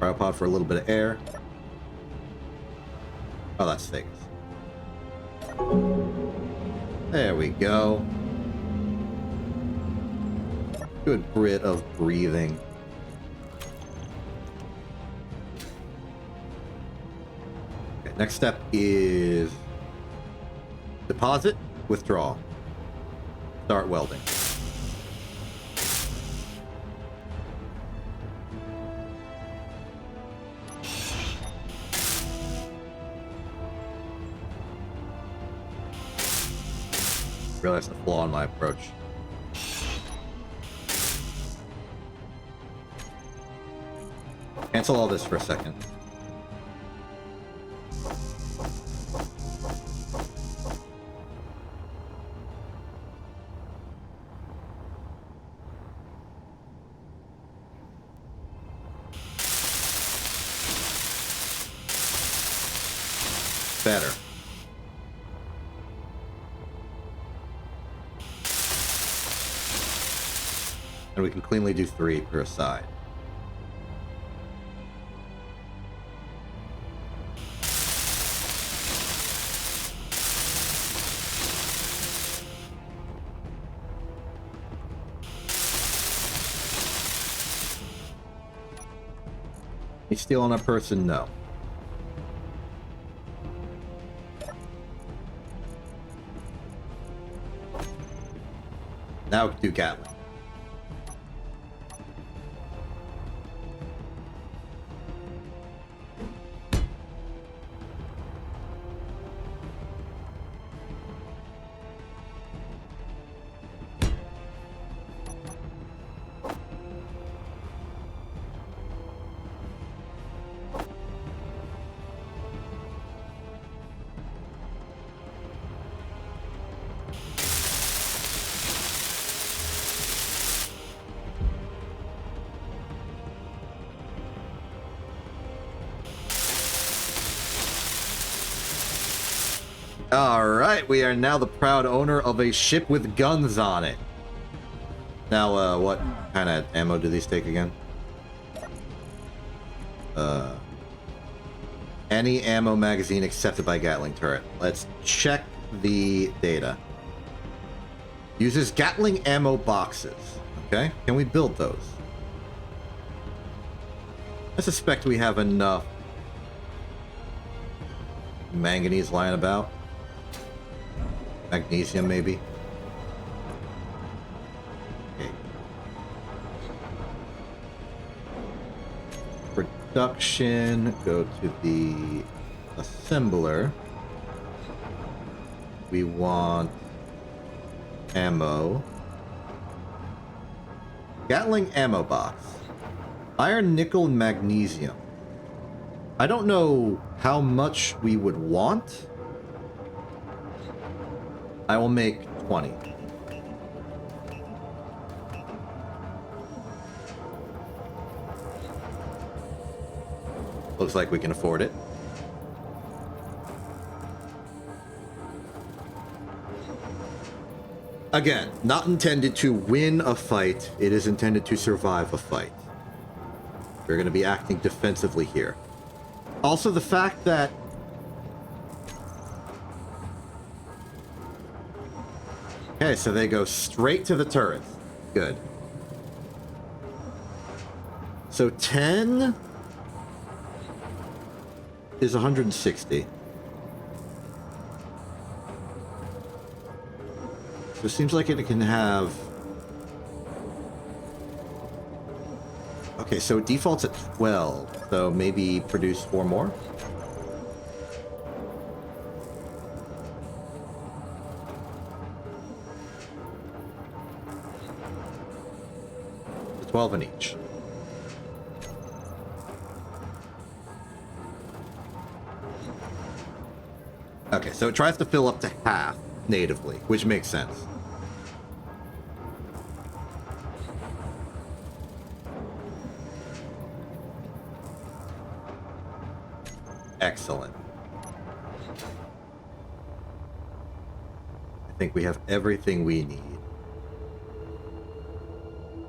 Cryopod for a little bit of air. Oh, that's things. There we go. Good bit of breathing. Okay, next step is deposit, withdraw. Start welding. Realize the flaw in my approach. Cancel all this for a second. Better. And we can cleanly do 3 per side. You steal on a person? No. Now do Gatling. Alright, we are now the proud owner of a ship with guns on it. Now, what kind of ammo do these take again? Any ammo magazine accepted by Gatling turret. Let's check the data. Uses Gatling ammo boxes. Okay, can we build those? I suspect we have enough manganese lying about. Magnesium, maybe. Okay. Production, go to the assembler. We want ammo. Gatling ammo box. Iron, nickel, and magnesium. I don't know how much we would want. I will make 20. Looks like we can afford it. Again, not intended to win a fight. It is intended to survive a fight. We're going to be acting defensively here. Also, the fact that okay, so they go straight to the turrets. Good. So 10 is 160. So it seems like it can have... Okay, so it defaults at 12, so maybe produce 4 more? So 12 in each. Okay, so it tries to fill up to half natively, which makes sense. Excellent. I think we have everything we need.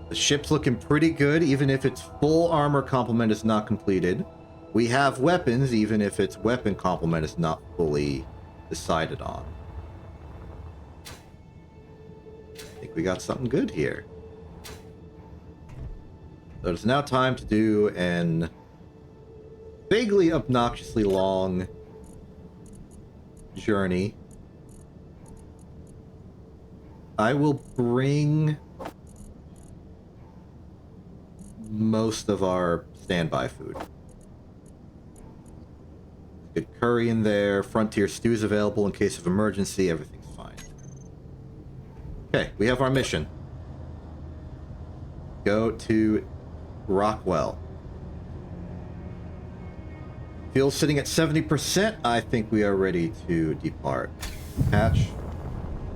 The ship's looking pretty good, even if its full armor complement is not completed. We have weapons, even if its weapon complement is not fully decided on. I think we got something good here. So it's now time to do an vaguely obnoxiously long journey. I will bring most of our standby food. Good curry in there. Frontier stew is available in case of emergency. Everything's fine. Okay, we have our mission. Go to Rockwell. Fuel sitting at 70%. I think we are ready to depart. Hatch.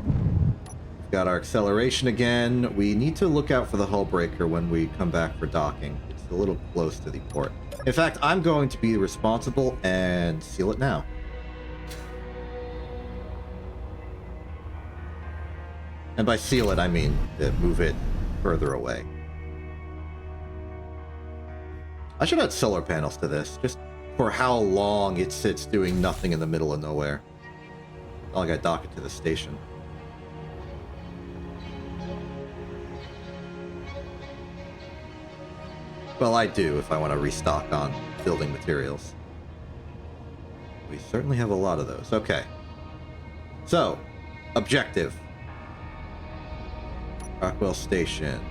We've got our acceleration again. We need to look out for the hull breaker when we come back for docking. It's a little close to the port. In fact, I'm going to be responsible and seal it now. And by seal it, I mean move it further away. I should add solar panels to this, just for how long it sits doing nothing in the middle of nowhere. Oh, I gotta dock it to the station. Well, I do if I want to restock on building materials. We certainly have a lot of those. Okay. So, objective. Rockwell Station.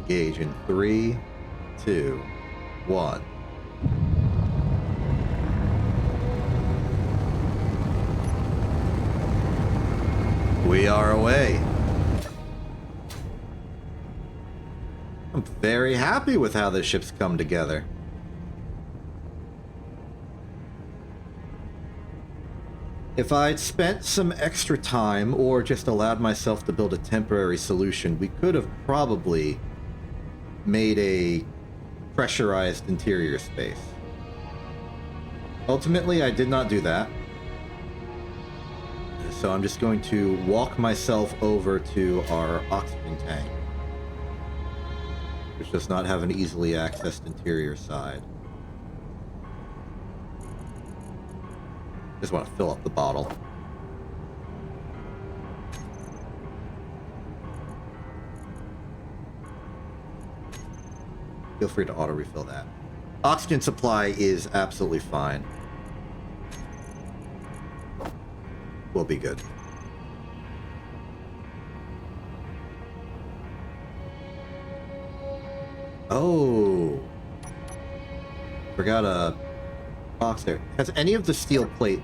Engage in 3, 2, 1. We are away. I'm very happy with how this ship's come together. If I'd spent some extra time or just allowed myself to build a temporary solution, we could have probably made a pressurized interior space. Ultimately, I did not do that. so I'm just going to walk myself over to our oxygen tank, which does not have an easily accessed interior side. Just want to fill up the bottle. Feel free to auto-refill that. Oxygen supply is absolutely fine. We'll be good. Oh. Forgot a box there. Has any of the steel plate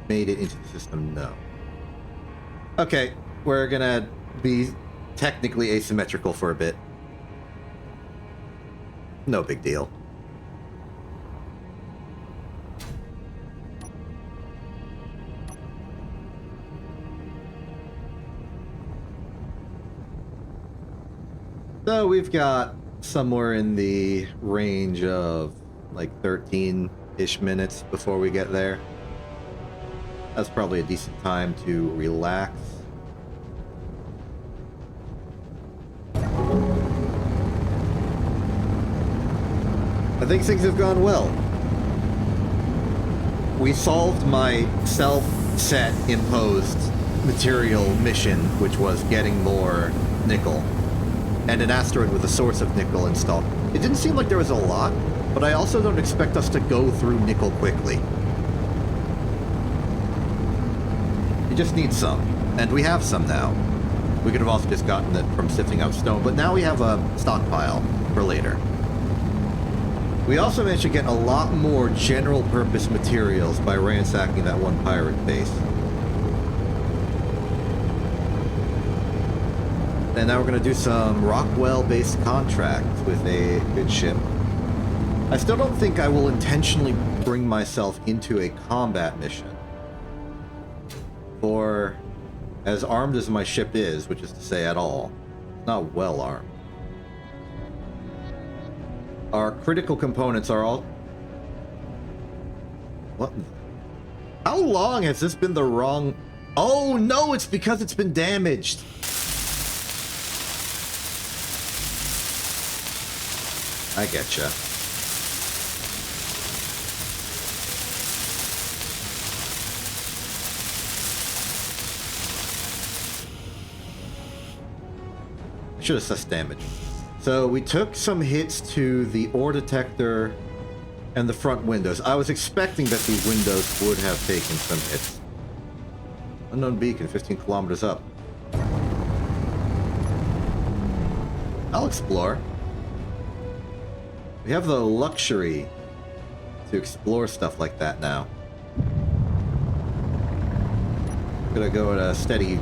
made it into the system? No. Okay, we're gonna be technically asymmetrical for a bit. No big deal. So we've got somewhere in the range of like 13-ish minutes before we get there. That's probably a decent time to relax. I think things have gone well. We solved my self-set imposed material mission, which was getting more nickel, and an asteroid with a source of nickel installed. It didn't seem like there was a lot, but I also don't expect us to go through nickel quickly. You just need some, and we have some now. We could have also just gotten it from sifting out stone, but now we have a stockpile for later. We also managed to get a lot more general-purpose materials by ransacking that one pirate base. And now we're going to do some Rockwell-based contracts with a good ship. I still don't think I will intentionally bring myself into a combat mission. For as armed as my ship is, which is to say at all, it's not well armed. Our critical components are all... What? How long has this been the wrong... Oh no, it's because it's been damaged. I getcha. I should assess damage. So we took some hits to the ore detector and the front windows. I was expecting that the windows would have taken some hits. Unknown beacon, 15 kilometers up. I'll explore. We have the luxury to explore stuff like that now. I'm gonna go at a steady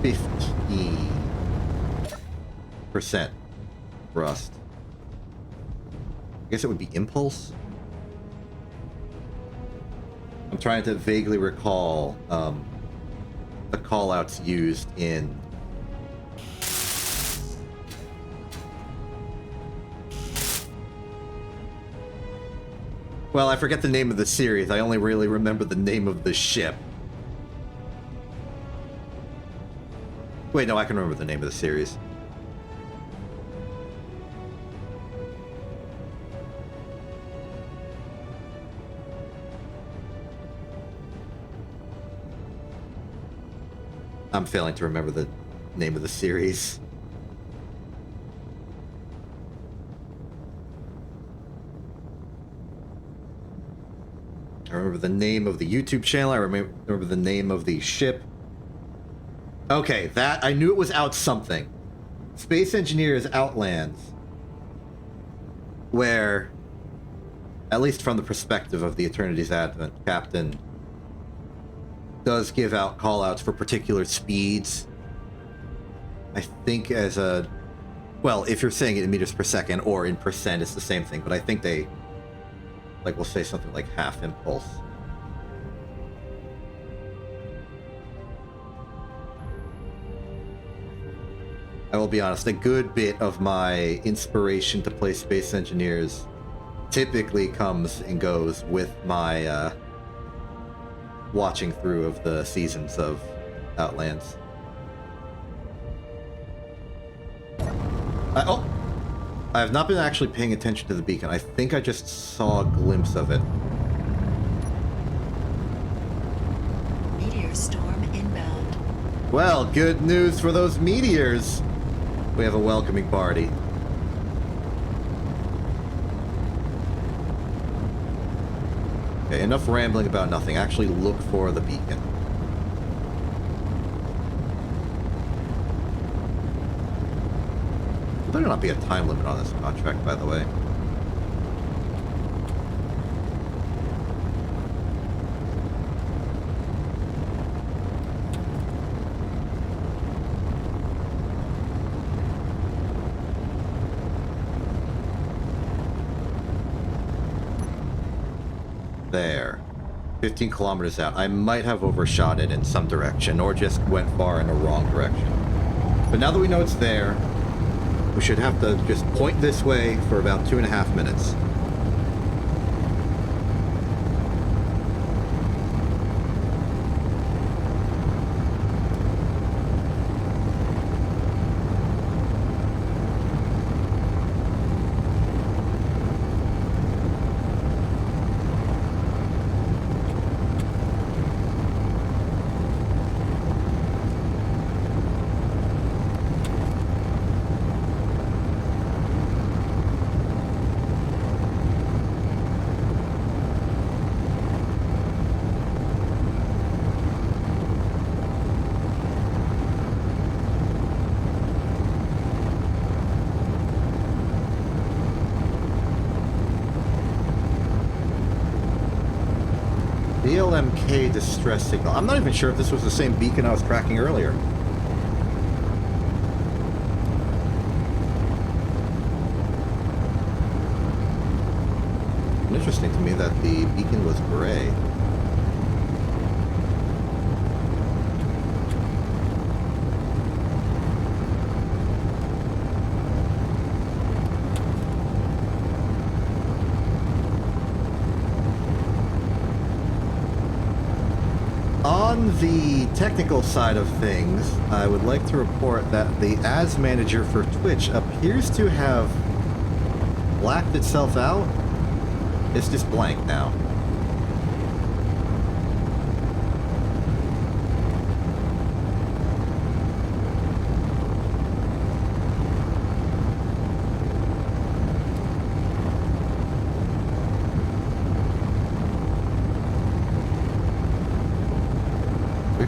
50% rust. I guess it would be impulse. I'm trying to vaguely recall the callouts used in well, I forget the name of the series. I only really remember the name of the ship. Wait, no, I can remember the name of the series. I'm failing to remember the name of the series. I remember the name of the YouTube channel. I remember the name of the ship. Okay, that... I knew it was out something. Space Engineers Outlands. Where, at least from the perspective of the Eternity's Advent, Captain does give out callouts for particular speeds. I think as a... Well, if you're saying it in meters per second or in percent, it's the same thing. But I think they... Like, we'll say something like half impulse. I will be honest, a good bit of my inspiration to play Space Engineers typically comes and goes with my watching through of the seasons of Outlands. I have not been actually paying attention to the beacon. I think I just saw a glimpse of it. Meteor storm inbound. Well, good news for those meteors. We have a welcoming party. Okay, enough rambling about nothing. Actually look for the beacon. There better not be a time limit on this contract, by the way. There. 15 kilometers out. I might have overshot it in some direction, or just went far in the wrong direction. But now that we know it's there, we should have to just point this way for about 2.5 minutes. BLMK distress signal. I'm not even sure if this was the same beacon I was tracking earlier. Interesting to me that the beacon was gray. On the technical side of things, I would like to report that the ads manager for Twitch appears to have blacked itself out. It's just blank now.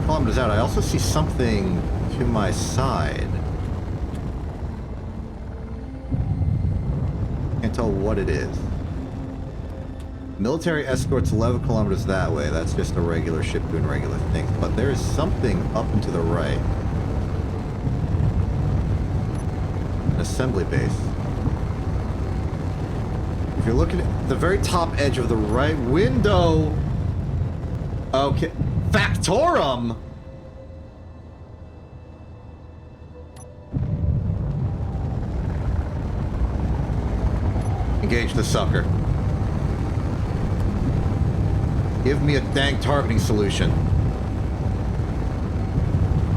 Kilometers out. I also see something to my side. Can't tell what it is. Military escorts 11 kilometers that way. That's just a regular ship doing regular things. But there is something up and to the right. An assembly base. If you're looking at the very top edge of the right window. Okay. Factorum! Engage the sucker. Give me a dang targeting solution.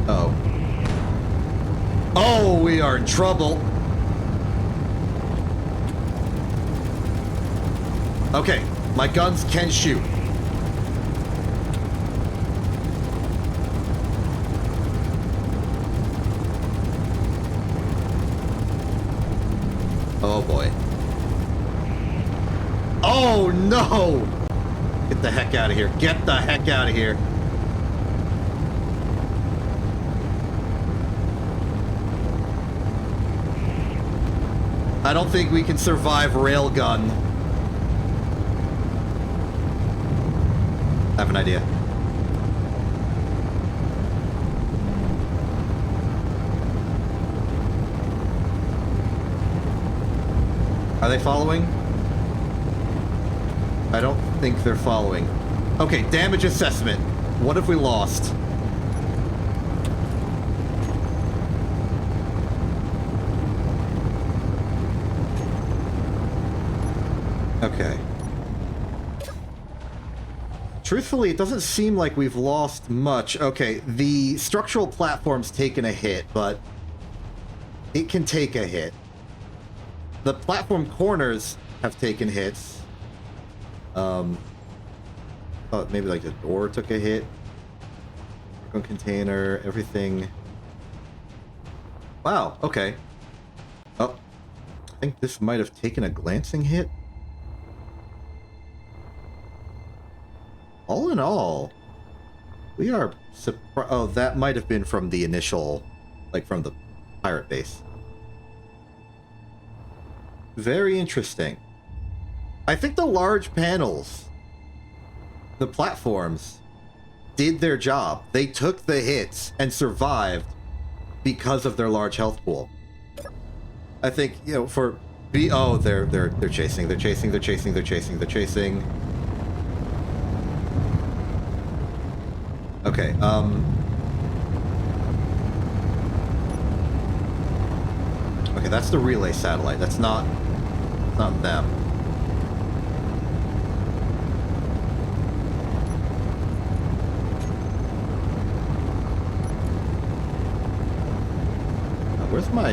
Oh. Oh, we are in trouble. Okay, my guns can shoot. Oh boy. Oh no! Get the heck out of here. Get the heck out of here. I don't think we can survive railgun. I have an idea. Are they following? I don't think they're following. Okay, damage assessment. What have we lost? Okay. Truthfully, it doesn't seem like we've lost much. Okay, the structural platform's taken a hit, but it can take a hit. The platform corners have taken hits. Thought maybe like the door took a hit. Cargo container, everything. Wow, okay. Oh, I think this might have taken a glancing hit. All in all, we are surprised. Oh, that might have been from the initial, like from the pirate base. Very interesting. I think the large panels, the platforms, did their job. They took the hits and survived because of their large health pool. I think, you know, for oh, they're chasing. Okay, okay, that's the relay satellite. That's not them. Where's my,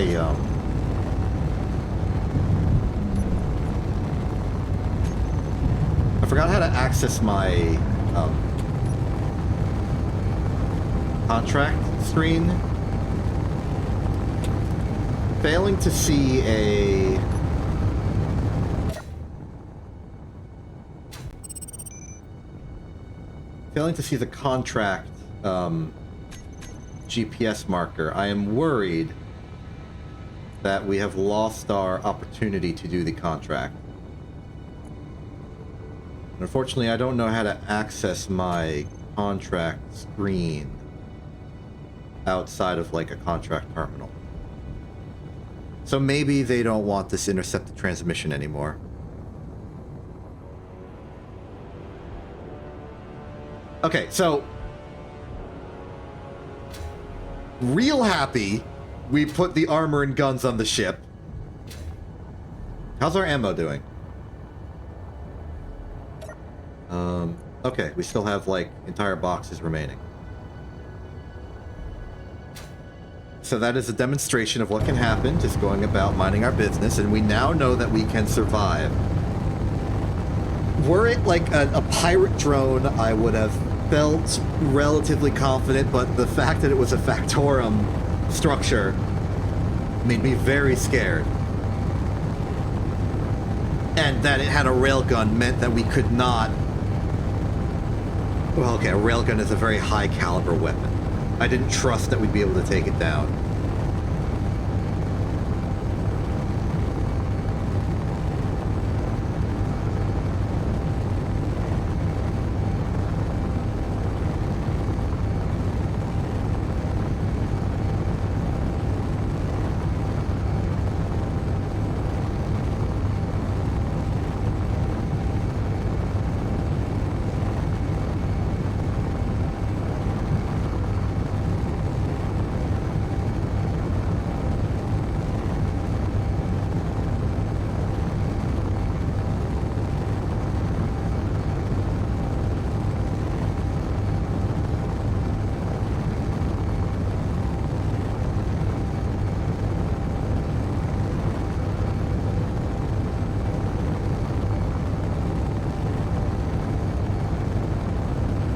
I forgot how to access my, contract screen. Failing to see a... Failing to see the contract, GPS marker. I am worried that we have lost our opportunity to do the contract. Unfortunately, I don't know how to access my contract screen outside of like a contract terminal. So maybe they don't want this intercepted transmission anymore. Okay, so real happy we put the armor and guns on the ship. How's our ammo doing? Okay, we still have like entire boxes remaining. So that is a demonstration of what can happen just going about minding our business, and we now know that we can survive. Were it like a pirate drone, I would have felt relatively confident, but the fact that it was a Factorum structure made me very scared. And that it had a railgun meant that we could not... Well, okay, a railgun is a very high caliber weapon. I didn't trust that we'd be able to take it down.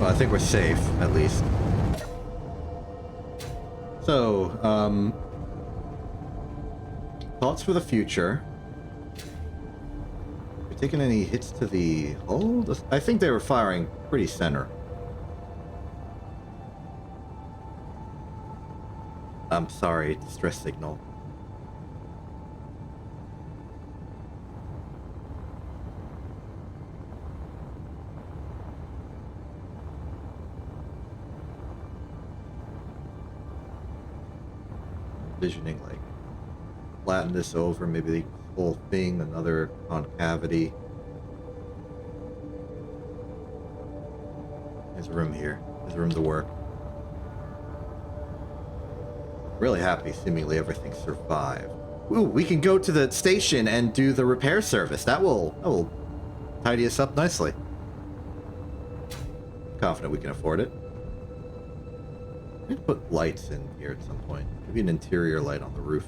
I think we're safe, at least. So, thoughts for the future. You taking any hits to the hull? I think they were firing pretty center. I'm sorry, distress signal. Visioning, like, flatten this over, maybe the whole thing, another concavity. There's room here. There's room to work. Really happy, seemingly everything survived. Ooh, we can go to the station and do the repair service. That will tidy us up nicely. confident we can afford it. We need to put lights in here at some point. Maybe an interior light on the roof.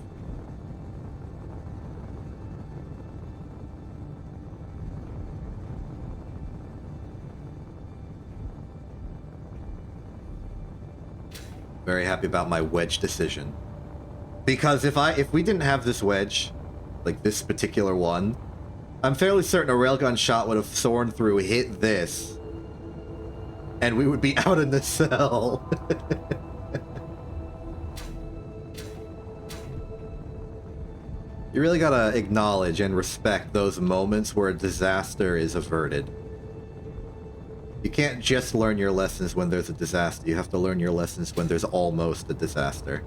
Very happy about my wedge decision. Because if we didn't have this wedge, like this particular one, I'm fairly certain a railgun shot would have soared through, hit this, and we would be out in the cell. You really gotta acknowledge and respect those moments where a disaster is averted. You can't just learn your lessons when there's a disaster. You have to learn your lessons when there's almost a disaster.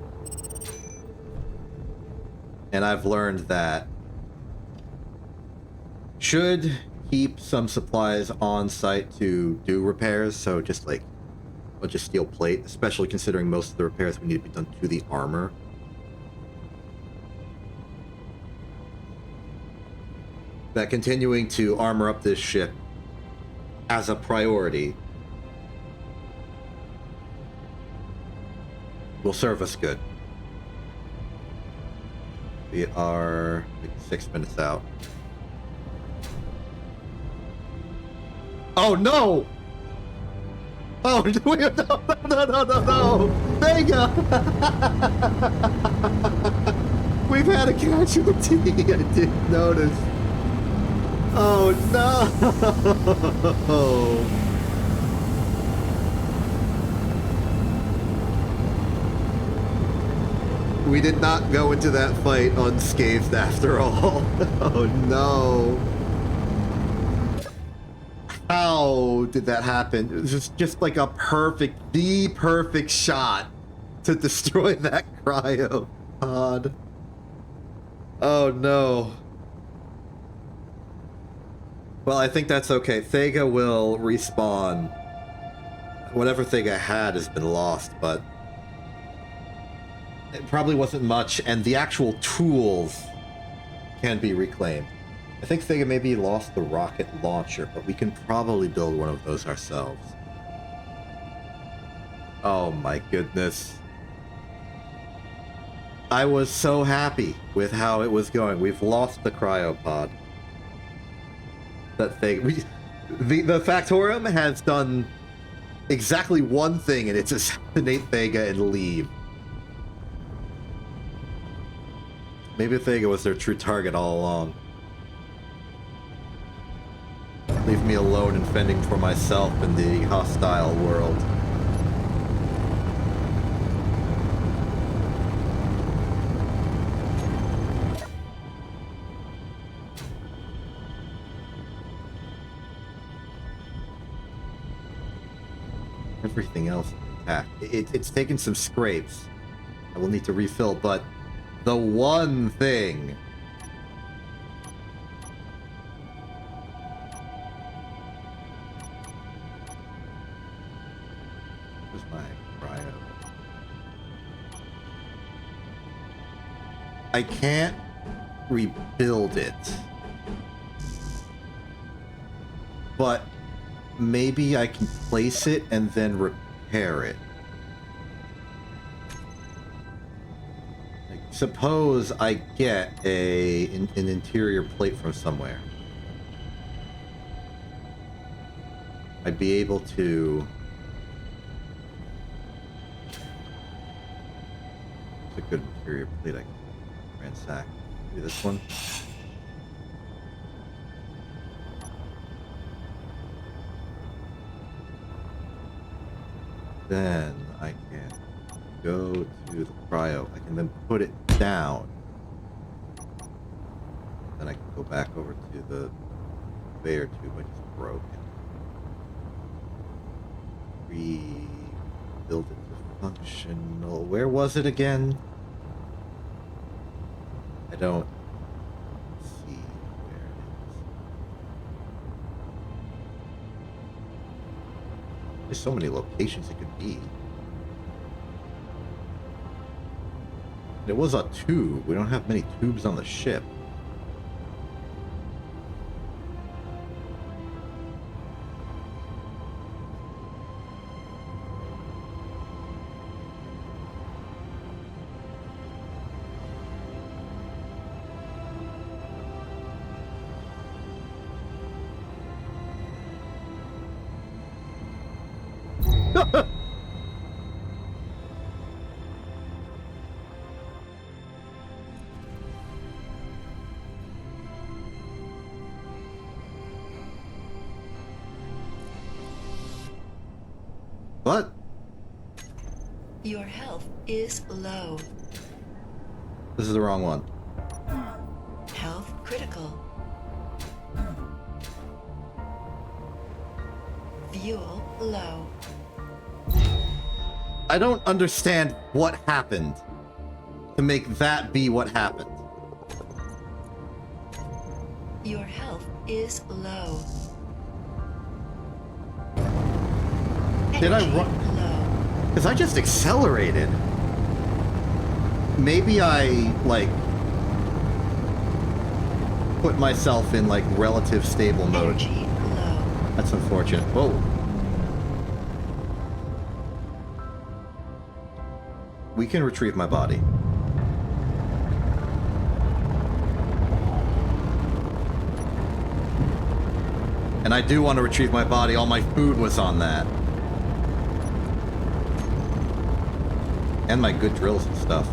And I've learned that should keep some supplies on site to do repairs, so just like a bunch of steel plate, especially considering most of the repairs we need to be done to the armor. That continuing to armor up this ship as a priority will serve us good. We are like 6 minutes out. Oh no! Oh no! Vega! We've had a casualty. I didn't notice. Oh no! We did not go into that fight unscathed after all. Oh no. How did that happen? It was just like a the perfect shot to destroy that cryo pod. Oh no. Well, I think that's okay. Thega will respawn. Whatever Thega had has been lost, but it probably wasn't much, and the actual tools can be reclaimed. I think Thega maybe lost the rocket launcher, but we can probably build one of those ourselves. Oh my goodness. I was so happy with how it was going. We've lost the cryopod. That thing. The Factorum has done exactly one thing, and it's assassinate Thega and leave. Maybe Thega was their true target all along. Leave me alone and fending for myself in the hostile world. Everything else is intact. It's taken some scrapes. I will need to refill, but the one thing... Where's my cryo? I can't rebuild it. But maybe I can place it and then repair it. Like, suppose I get an interior plate from somewhere. I'd be able to... It's a good interior plate I can ransack. Maybe this one? Then I can go to the cryo. I can then put it down. Then I can go back over to the conveyor tube I just broke and rebuild it to functional. Where was it again? I don't see where it is. There's so many locations it could be. It was a tube. We don't have many tubes on the ship. What? Your health is low. This is the wrong one. Health critical. Fuel low. I don't understand what happened to make that be what happened. Your health is low. Did I Energy run? low. Because I just accelerated. Maybe I, like, put myself in, like, relative stable mode. Energy low. That's unfortunate. Whoa. We can retrieve my body. And I do want to retrieve my body. All my food was on that. And my good drills and stuff.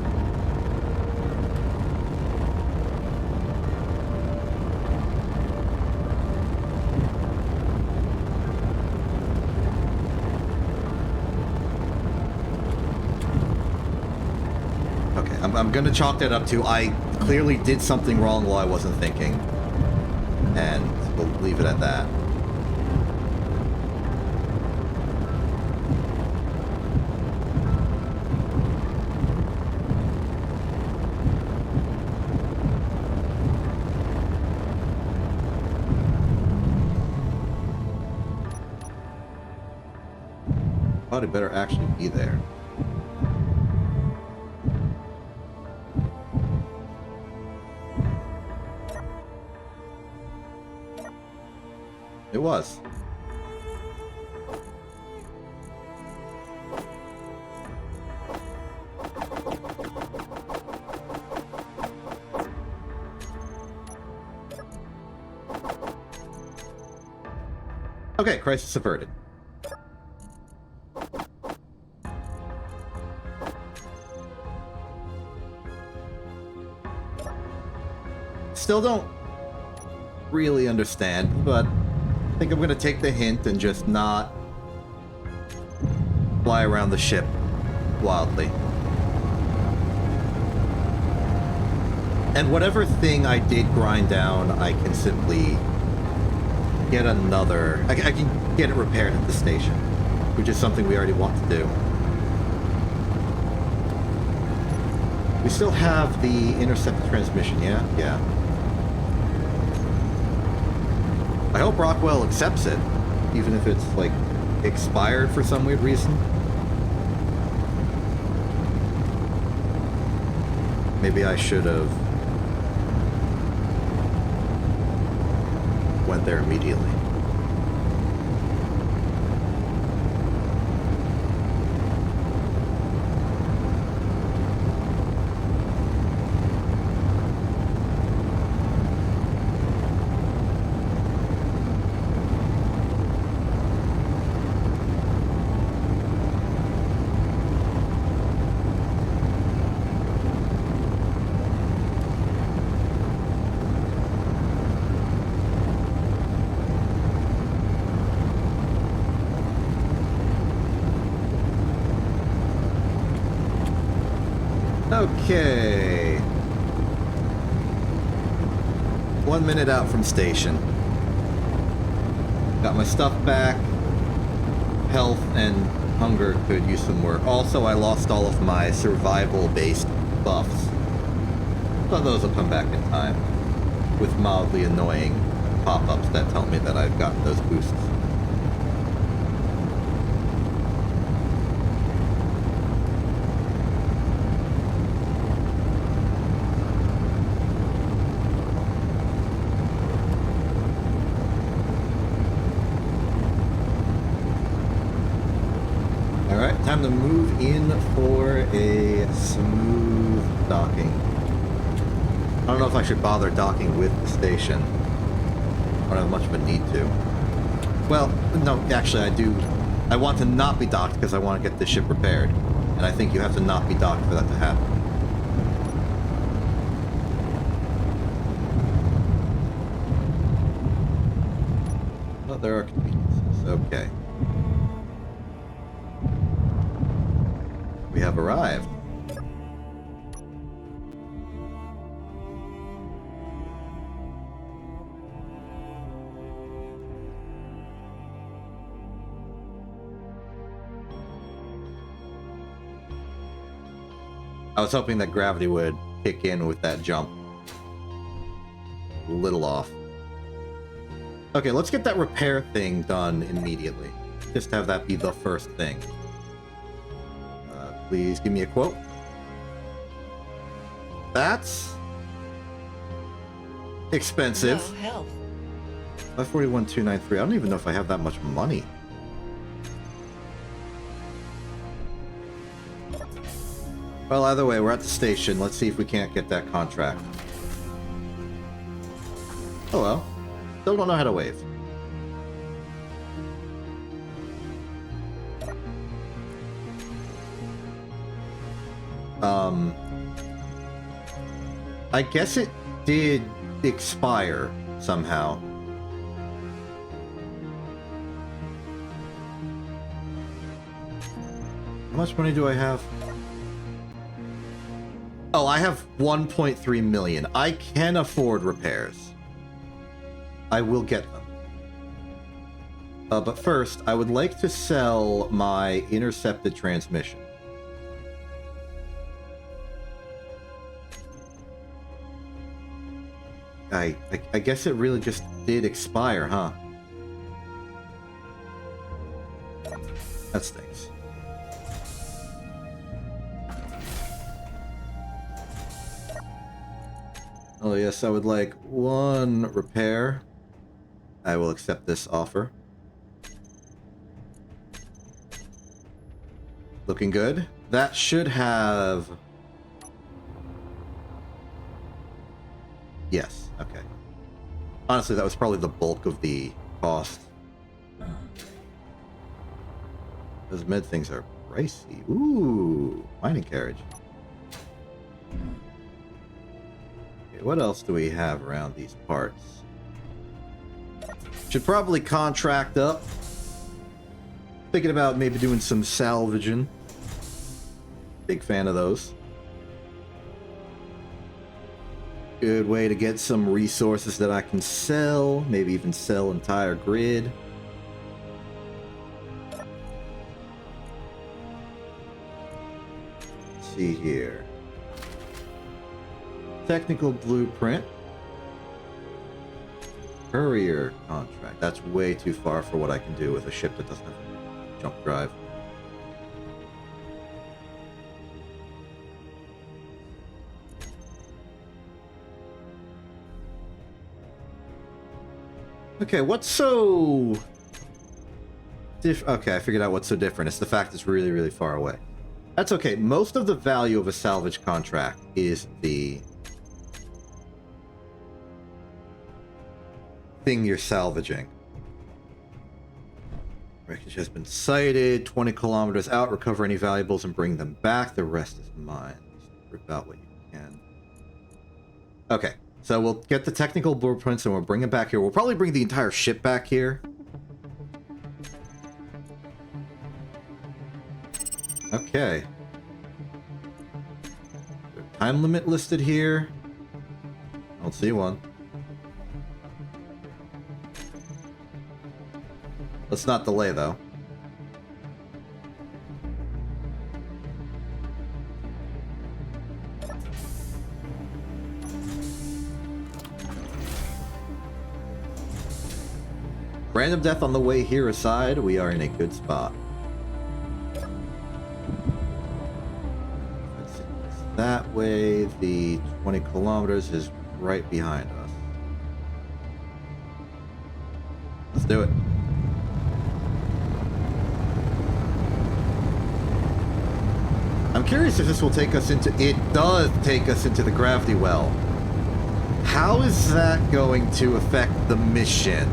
Okay, I'm gonna chalk that up to I clearly did something wrong while I wasn't thinking. And we'll leave it at that. Thought it better actually be there. It was. Okay, crisis averted. Still don't really understand, but I think I'm gonna take the hint and just not fly around the ship wildly. And whatever thing I did grind down, I can simply get another... I can get it repaired at the station, which is something we already want to do. We still have the intercepted transmission, yeah? Yeah. I hope Rockwell accepts it, even if it's, like, expired for some weird reason. Maybe I should have went there immediately. Okay. 1 minute out from station. Got my stuff back. Health and hunger could use some work. Also, I lost all of my survival-based buffs. But those will come back in time. With mildly annoying pop-ups that tell me that I've gotten those boosts. Time to move in for a smooth docking. I don't know if I should bother docking with the station. I don't have much of a need to. Well, no, actually I do I want to not be docked because I want to get this ship repaired. And I think you have to not be docked for that to happen. Well, there are conveniences. Okay. We have arrived. I was hoping that gravity would kick in with that jump. A little off. Okay, let's get that repair thing done immediately. Just have that be the first thing. Please give me a quote. That's expensive. Low health. 541,293. I don't even know if I have that much money. Well, either way, we're at the station. Let's see if we can't get that contract. Hello. Still don't know how to wave. I guess it did expire somehow. How much money do I have? Oh, I have 1.3 million. I can afford repairs. I will get them. But first, I would like to sell my intercepted transmission. I guess it really just did expire, huh? That stinks. Oh yes, I would like one repair. I will accept this offer. Looking good. That should have... Yes, okay. Honestly, that was probably the bulk of the cost. Those med things are pricey. Ooh, mining carriage. Okay, what else do we have around these parts? Should probably contract up. Thinking about maybe doing some salvaging. Big fan of those. Good way to get some resources that I can sell. Maybe even sell entire grid. Let's see here. Technical blueprint. Courier contract. That's way too far for what I can do with a ship that doesn't have a jump drive. Okay, what's so... Okay, I figured out what's so different. It's the fact it's really, really far away. That's okay. Most of the value of a salvage contract is the thing you're salvaging. Wreckage has been sighted. 20 kilometers out. Recover any valuables and bring them back. The rest is mine. Just rip out what you can. Okay. So we'll get the technical blueprints and we'll bring it back here. We'll probably bring the entire ship back here. Okay. Time limit listed here. I don't see one. Let's not delay though. Random death on the way here aside, we are in a good spot. It's that way, the 20 kilometers is right behind us. Let's do it. I'm curious if this will take us into... It does take us into the gravity well. How is that going to affect the mission?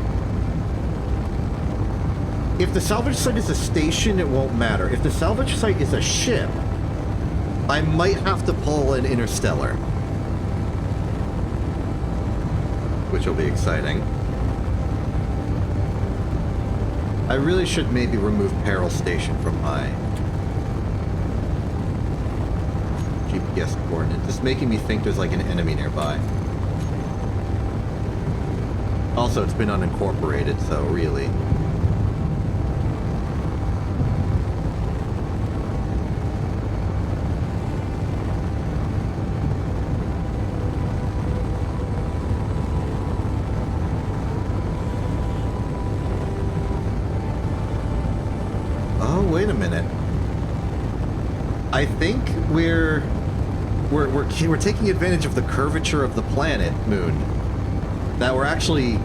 If the salvage site is a station, it won't matter. If the salvage site is a ship, I might have to pull an interstellar. Which will be exciting. I really should maybe remove Peril Station from my GPS coordinate. It's making me think there's like an enemy nearby. Also, it's been unincorporated, so really. Wait a minute. I think we're taking advantage of the curvature of the planet, Moon. That we're actually...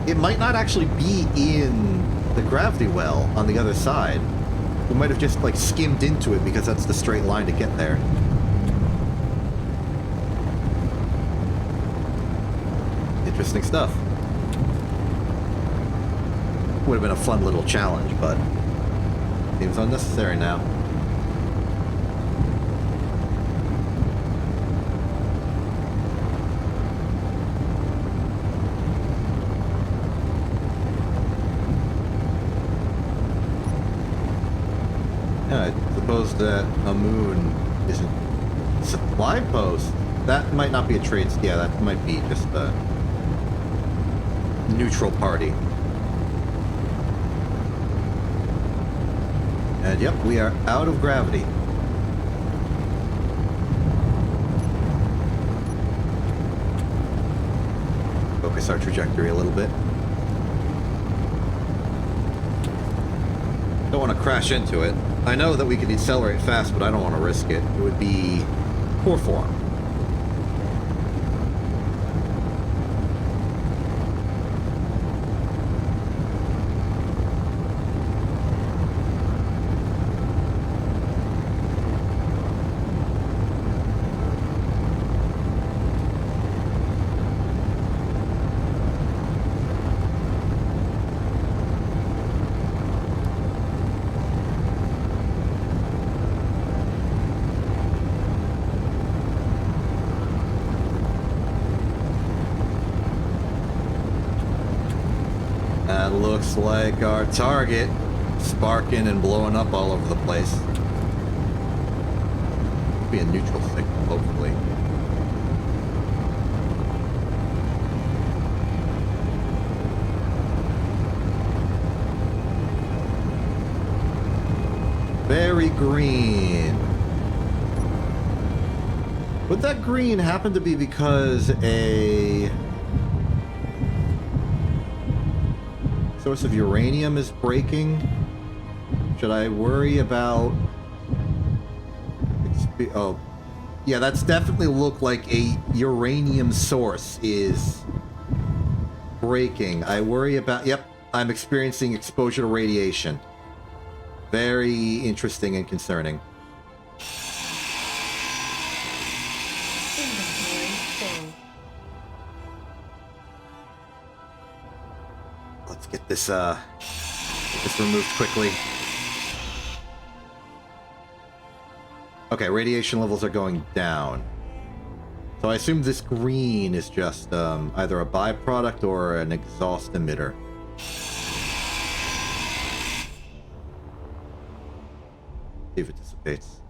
It might not actually be in the gravity well on the other side. We might have just, like, skimmed into it because that's the straight line to get there. Interesting stuff. Would have been a fun little challenge, but... seems unnecessary now. Yeah, I suppose that a moon isn't supply post. That might not be a trade. Yeah, that might be just a neutral party. And yep, we are out of gravity. Focus our trajectory a little bit. Don't want to crash into it. I know that we could decelerate fast, but I don't want to risk it. It would be poor form. That looks like our target, sparking and blowing up all over the place. Be a neutral signal, hopefully. Very green. Would that green happen to be because a source of uranium is breaking? Should I worry about... Oh, yeah, that's definitely looked like a uranium source is breaking. I worry about... Yep, I'm experiencing exposure to radiation. Very interesting and concerning. Inventory full. Let's get this removed quickly. Okay, radiation levels are going down. So I assume this green is just either a byproduct or an exhaust emitter. See if it dissipates.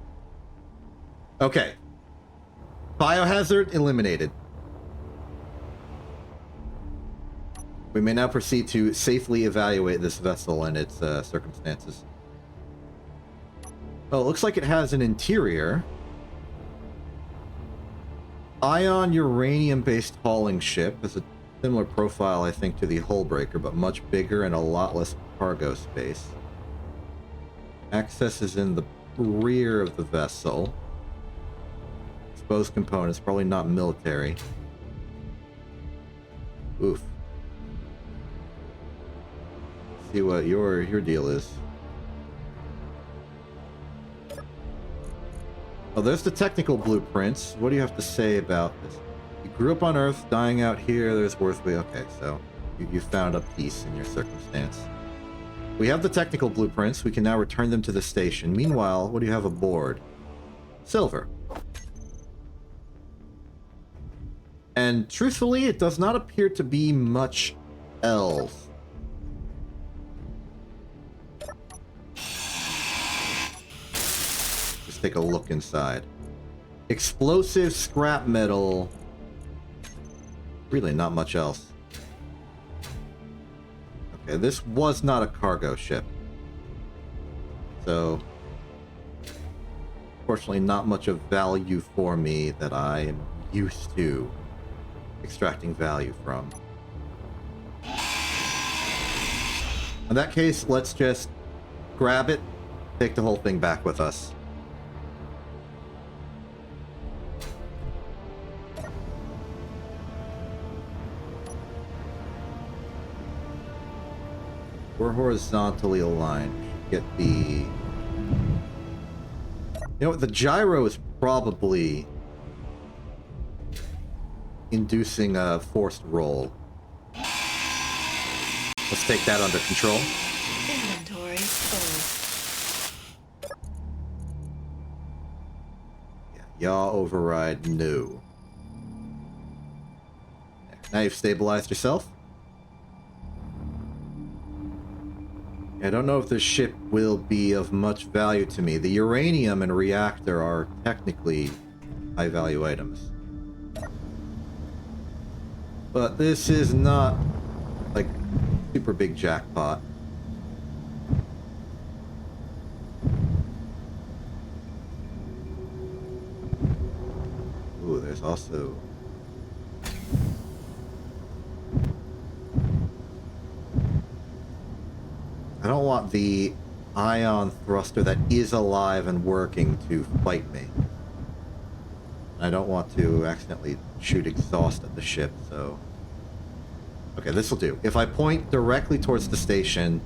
Okay. Biohazard eliminated. We may now proceed to safely evaluate this vessel and its circumstances. Well, it looks like it has an interior. Ion uranium-based hauling ship. It's a similar profile, I think, to the Hullbreaker, but much bigger and a lot less cargo space. Access is in the rear of the vessel. Exposed components, probably not military. Oof. See what your deal is. Oh, there's the technical blueprints. What do you have to say about this? You grew up on Earth, dying out here. There's worth... Okay, so you found a peace in your circumstance. We have the technical blueprints. We can now return them to the station. Meanwhile, what do you have aboard? Silver. And truthfully, it does not appear to be much else. Just take a look inside. Explosive, scrap metal. Really not much else. Okay, this was not a cargo ship. So, unfortunately, not much of value for me that I am used to extracting value from. In that case, let's just grab it, take the whole thing back with us. We're horizontally aligned. Get the... You know what? The gyro is probably inducing a forced roll. Let's take that under control. Inventory full. Yeah, yaw override, no. Now you've stabilized yourself. I don't know if this ship will be of much value to me. The uranium and reactor are technically high-value items. But this is not, like, super big jackpot. Ooh, there's also... I don't want the ion thruster that is alive and working to fight me. I don't want to accidentally shoot exhaust at the ship, so... Okay, this will do. If I point directly towards the station,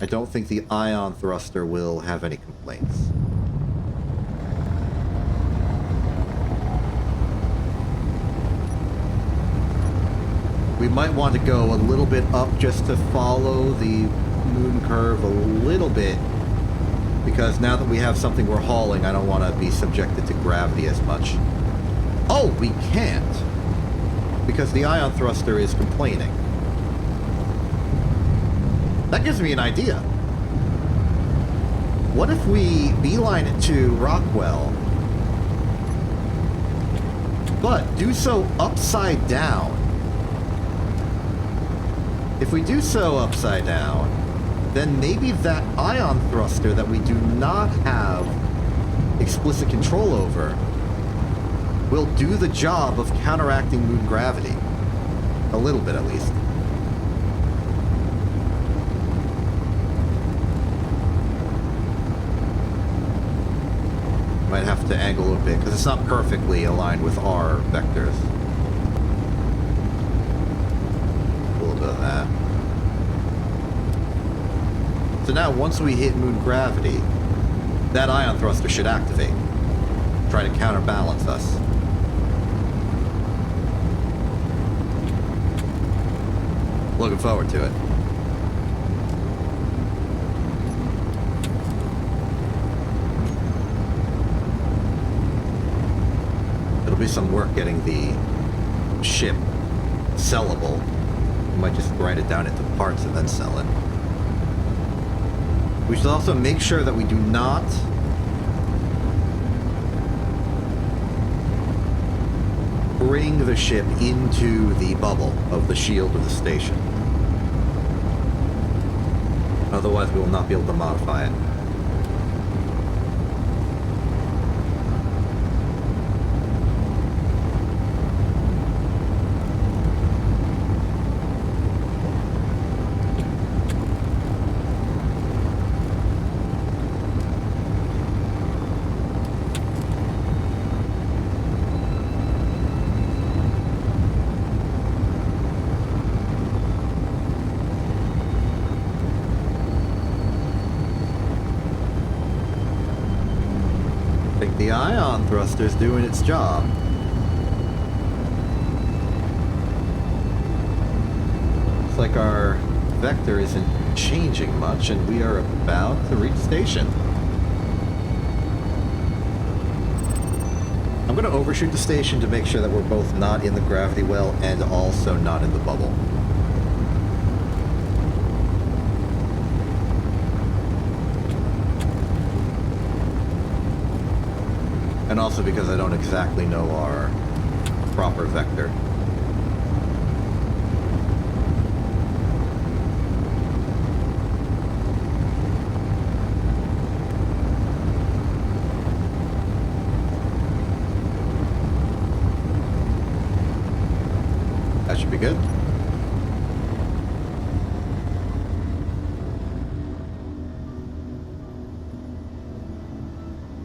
I don't think the ion thruster will have any complaints. We might want to go a little bit up just to follow the moon curve a little bit, because now that we have something we're hauling, I don't want to be subjected to gravity as much. Oh, we can't, because the ion thruster is complaining. That gives me an idea. What if we beeline it to Rockwell, but do so upside down? If we do so upside down, then maybe that ion thruster that we do not have explicit control over will do the job of counteracting moon gravity. A little bit, at least. Might have to angle a little bit, because it's not perfectly aligned with our vectors. A little bit of that. So now, once we hit moon gravity, that ion thruster should activate. Try to counterbalance us. Looking forward to it. It'll be some work getting the ship sellable. We might just grind it down into parts and then sell it. We should also make sure that we do not bring the ship into the bubble of the shield of the station. Otherwise, we will not be able to modify it. The ion thruster's doing its job. Looks like our vector isn't changing much, and we are about to reach station. I'm going to overshoot the station to make sure that we're both not in the gravity well and also not in the bubble. And also because I don't exactly know our proper vector. That should be good.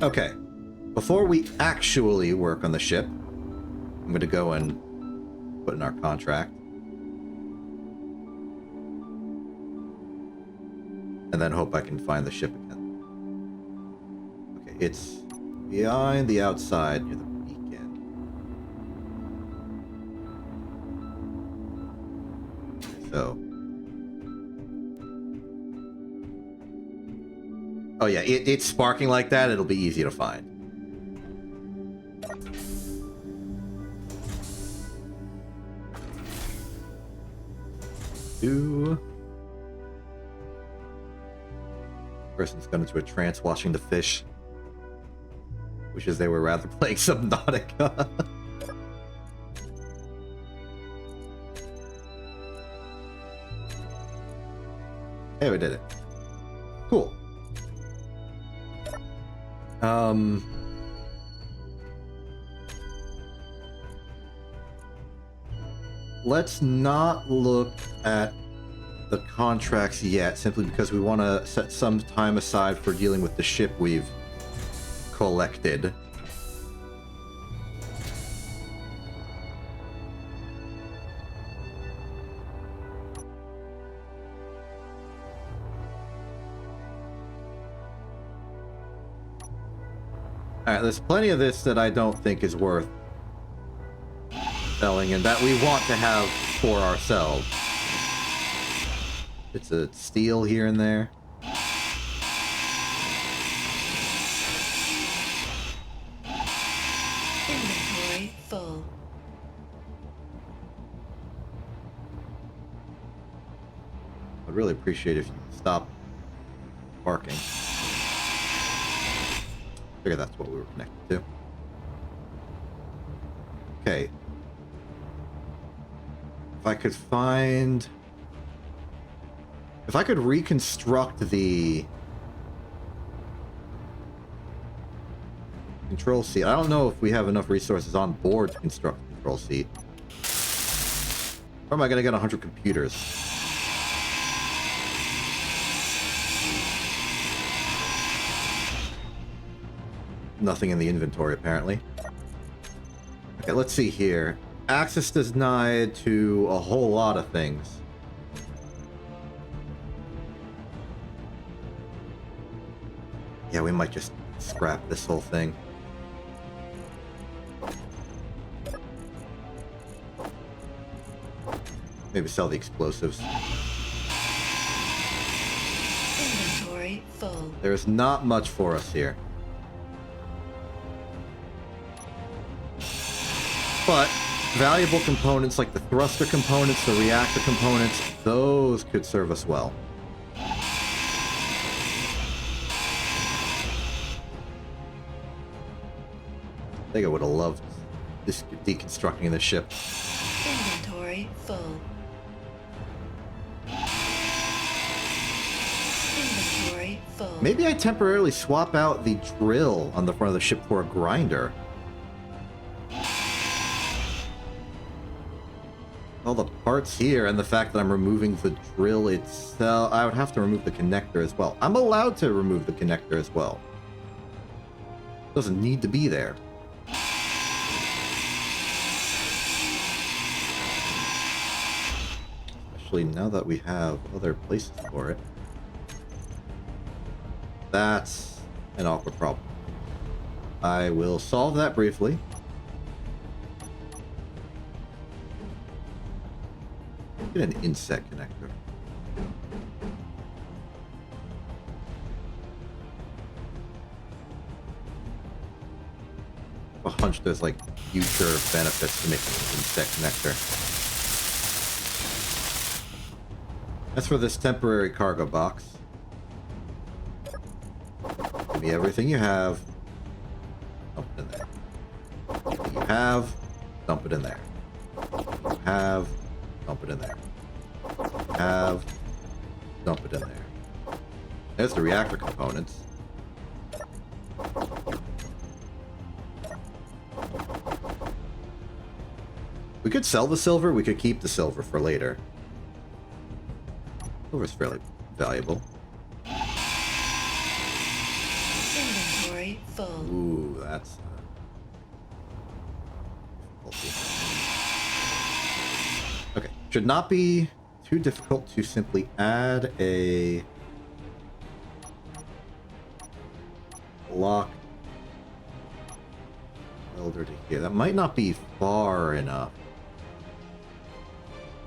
Okay. Before we actually work on the ship, I'm going to go and put in our contract. And then hope I can find the ship again. Okay, it's behind the outside near the beacon. So. Oh yeah, it's sparking like that, it'll be easy to find. Person's gone into a trance watching the fish. Wishes they were rather playing Subnautica. Hey, we did it. Cool. Let's not look at the contracts yet, simply because we want to set some time aside for dealing with the ship we've collected. Alright, there's plenty of this that I don't think is worth selling and that we want to have for ourselves. It's a steel here and there. Inventory full. I'd really appreciate if you stop barking. Figure that's what we were connected to. Okay. If I could find... If I could reconstruct the control seat. I don't know if we have enough resources on board to construct the control seat. Where am I going to get 100 computers? Nothing in the inventory, apparently. Okay, let's see here. Access denied to a whole lot of things. Yeah, we might just scrap this whole thing. Maybe sell the explosives. Inventory full. There's not much for us here. But valuable components like the thruster components, the reactor components, those could serve us well. I think I would have loved this deconstructing the ship. Inventory full. Inventory full. Maybe I temporarily swap out the drill on the front of the ship for a grinder. All the parts here and the fact that I'm removing the drill itself, I would have to remove the connector as well. I'm allowed to remove the connector as well. It doesn't need to be there. Especially now that we have other places for it. That's an awkward problem. I will solve that briefly. Get an inset connector. hunch there's like future benefits to making an insect nectar. As for this temporary cargo box, give me everything you have. Dump it in there. Everything you have, dump it in there. You have, dump it in there. You have, dump it in there. There's the reactor components. We could sell the silver, we could keep the silver for later. Silver's fairly valuable. Inventory full. Ooh, that's okay. Should not be too difficult to simply add a lock welder to here. That might not be far enough.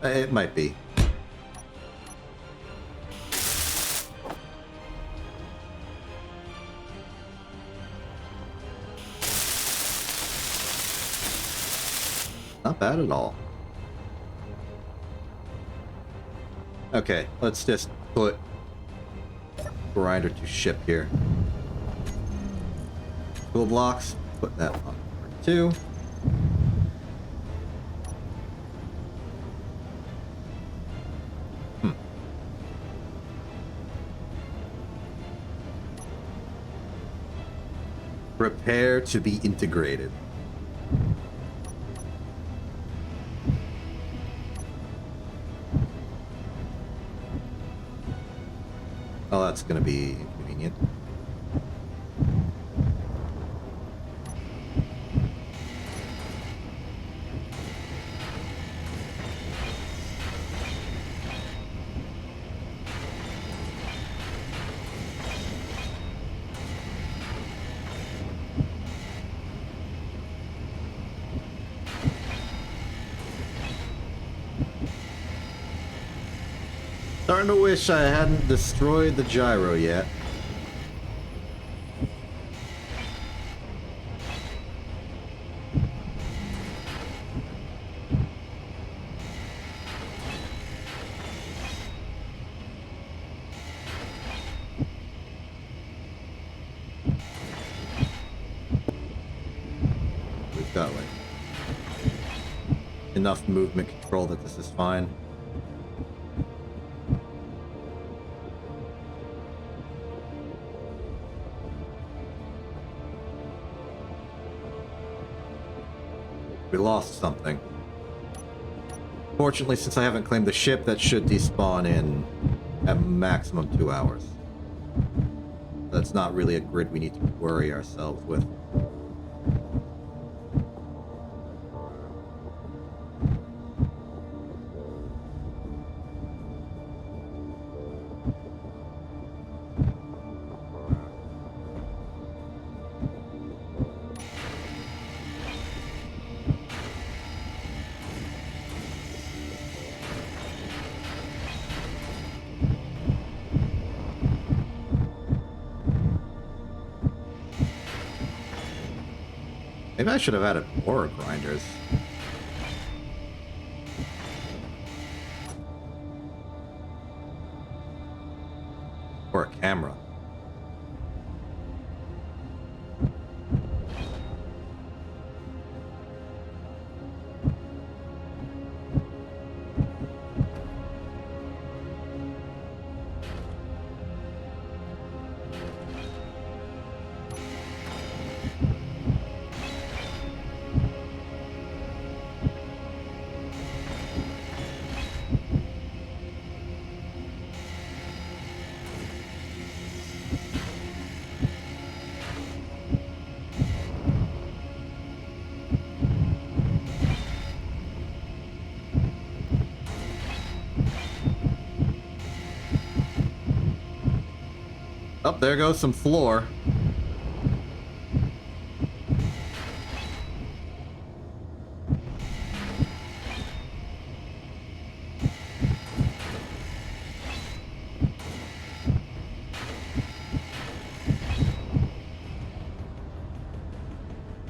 It might be. Not bad at all. Okay, let's just put grinder to ship here. Tool blocks, put that on number 2. Prepare to be integrated. Oh, that's going to be inconvenient. Starting to wish I hadn't destroyed the gyro yet. We've got like enough movement control that this is fine. We lost something. Fortunately, since I haven't claimed the ship, that should despawn in at maximum 2 hours. That's not really a grid we need to worry ourselves with. Maybe I should have added more grinders. Or a camera. Oh, there goes some floor.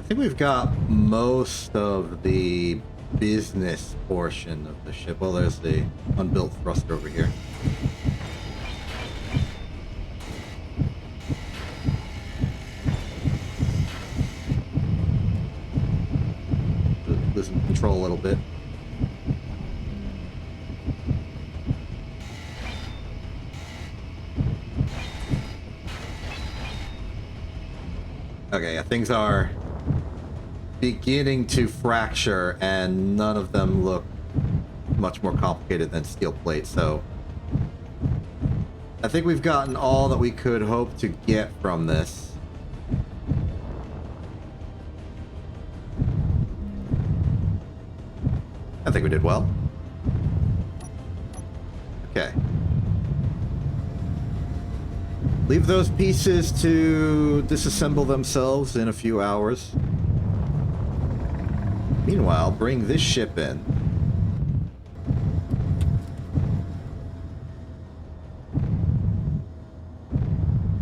I think we've got most of the business portion of the ship. Well, there's the unbuilt thruster over here. Losing control a little bit. Okay, yeah, things are beginning to fracture, and none of them look much more complicated than steel plate, so I think we've gotten all that we could hope to get from this. I think we did well. Okay. Leave those pieces to disassemble themselves in a few hours. Meanwhile, bring this ship in.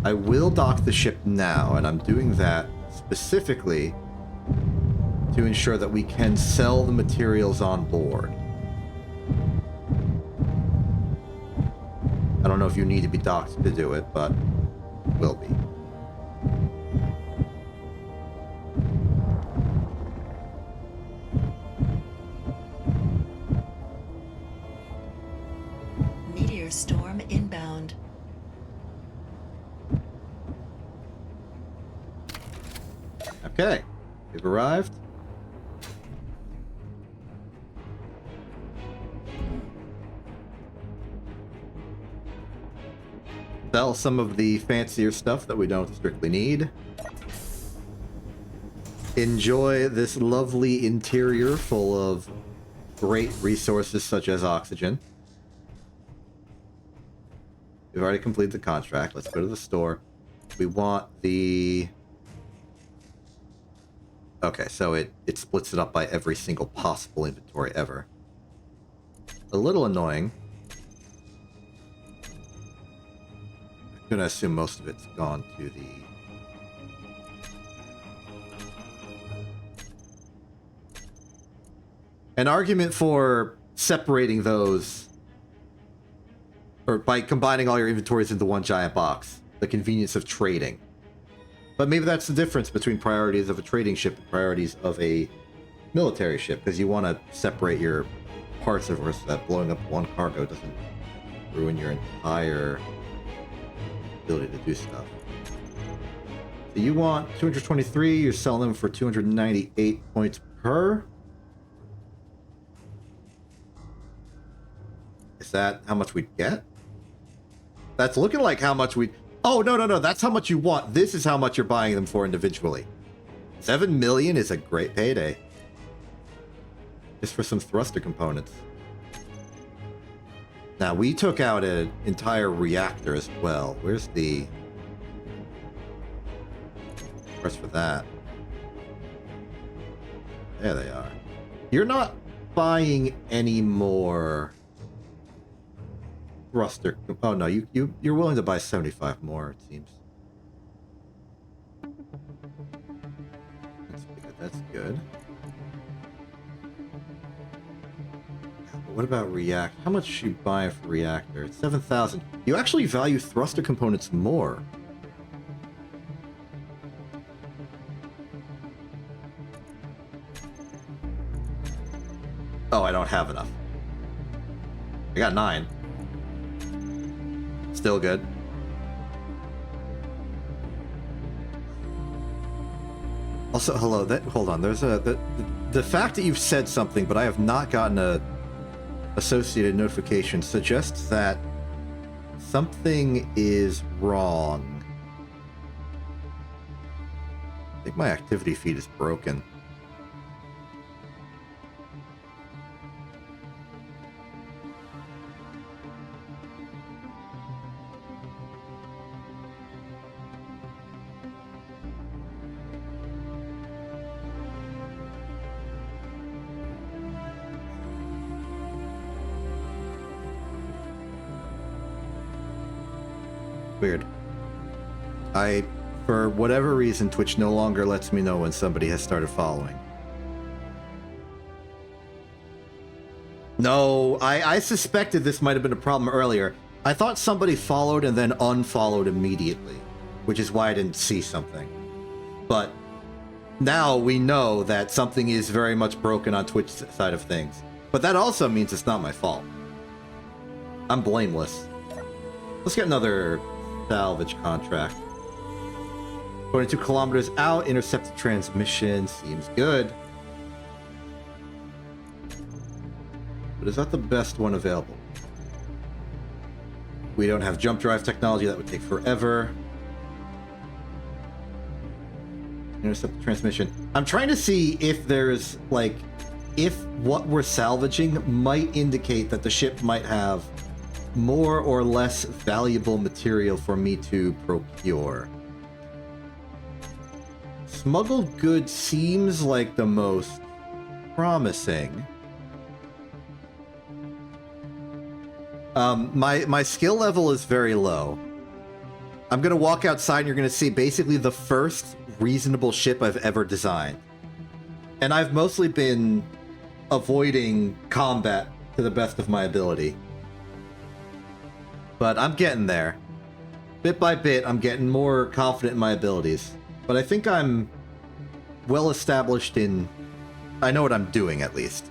I will dock the ship now, and I'm doing that specifically to ensure that we can sell the materials on board. I don't know if you need to be docked to do it, but will be. Meteor storm inbound. Okay, we've arrived. Sell some of the fancier stuff that we don't strictly need. Enjoy this lovely interior full of great resources such as oxygen. We've already completed the contract. Let's go to the store. We want the... Okay, so it splits it up by every single possible inventory ever. A little annoying. I'm gonna assume most of it's gone to the... An argument for separating those, or by combining all your inventories into one giant box, the convenience of trading. But maybe that's the difference between priorities of a trading ship and priorities of a military ship, because you want to separate your parts of it so that blowing up one cargo doesn't ruin your entire ability to do stuff. So you want 223, you're selling them for 298 points per. Is that how much we'd get? That's looking like how much we'd... Oh, no, that's how much you want. This is how much you're buying them for individually. 7 million is a great payday. Just for some thruster components. Now, we took out an entire reactor as well. Where's the... Where's for that? There they are. You're not buying any more... thruster. Oh no, you're willing to buy 75 more, it seems. That's good. But what about react? How much should you buy for reactor? It's 7,000. You actually value thruster components more. Oh, I don't have enough. I got 9. Still good. Also, hello. Hold on. There's the fact that you've said something, but I have not gotten a associated notification suggests that something is wrong. I think my activity feed is broken. Weird. I For whatever reason, Twitch no longer lets me know when somebody has started following. No, I suspected this might have been a problem earlier. I thought somebody followed and then unfollowed immediately, which is why I didn't see something. But now we know that something is very much broken on Twitch's side of things. But that also means it's not my fault. I'm blameless. Let's get another salvage contract. 22 kilometers out, intercepted transmission. Seems good. But is that the best one available? We don't have jump drive technology. That would take forever. Intercept the transmission. I'm trying to see if there's, like, if what we're salvaging might indicate that the ship might have more or less valuable material for me to procure. Smuggled goods seems like the most promising. My skill level is very low. I'm gonna walk outside and you're gonna see basically the first reasonable ship I've ever designed. And I've mostly been avoiding combat to the best of my ability. But I'm getting there. Bit by bit, I'm getting more confident in my abilities. But I think I'm well established in... I know what I'm doing, at least.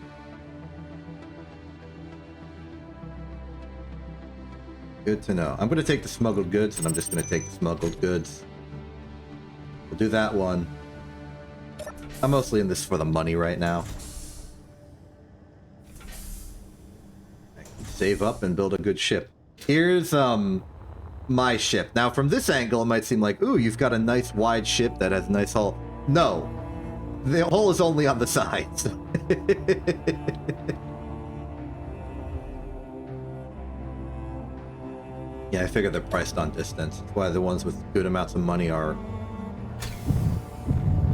Good to know. I'm going to take the smuggled goods, and I'm just going to take the smuggled goods. We'll do that one. I'm mostly in this for the money right now. I can save up and build a good ship. Here's, my ship. Now, from this angle, it might seem like, ooh, you've got a nice wide ship that has a nice hull. No. The hull is only on the sides. Yeah, I figure they're priced on distance. That's why the ones with good amounts of money are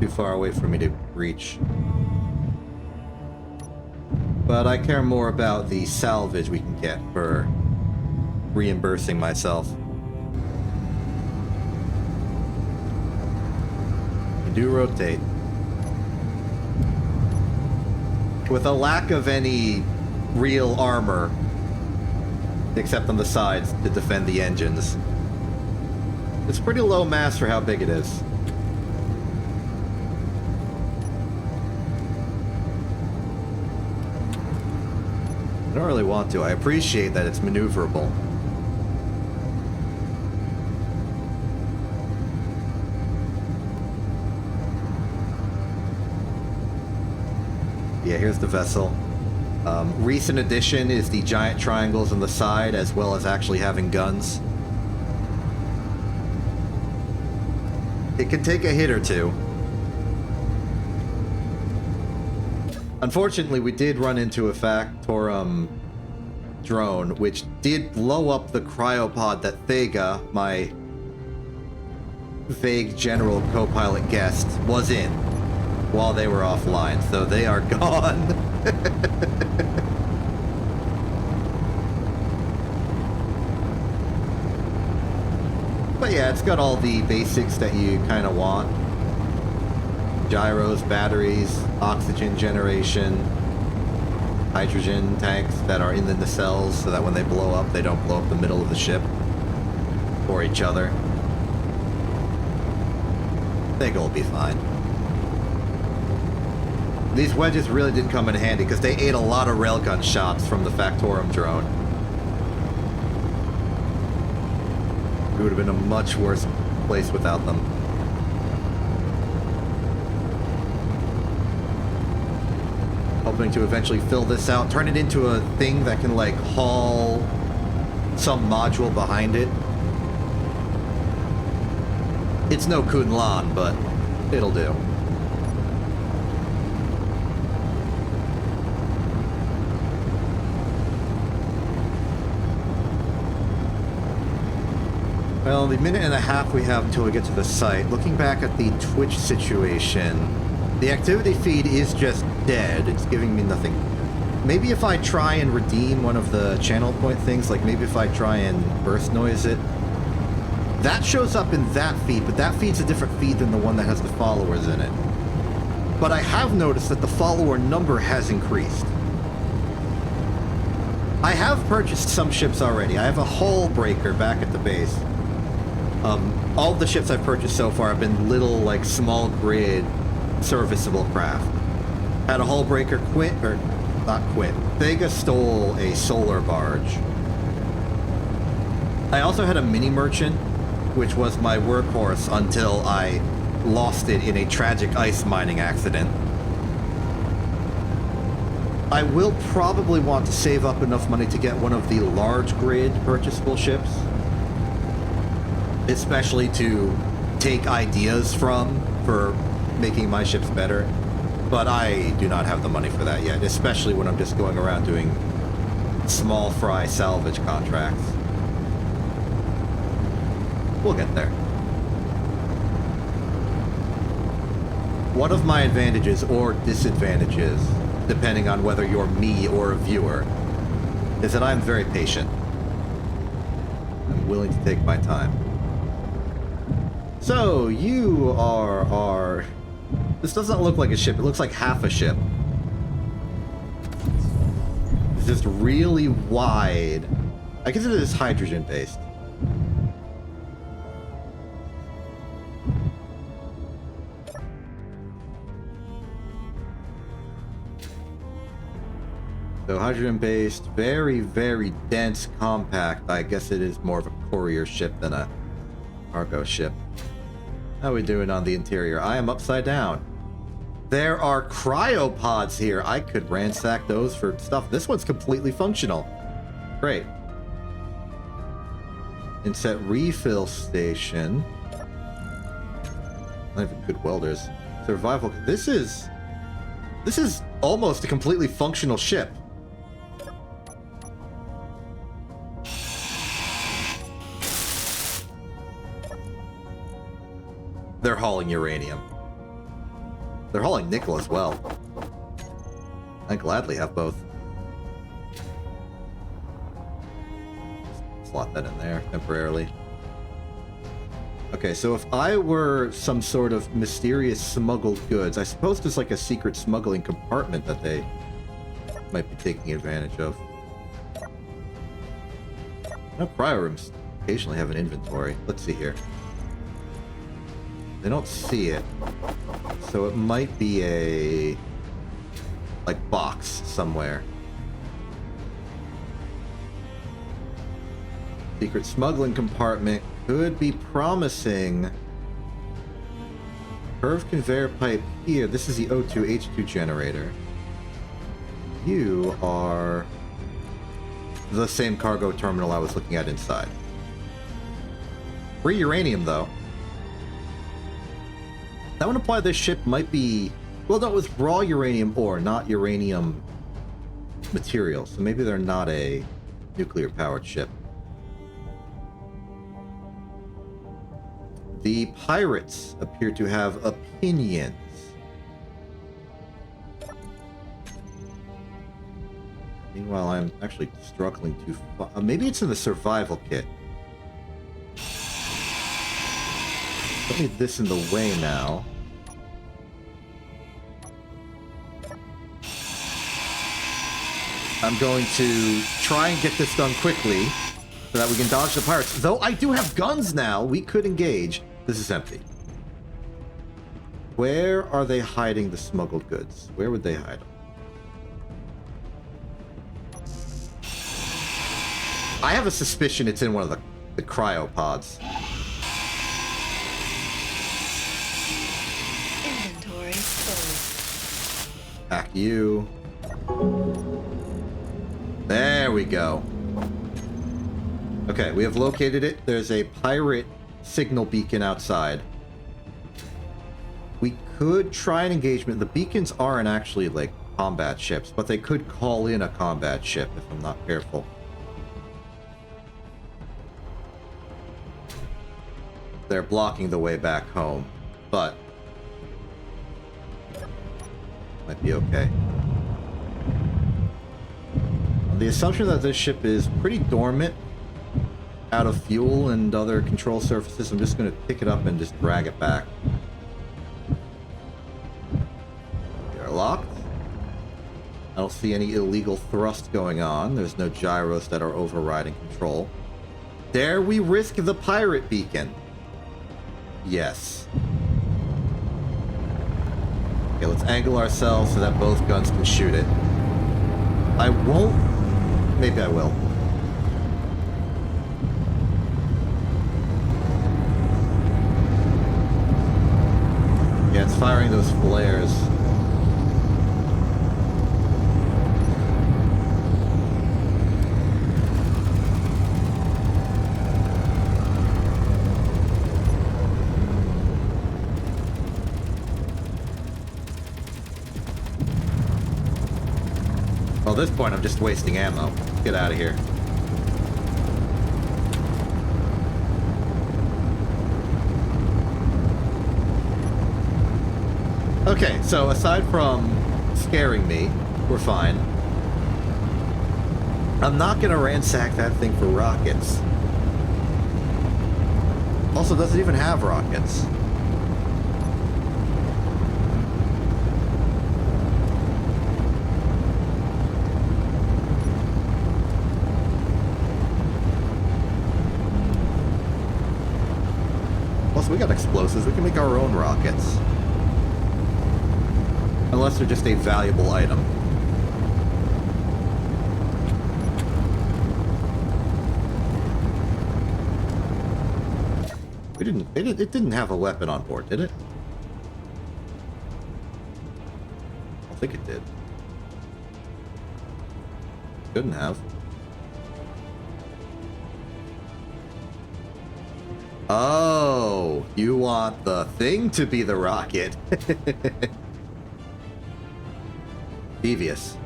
too far away for me to reach. But I care more about the salvage we can get for reimbursing myself. You do rotate. With a lack of any real armor, except on the sides to defend the engines. It's pretty low mass for how big it is. I don't really want to. I appreciate that it's maneuverable. Yeah, here's the vessel. Recent addition is the giant triangles on the side, as well as actually having guns. It can take a hit or two. Unfortunately, we did run into a Factorum drone, which did blow up the cryopod that Thega, my vague general co-pilot guest, was in while they were offline, so they are gone. But yeah, it's got all the basics that you kind of want. Gyros, batteries, oxygen generation, hydrogen tanks that are in the nacelles so that when they blow up, they don't blow up the middle of the ship or each other. I think it'll be fine. These wedges really did come in handy because they ate a lot of railgun shots from the Factorum drone. We would have been a much worse place without them. Hoping to eventually fill this out, turn it into a thing that can, like, haul some module behind it. It's no Kunlan, but it'll do. Well, the minute and a half we have until we get to the site, looking back at the Twitch situation, the activity feed is just dead. It's giving me nothing. Maybe if I try and redeem one of the channel point things, like maybe if I try and burst noise it, That shows up in that feed, but that feed's a different feed than the one that has the followers in it. But I have noticed that the follower number has increased. I have purchased some ships already. I have a hull breaker back at the base. All of the ships I've purchased so far have been little, like, small grid, serviceable craft. Had a hull breaker quit, or not quit. Vega stole a solar barge. I also had a mini merchant, which was my workhorse until I lost it in a tragic ice mining accident. I will probably want to save up enough money to get one of the large grid purchasable ships, especially to take ideas from for making my ships better, but I do not have the money for that yet, especially when I'm just going around doing small fry salvage contracts. We'll get there. One of my advantages or disadvantages, depending on whether you're me or a viewer, is that I'm very patient. I'm willing to take my time. So, you are... This doesn't look like a ship. It looks like half a ship. It's just really wide. I guess it is hydrogen-based. So hydrogen-based, very, very dense, compact. I guess it is more of a courier ship than a cargo ship. How are we doing on the interior? I am upside down. There are cryopods here. I could ransack those for stuff. This one's completely functional. Great. Inset refill station. Not even good welders. Survival. This is almost a completely functional ship. They're hauling uranium. They're hauling nickel as well. I'd gladly have both. Slot that in there temporarily. Okay, so if I were some sort of mysterious smuggled goods, I suppose there's like a secret smuggling compartment that they might be taking advantage of. I know cryo rooms occasionally have an inventory. Let's see here. They don't see it, so it might be a like box somewhere. Secret smuggling compartment could be promising. Curved conveyor pipe here. This is the O2H2 generator. You are the same cargo terminal I was looking at inside. Free uranium though. That would imply this ship might be... Well, no, it was raw uranium ore, not uranium material. So maybe they're not a nuclear-powered ship. The pirates appear to have opinions. Meanwhile, I'm actually struggling to... maybe it's in the survival kit. Put me this in the way now. I'm going to try and get this done quickly so that we can dodge the pirates. Though I do have guns now, we could engage. This is empty. Where are they hiding the smuggled goods? Where would they hide them? I have a suspicion it's in one of the cryopods. Inventory full. Back you. There we go. Okay, we have located it. There's a pirate signal beacon outside. We could try an engagement. The beacons aren't actually like combat ships, but they could call in a combat ship if I'm not careful. They're blocking the way back home, but might be okay. On the assumption that this ship is pretty dormant, out of fuel and other control surfaces, I'm just going to pick it up and just drag it back. They're locked. I don't see any illegal thrust going on. There's no gyros that are overriding control. Dare we risk the pirate beacon? Yes. Okay, let's angle ourselves so that both guns can shoot it. I won't... Maybe I will. Yeah, it's firing those flares. Well, at this point, I'm just wasting ammo. Get out of here. Okay, so aside from scaring me, we're fine. I'm not gonna ransack that thing for rockets. Also, does it even have rockets? Plus, we got explosives. We can make our own rockets. Unless they're just a valuable item. It didn't have a weapon on board, did it? I don't think it did. Couldn't have. Oh, you want the thing to be the rocket. Devious.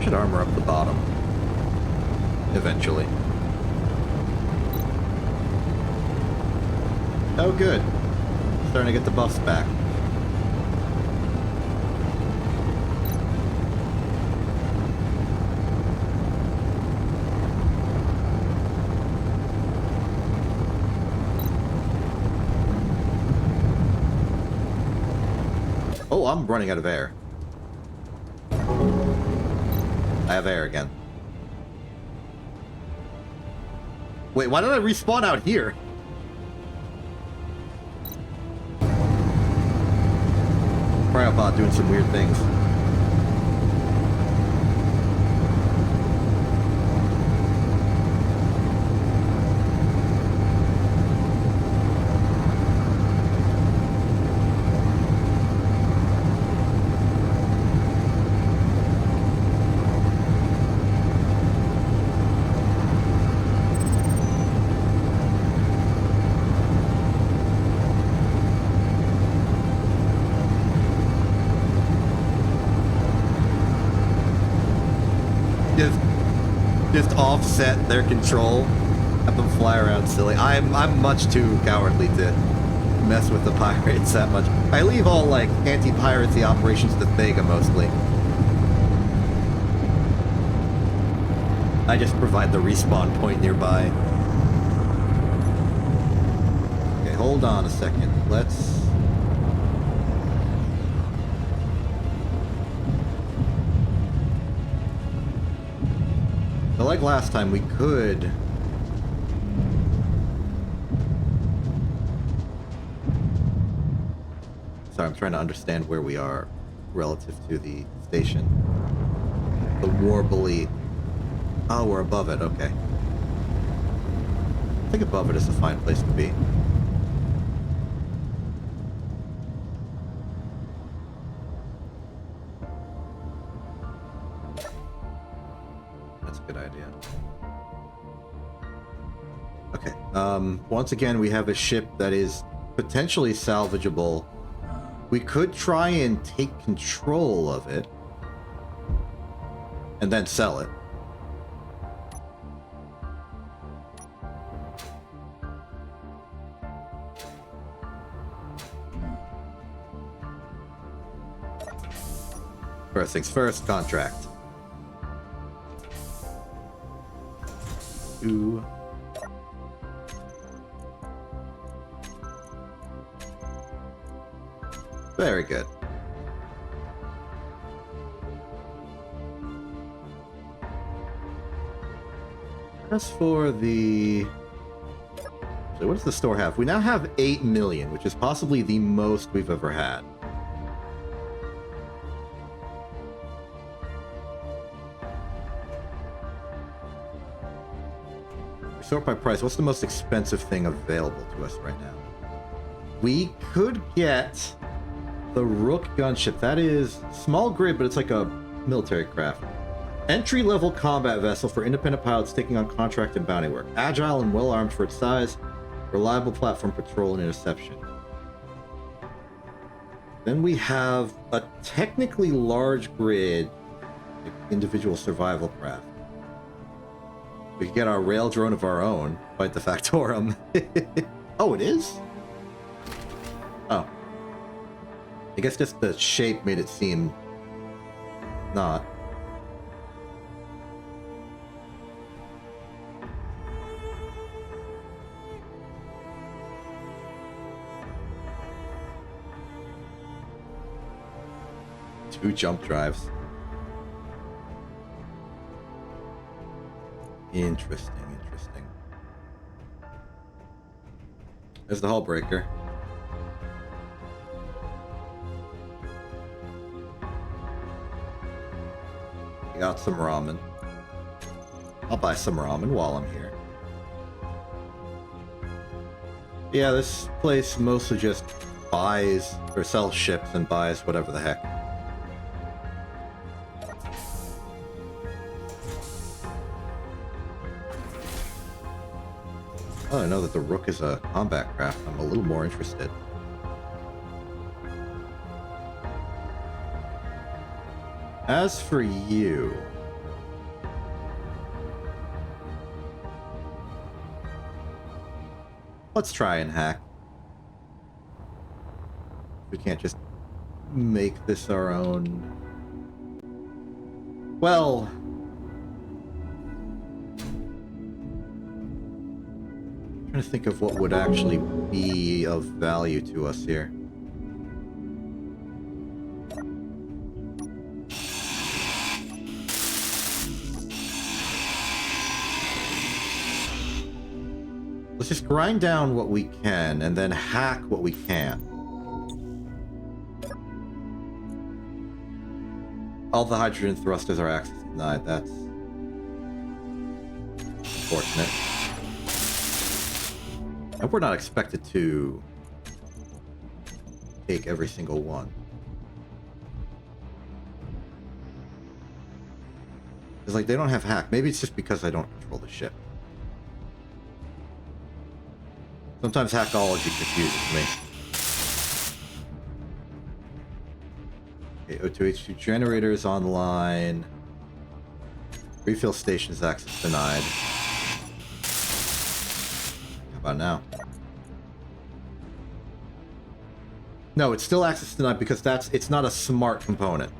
Should armor up the bottom. Eventually. Oh, good. Starting to get the buffs back. Oh, I'm running out of air. I have air again. Wait, why did I respawn out here? Cryobot doing some weird things. Just offset their control, have them fly around silly. I'm much too cowardly to mess with the pirates that much. I leave all like anti-piracy operations to Thega mostly. I just provide the respawn point nearby. Okay, hold on a second. Let's... So like last time, we could... Sorry, I'm trying to understand where we are relative to the station. The Warbly. Oh, we're above it, okay. I think above it is a fine place to be. That's a good idea. Okay, Once again, we have a ship that is potentially salvageable. We could try and take control of it and then sell it. First things first, contract. Ooh. Very good. As for the... So what does the store have? We now have 8 million, which is possibly the most we've ever had. Sort by price. What's the most expensive thing available to us right now? We could get the Rook gunship. That is small grid, but it's like a military craft. Entry-level combat vessel for independent pilots taking on contract and bounty work. Agile and well-armed for its size. Reliable platform patrol and interception. Then we have a technically large grid individual survival craft. We could get our rail drone of our own, fight the Factorum. Oh, it is? Oh. I guess just the shape made it seem not. Two jump drives. Interesting, interesting. There's the hull breaker. I got some ramen. I'll buy some ramen while I'm here. Yeah, this place mostly just buys or sells ships and buys whatever the heck. Oh, I know that the Rook is a combat craft. I'm a little more interested. As for you... let's try and hack. We can't just make this our own... well... trying to think of what would actually be of value to us here. Let's just grind down what we can and then hack what we can. All the hydrogen thrusters are access denied. That's unfortunate. And we're not expected to take every single one. It's like they don't have hack. Maybe it's just because I don't control the ship. Sometimes hackology confuses me. Okay, O2H2 generators online. Refill stations access denied. How about now? No, it's still access denied because it's not a smart component.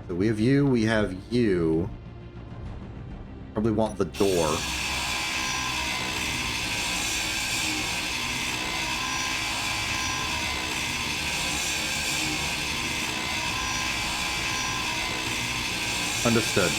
So we have you, we have you. Probably want the door. Understood.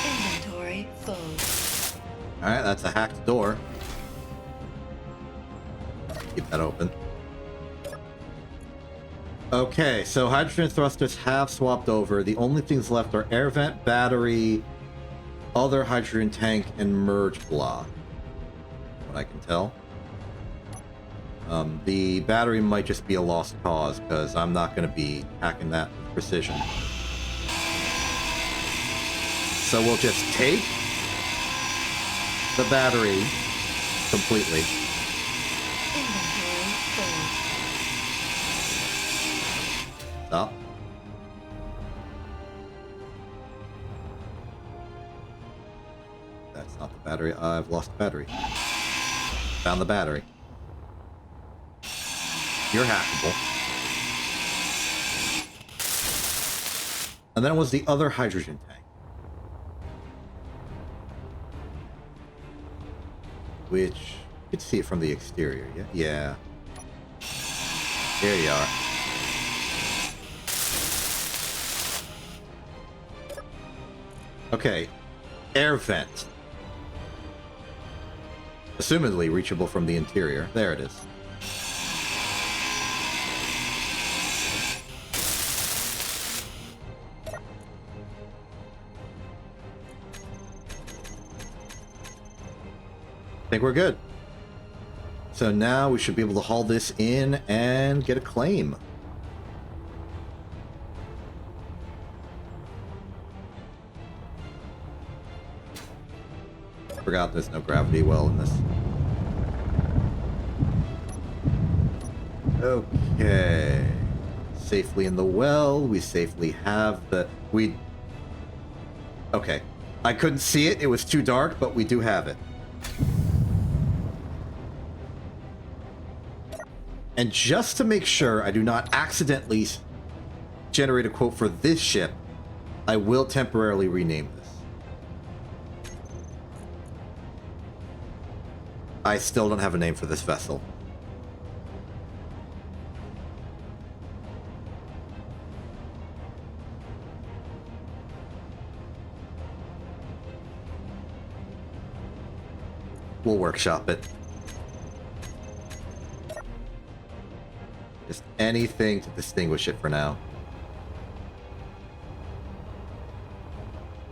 Inventory full. Alright, that's a hacked door. Keep that open. Okay, so hydrogen thrusters have swapped over. The only things left are air vent, battery, other hydrogen tank and merge block. What I can tell. The battery might just be a lost cause, because I'm not going to be hacking that with precision. So we'll just take the battery completely. Inventory full. Stop. That's not the battery. I've lost the battery. Found the battery. You're hackable. And then it was the other hydrogen tank. Which, you could see it from the exterior, yeah? Yeah. There you are. Okay. Air vent. Assumedly reachable from the interior. There it is. I think we're good. So now we should be able to haul this in and get a claim. Forgot there's no gravity well in this. Okay. Safely in the well. We safely have the... Okay. I couldn't see it. It was too dark, but we do have it. And just to make sure I do not accidentally generate a quote for this ship, I will temporarily rename this. I still don't have a name for this vessel. We'll workshop it. Just anything to distinguish it for now.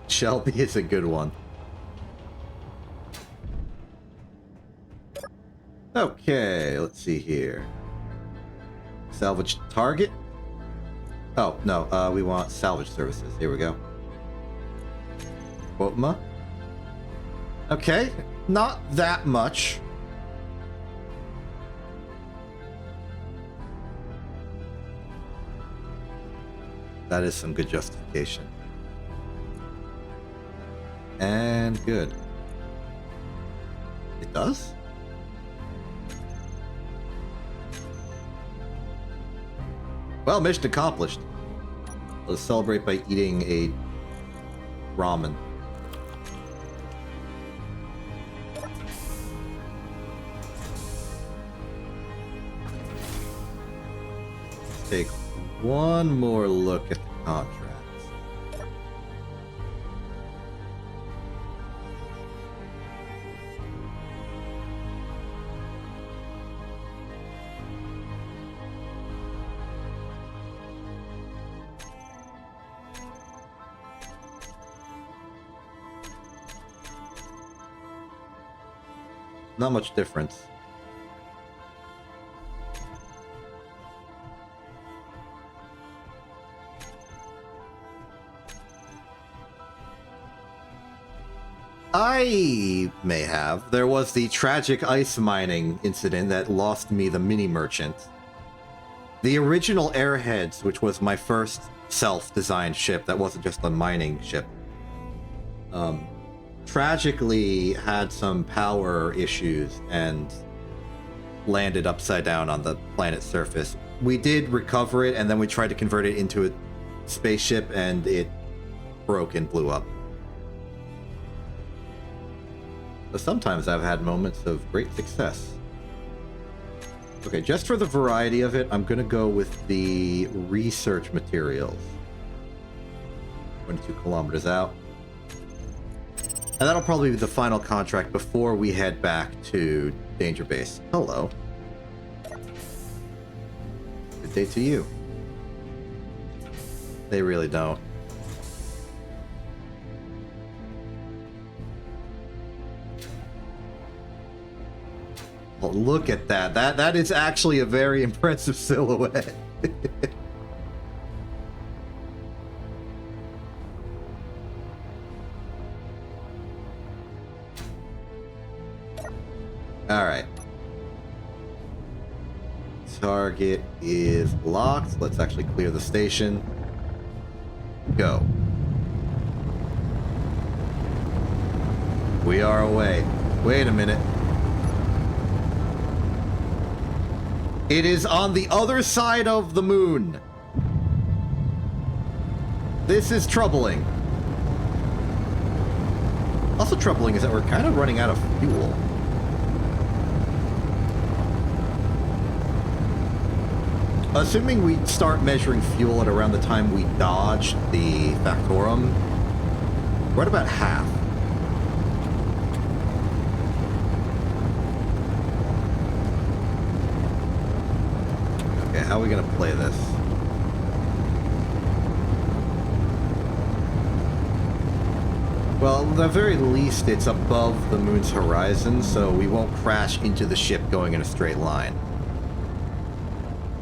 Shelby is a good one. Okay, let's see here. Salvage target? Oh, no, we want salvage services. Here we go. Quotma? Okay, not that much. That is some good justification. And good. It does? Well, mission accomplished. Let's celebrate by eating a ramen. Let's take one more look at the contracts. Not much difference. I may have. There was the tragic ice mining incident that lost me the mini merchant. The original Airheads, which was my first self-designed ship that wasn't just a mining ship, tragically had some power issues and landed upside down on the planet's surface. We did recover it, and then we tried to convert it into a spaceship, and it broke and blew up. But sometimes I've had moments of great success. Okay, just for the variety of it, I'm gonna go with the research materials. 22 kilometers out. And that'll probably be the final contract before we head back to Danger Base. Hello. Good day to you. They really don't. Oh, look at that. That is actually a very impressive silhouette. All right. Target is locked. Let's actually clear the station. Go. We are away. Wait a minute. It is on the other side of the moon. This is troubling. Also troubling is that we're kind of running out of fuel. Assuming we start measuring fuel at around the time we dodged the Factorum, we're at about half. Okay, how are we going to play this? Well, at the very least, it's above the moon's horizon, so we won't crash into the ship going in a straight line.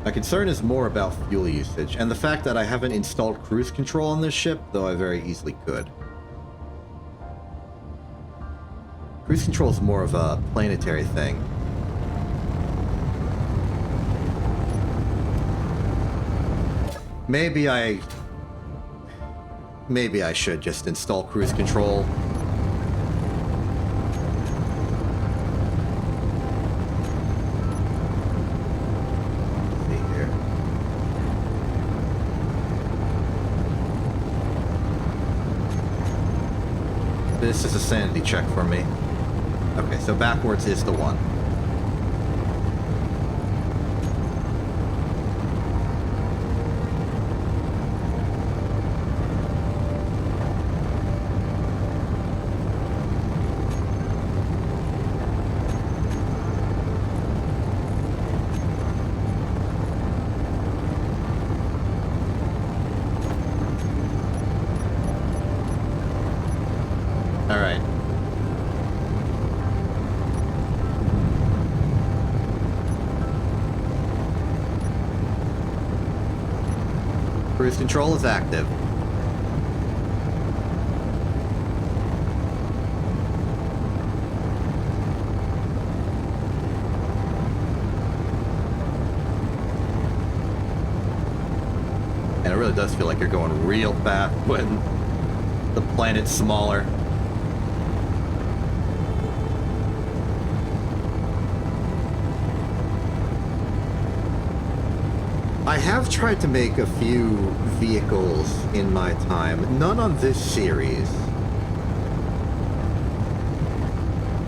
My concern is more about fuel usage, and the fact that I haven't installed cruise control on this ship, though I very easily could. Cruise control is more of a planetary thing. Maybe I should just install cruise control. This is a sanity check for me. Okay, so backwards is the one. Cruise control is active. And it really does feel like you're going real fast when the planet's smaller. I have tried to make a few vehicles in my time, none on this series.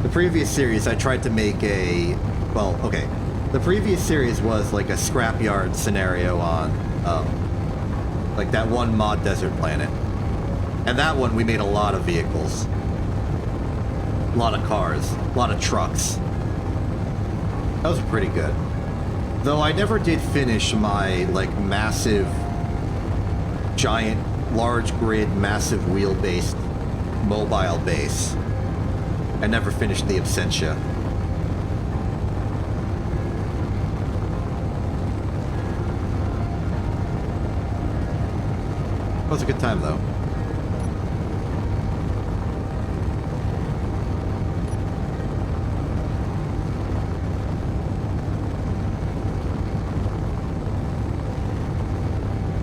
The previous series I tried to make a, well, okay. The previous series was like a scrapyard scenario on, like that one mod desert planet. And that one we made a lot of vehicles. A lot of cars, a lot of trucks. That was pretty good. Though I never did finish my, like, massive, giant, large grid, massive wheel-based mobile base. I never finished the Absentia. It was a good time, though.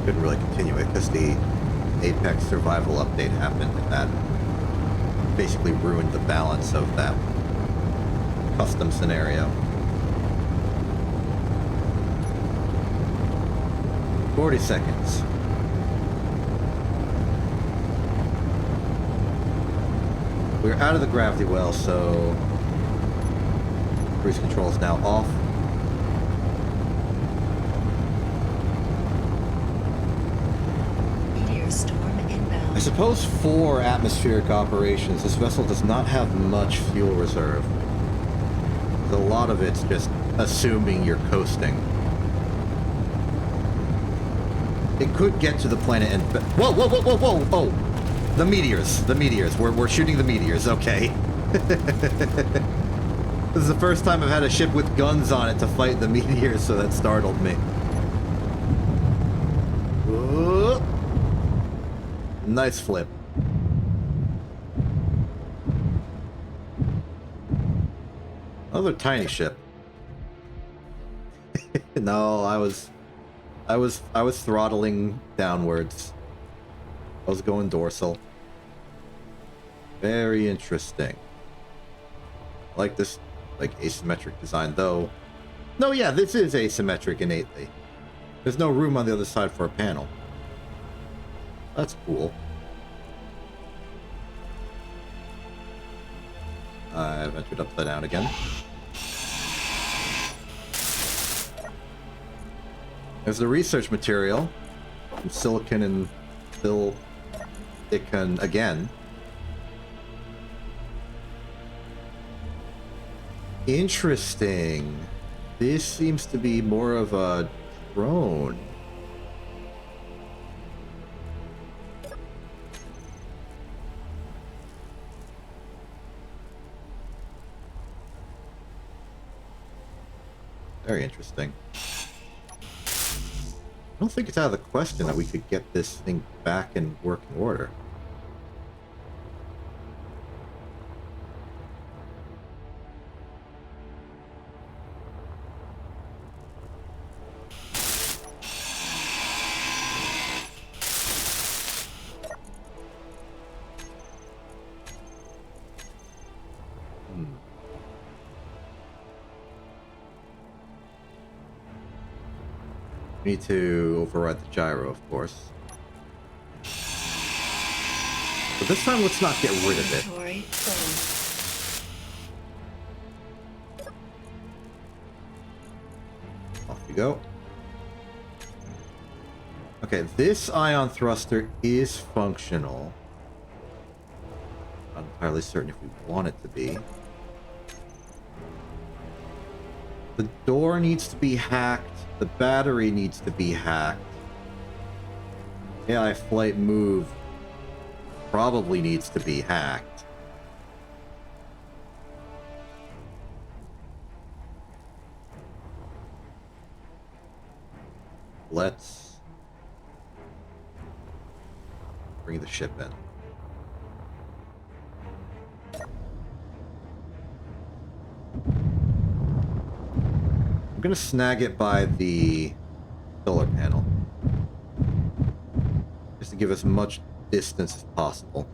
Couldn't really continue it because the Apex survival update happened, and that basically ruined the balance of that custom scenario. 40 seconds. We're out of the gravity well, so cruise control is now off. I suppose for atmospheric operations, this vessel does not have much fuel reserve. A lot of it's just assuming you're coasting. It could get to the planet and... Whoa, whoa, whoa, whoa, whoa, whoa! The meteors. We're shooting the meteors, okay. This is the first time I've had a ship with guns on it to fight the meteors, so that startled me. Whoa. Nice flip. Another tiny ship. No, I was throttling downwards. I was going dorsal. Very interesting. I like this, like, asymmetric design, though. No, yeah, this is asymmetric innately. There's no room on the other side for a panel. That's cool. I've entered upside down again. There's the research material. Some silicon and silicon again. Interesting. This seems to be more of a drone. Very interesting. I don't think it's out of the question that we could get this thing back in working order. We need to override the gyro, of course. But this time, let's not get rid of it. Inventory full. Off you go. Okay, this ion thruster is functional. Not entirely certain if we want it to be. The door needs to be hacked. The battery needs to be hacked. AI flight move probably needs to be hacked. Let's bring the ship in. I'm gonna snag it by the solar panel, just to give as much distance as possible.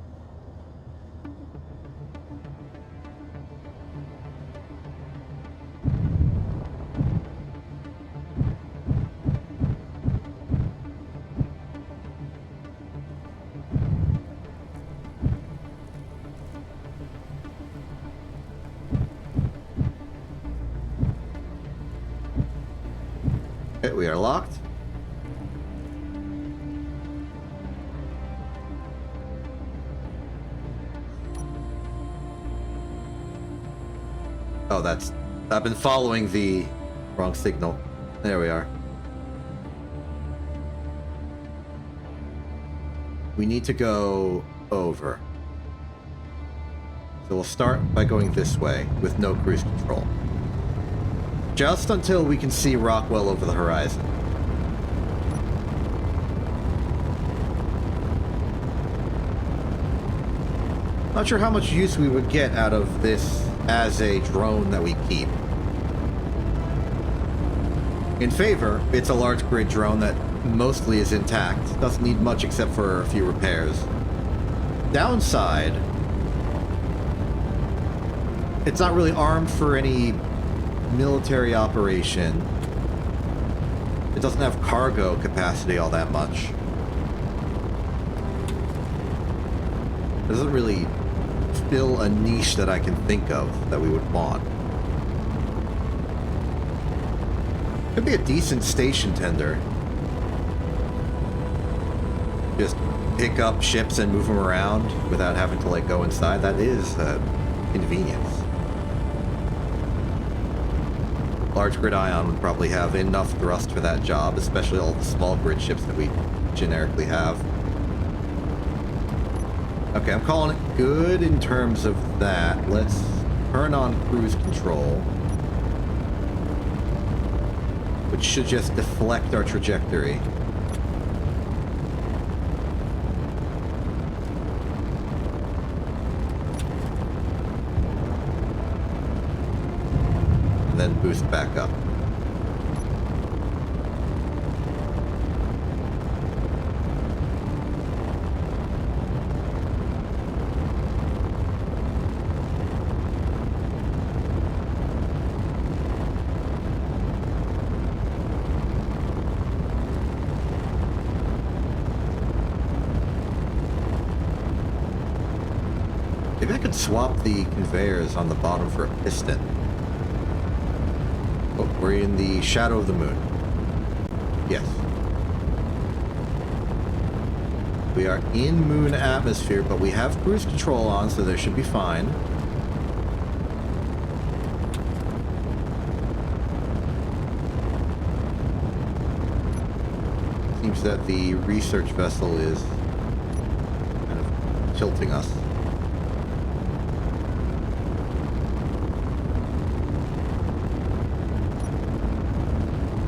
Okay, we are locked. Oh, I've been following the wrong signal. There we are. We need to go over. So we'll start by going this way with no cruise control. Just until we can see Rockwell over the horizon. Not sure how much use we would get out of this as a drone that we keep. In favor, it's a large grid drone that mostly is intact. Doesn't need much except for a few repairs. Downside, it's not really armed for any military operation. It doesn't have cargo capacity all that much. It doesn't really fill a niche that I can think of that we would want. Could be a decent station tender. Just pick up ships and move them around without having to, like, go inside. That is a convenience. Large grid ion would probably have enough thrust for that job, especially all the small grid ships that we generically have. Okay, I'm calling it good in terms of that. Let's turn on cruise control, which should just deflect our trajectory. And then boost back up. Maybe I could swap the conveyors on the bottom for a piston. Oh, we're in the shadow of the moon. Yes. We are in moon atmosphere, but we have cruise control on, so there should be fine. Seems that the research vessel is kind of tilting us.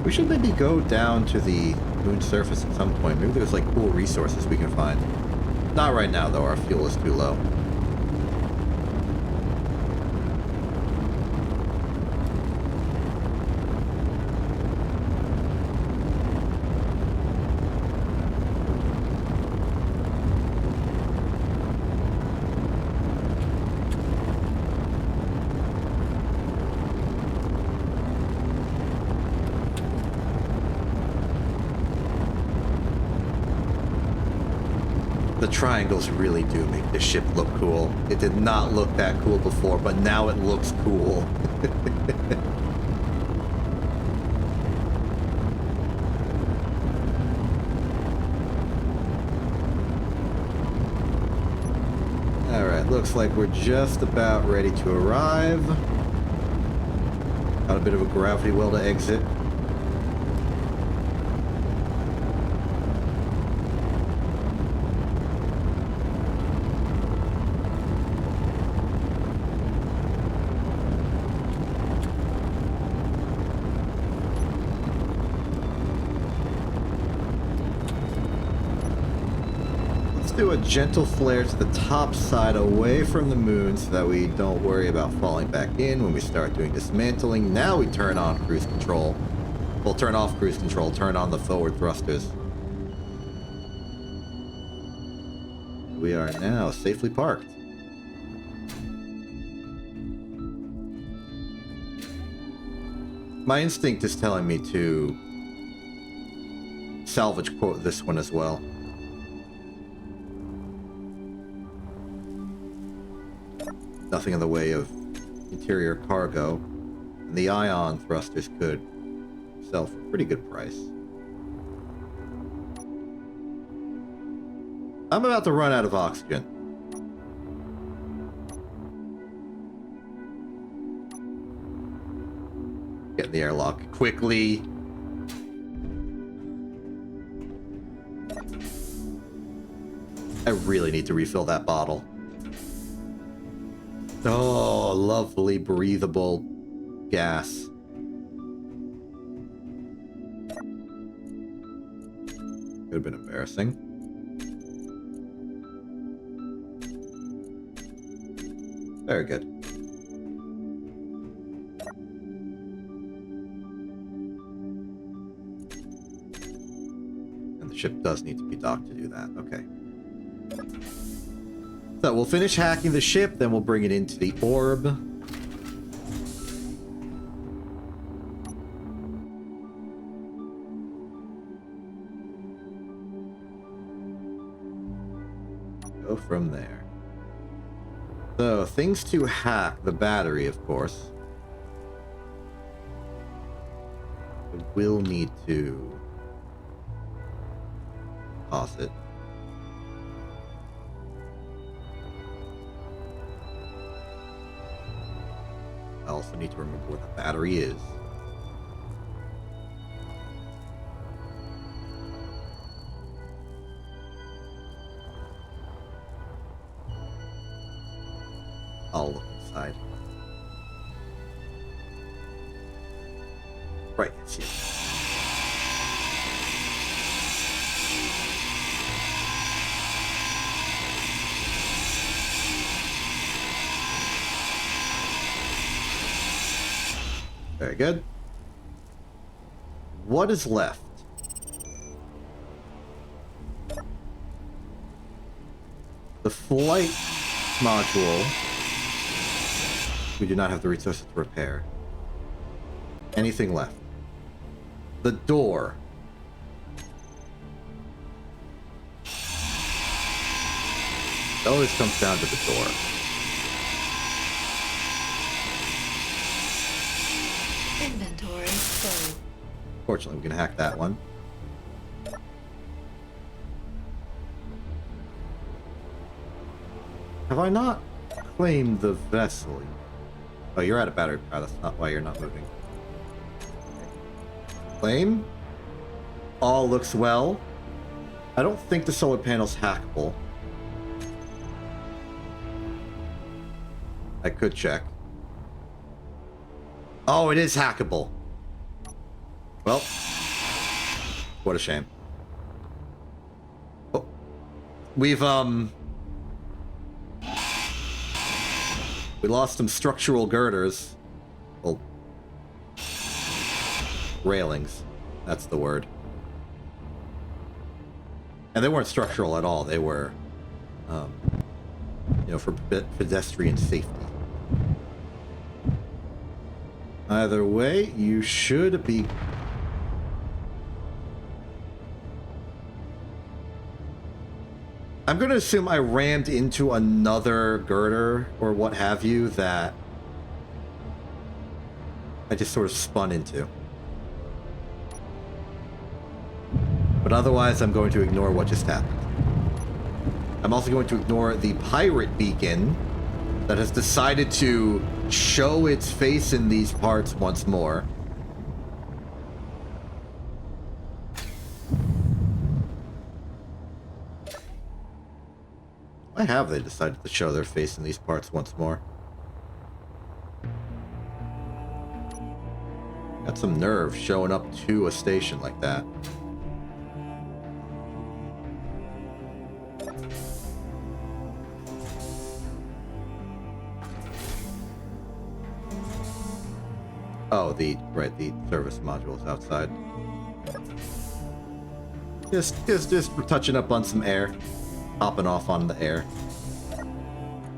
We should maybe go down to the moon surface at some point. Maybe there's like cool resources we can find. Not right now though, our fuel is too low. The triangles really do make this ship look cool. It did not look that cool before, but now it looks cool. Alright, looks like we're just about ready to arrive. Got a bit of a gravity well to exit. Do a gentle flare to the top side away from the moon so that we don't worry about falling back in when we start doing dismantling. Now we turn on cruise control. We'll turn off cruise control, turn on the forward thrusters. We are now safely parked. My instinct is telling me to salvage quote this one as well. Nothing in the way of interior cargo, and the ion thrusters could sell for a pretty good price. I'm about to run out of oxygen. Get in the airlock quickly. I really need to refill that bottle. Oh, lovely breathable gas. Could have been embarrassing. Very good. And the ship does need to be docked to do that. Okay. So we'll finish hacking the ship, then we'll bring it into the orb. Go from there. So, things to hack: the battery, of course. We will need to toss it. I also need to remember where the battery is. I'll look inside. Right, it's you. Very good. What is left? The flight module. We do not have the resources to repair. Anything left? The door. It always comes down to the door. Inventory full. Fortunately, we can hack that one. Have I not claimed the vessel? Oh, you're out of battery power. That's not why you're not moving. Claim. All looks well. I don't think the solar panel's hackable. I could check. Oh, it is hackable. Well, what a shame. Oh, we've, we lost some structural girders. Well, railings. That's the word. And they weren't structural at all. They were, you know, for pedestrian safety. Either way, you should be... I'm going to assume I rammed into another girder or what have you that I just sort of spun into. But otherwise, I'm going to ignore what just happened. I'm also going to ignore the pirate beacon that has decided to show its face in these parts once more. Why have they decided to show their face in these parts once more? Got some nerve showing up to a station like that. Oh, the service module is outside. Just touching up on some air. Hopping off on the air.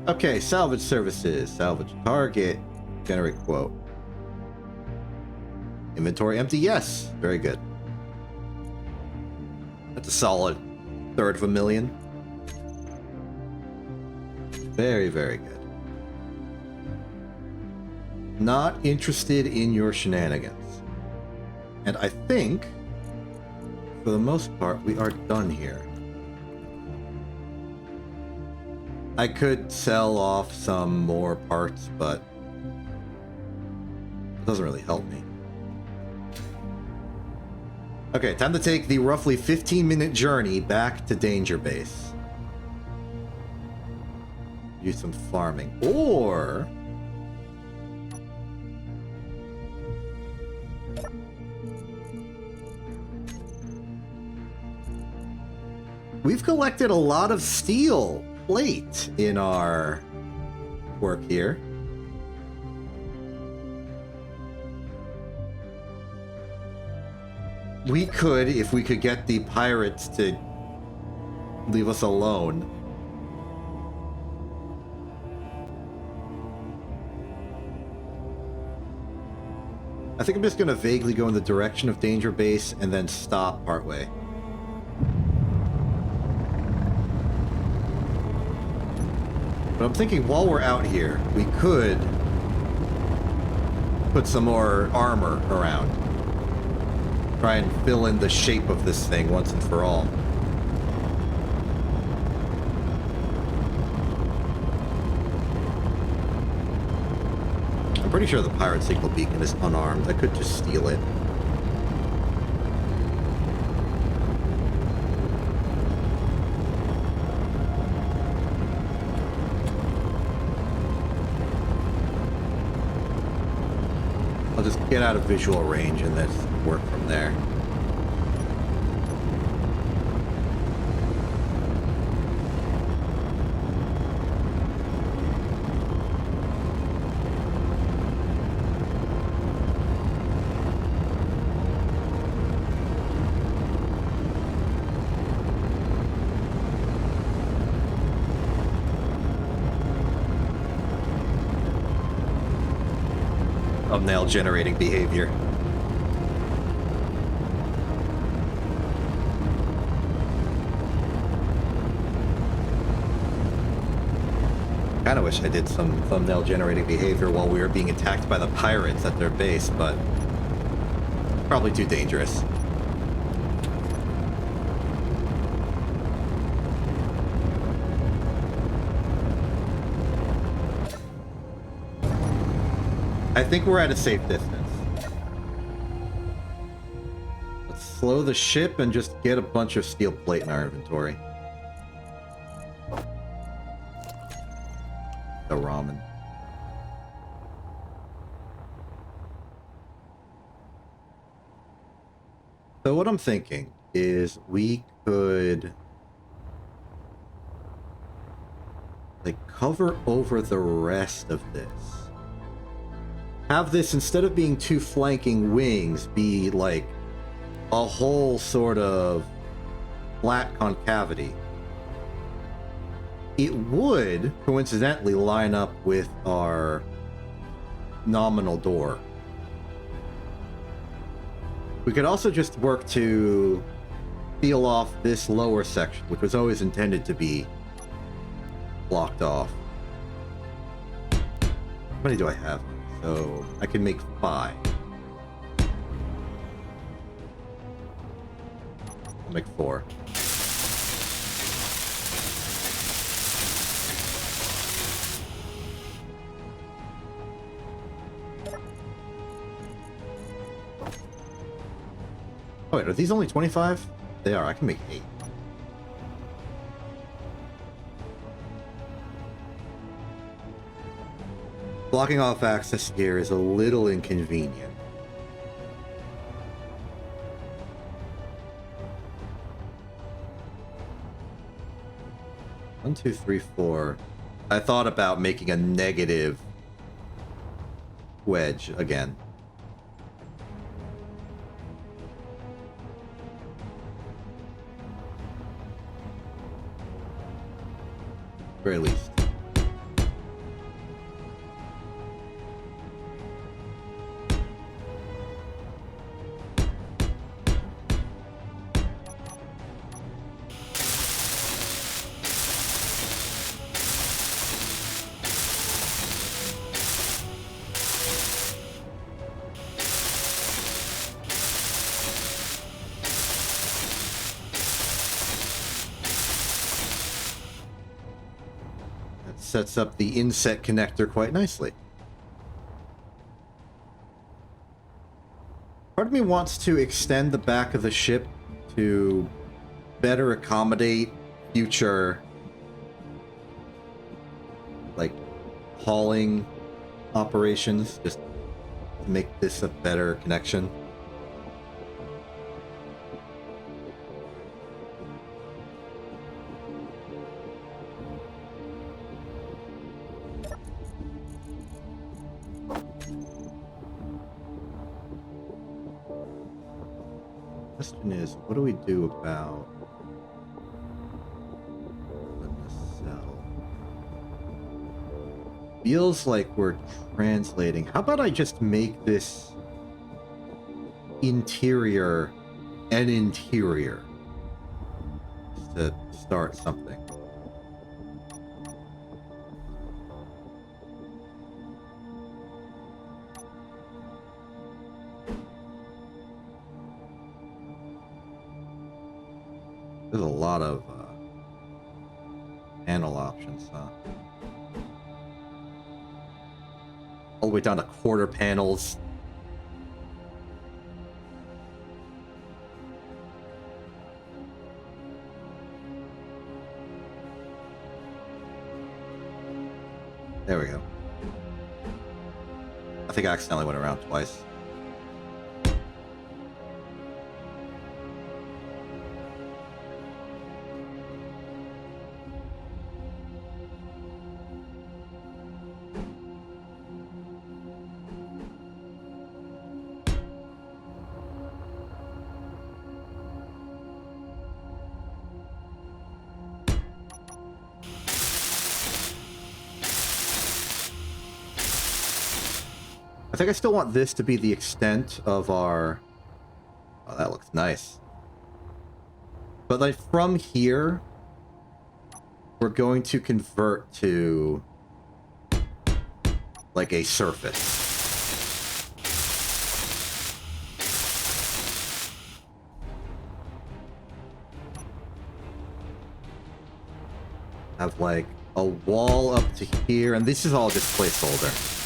Okay, salvage services. Salvage target. Generate quote. Inventory empty, yes. Very good. That's a solid $350,000. Very, very good. Not interested in your shenanigans. And I think, for the most part, we are done here. I could sell off some more parts, but it doesn't really help me. Okay, time to take the roughly 15-minute journey back to Danger Base. Do some farming. Or... we've collected a lot of steel plate in our work here. We could, if we could get the pirates to leave us alone. I think I'm just going to vaguely go in the direction of Danger Base and then stop partway. But I'm thinking while we're out here, we could put some more armor around. Try and fill in the shape of this thing once and for all. I'm pretty sure the pirate signal beacon is unarmed. I could just steal it. I'll just get out of visual range and then work from there. Thumbnail generating behavior. Kinda wish I did some thumbnail generating behavior while we were being attacked by the pirates at their base, but probably too dangerous. I think we're at a safe distance. Let's slow the ship and just get a bunch of steel plate in our inventory. The ramen. So what I'm thinking is we could like cover over the rest of this. Have this, instead of being two flanking wings, be like a whole sort of flat concavity. It would coincidentally line up with our nominal door. We could also just work to seal off this lower section, which was always intended to be blocked off. How many do I have? So I can make 5. I'll make 4. Oh wait, are these only 25? They are. I can make 8. Blocking off access here is a little inconvenient. One, two, three, 4. I thought about making a negative wedge again. Very least. Sets up the inset connector quite nicely. Part of me wants to extend the back of the ship to better accommodate future, like, hauling operations, just to make this a better connection. Question is, what do we do about the cell? Feels like we're translating. How about I just make this interior and interior just to start something? There's a lot of panel options, huh? All the way down to quarter panels. There we go. I think I accidentally went around twice. I think I still want this to be the extent of our... Oh, that looks nice. But like from here, we're going to convert to like a surface. Have like a wall up to here, and this is all just placeholder.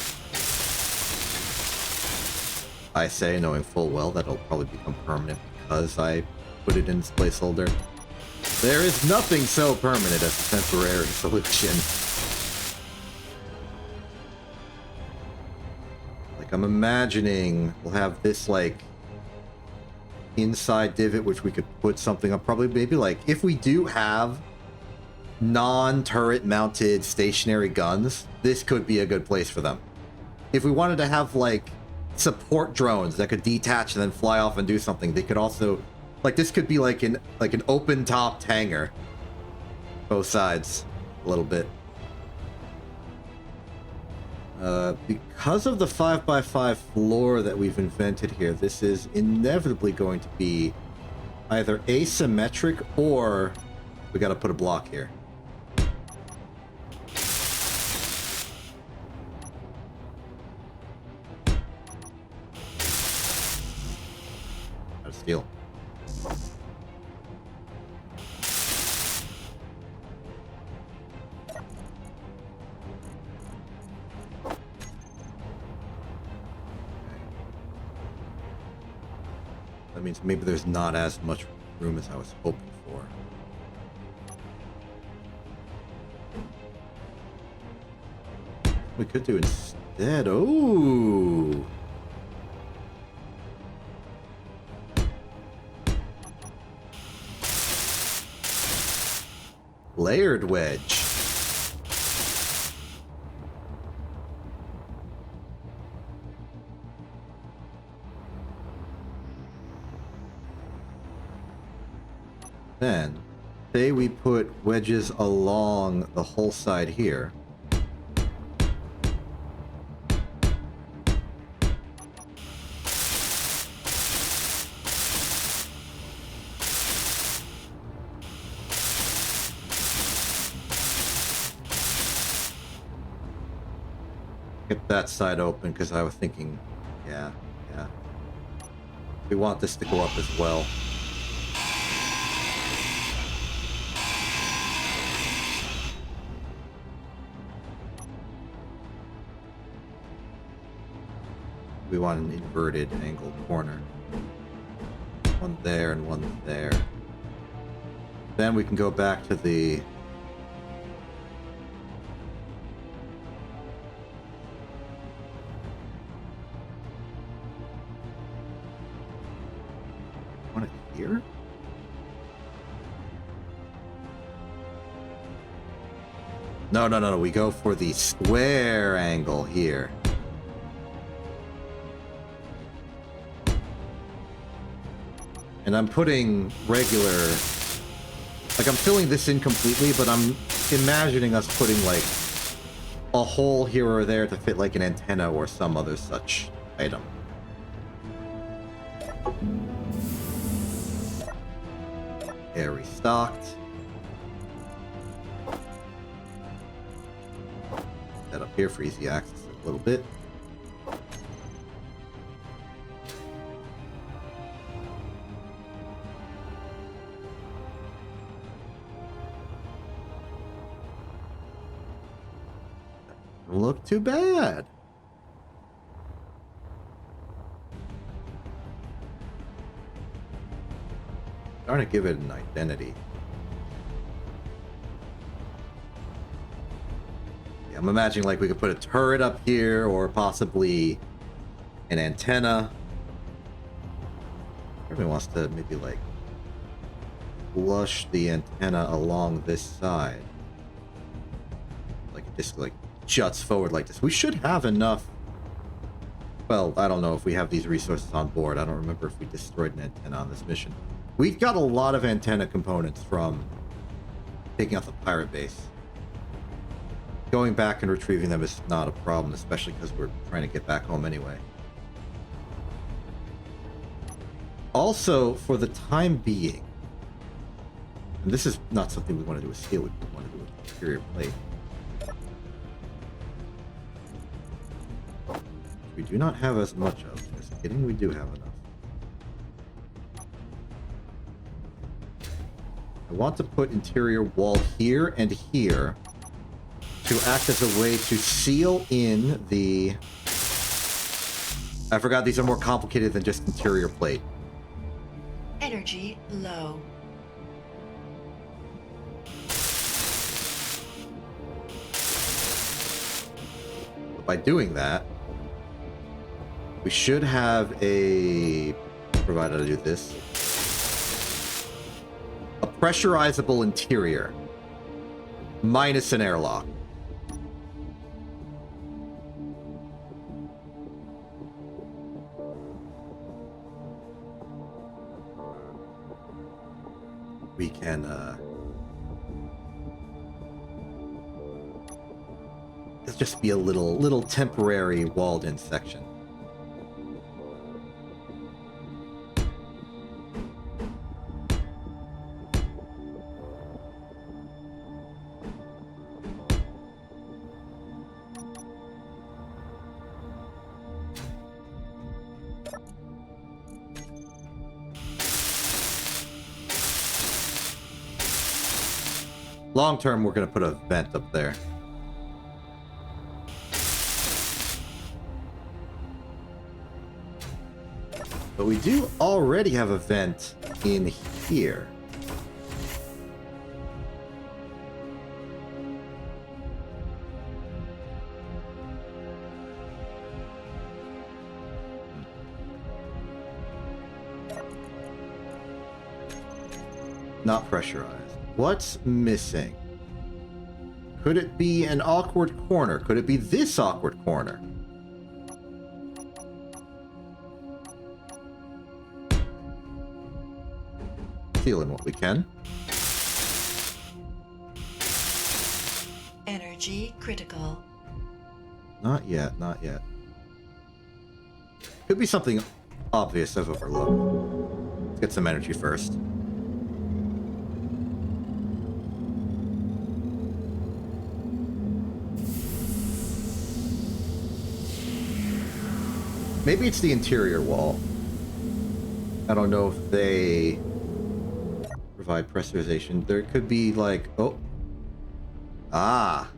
I say, knowing full well that it'll probably become permanent because I put it in its placeholder. There is nothing so permanent as a temporary solution. Like, I'm imagining we'll have this, like, inside divot, which we could put something up. Probably, maybe, like, if we do have non-turret mounted stationary guns, this could be a good place for them. If we wanted to have, like, support drones that could detach and then fly off and do something, they could also... Like, this could be like an open-topped hangar. Both sides. A little bit. Because of the 5x5 floor that we've invented here, this is inevitably going to be either asymmetric or we gotta put a block here. Out of steel. That means maybe there's not as much room as I was hoping for. We could do instead. Oh, layered wedge. Then, say we put wedges along the whole side here. Get that side open, because I was thinking, yeah. We want this to go up as well. We want an inverted angled corner. One there and one there. Then we can go back to the... Want it here? No. We go for the square angle here. And I'm putting regular... Like, I'm filling this in completely, but I'm imagining us putting, like, a hole here or there to fit, like, an antenna or some other such item. Air restocked. That up here for easy access a little bit. Look too bad. Trying to give it an identity. Yeah, I'm imagining like we could put a turret up here or possibly an antenna. Everybody wants to maybe like flush the antenna along this side. Like this like juts forward like this. We should have enough. Well, I don't know if we have these resources on board. I don't remember if we destroyed an antenna on this mission. We've got a lot of antenna components from taking out the pirate base. going back and retrieving them is not a problem, especially because we're trying to get back home anyway. Also, for the time being, and this is not something we want to do with steel, we want to do with interior plate. We do not have as much of. Just kidding, we do have enough. I want to put interior wall here and here to act as a way to seal in the... I forgot these are more complicated than just interior plate. Energy low. By doing that, we should have a... provided I do this... a pressurizable interior. Minus an airlock. We can, let's just be a little temporary walled-in section. Long term, we're going to put a vent up there. But we do already have a vent in here. Not pressurized. What's missing? Could it be an awkward corner? Could it be this awkward corner? Seal in what we can. Energy critical. Not yet, not yet. Could be something obvious I've overlooked. Let's get some energy first. Maybe it's the interior wall. I don't know if they provide pressurization. There could be like, oh. Ah.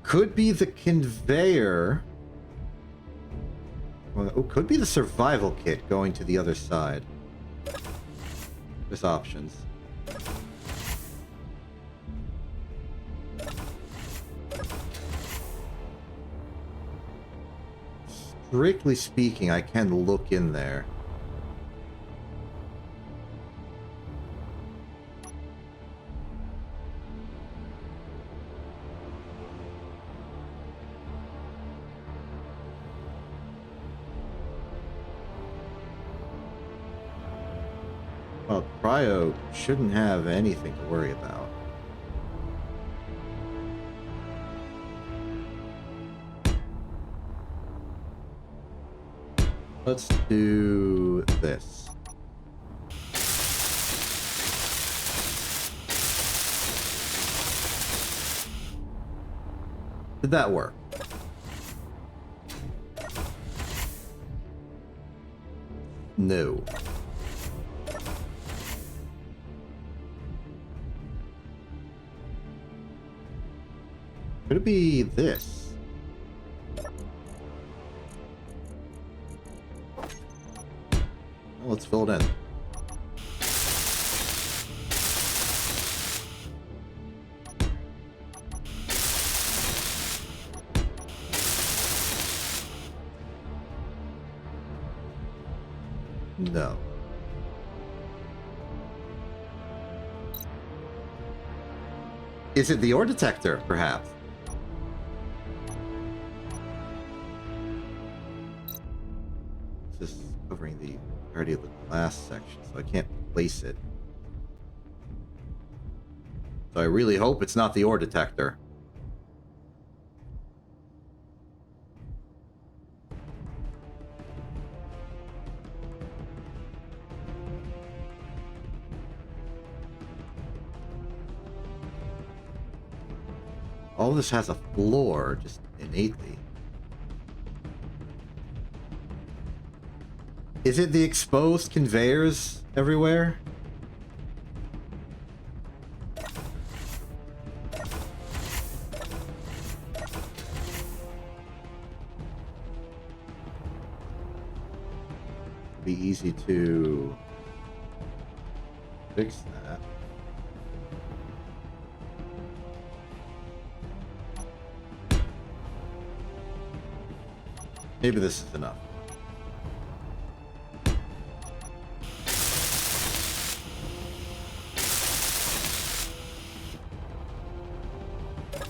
Could be the conveyor. Well, oh, could be the survival kit going to the other side. There's options. Strictly speaking, I can look in there. Well, Cryo shouldn't have anything to worry about. Let's do this. Did that work? No. Could it be this? Let's fill it in. No. Is it the ore detector, perhaps? This is covering the entirety of the glass section, so I can't place it. So I really hope it's not the ore detector. All this has a floor, just innately. Is it the exposed conveyors everywhere? Be easy to fix that. Maybe this is enough.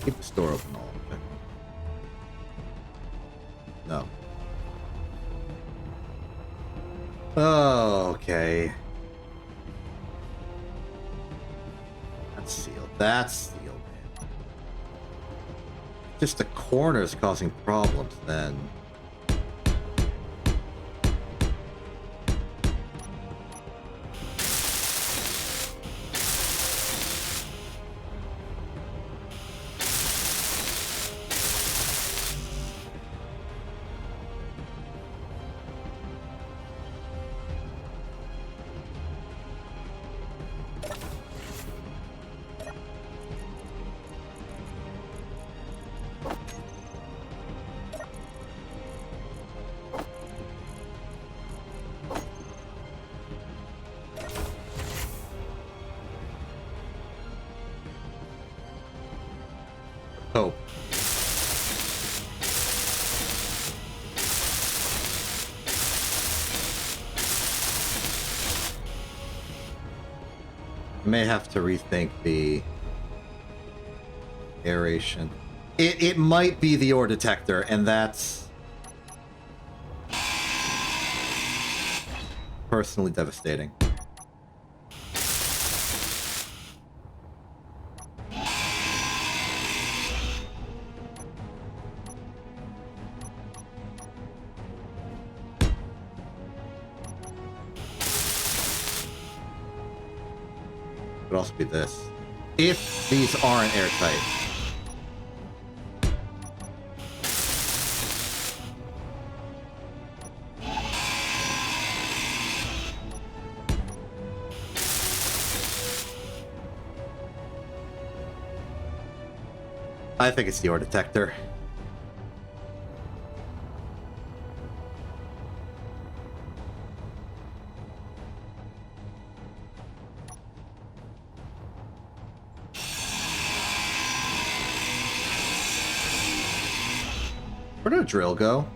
Keep the store open all okay. No. Oh, okay. That's sealed. That's sealed. Just the corners causing problems then. Oh. I may have to rethink the aeration. It might be the ore detector, and that's personally devastating. Could also be this. If these aren't airtight. I think it's the ore detector. Where'd our drill go?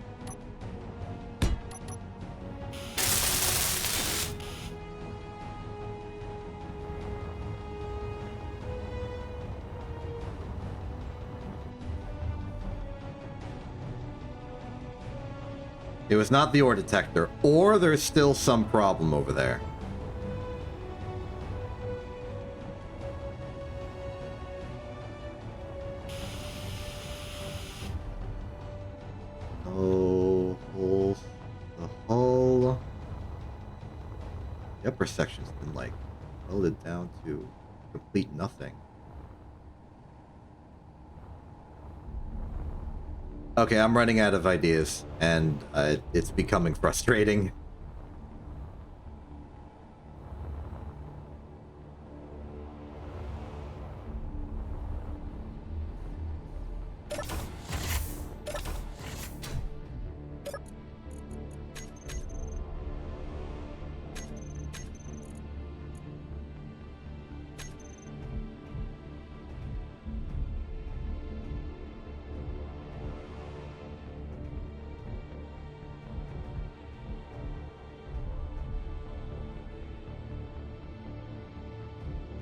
It was not the ore detector, or there's still some problem over there. Oh, the hull. The upper section's been like welded down to complete nothing. Okay, I'm running out of ideas, and it's becoming frustrating.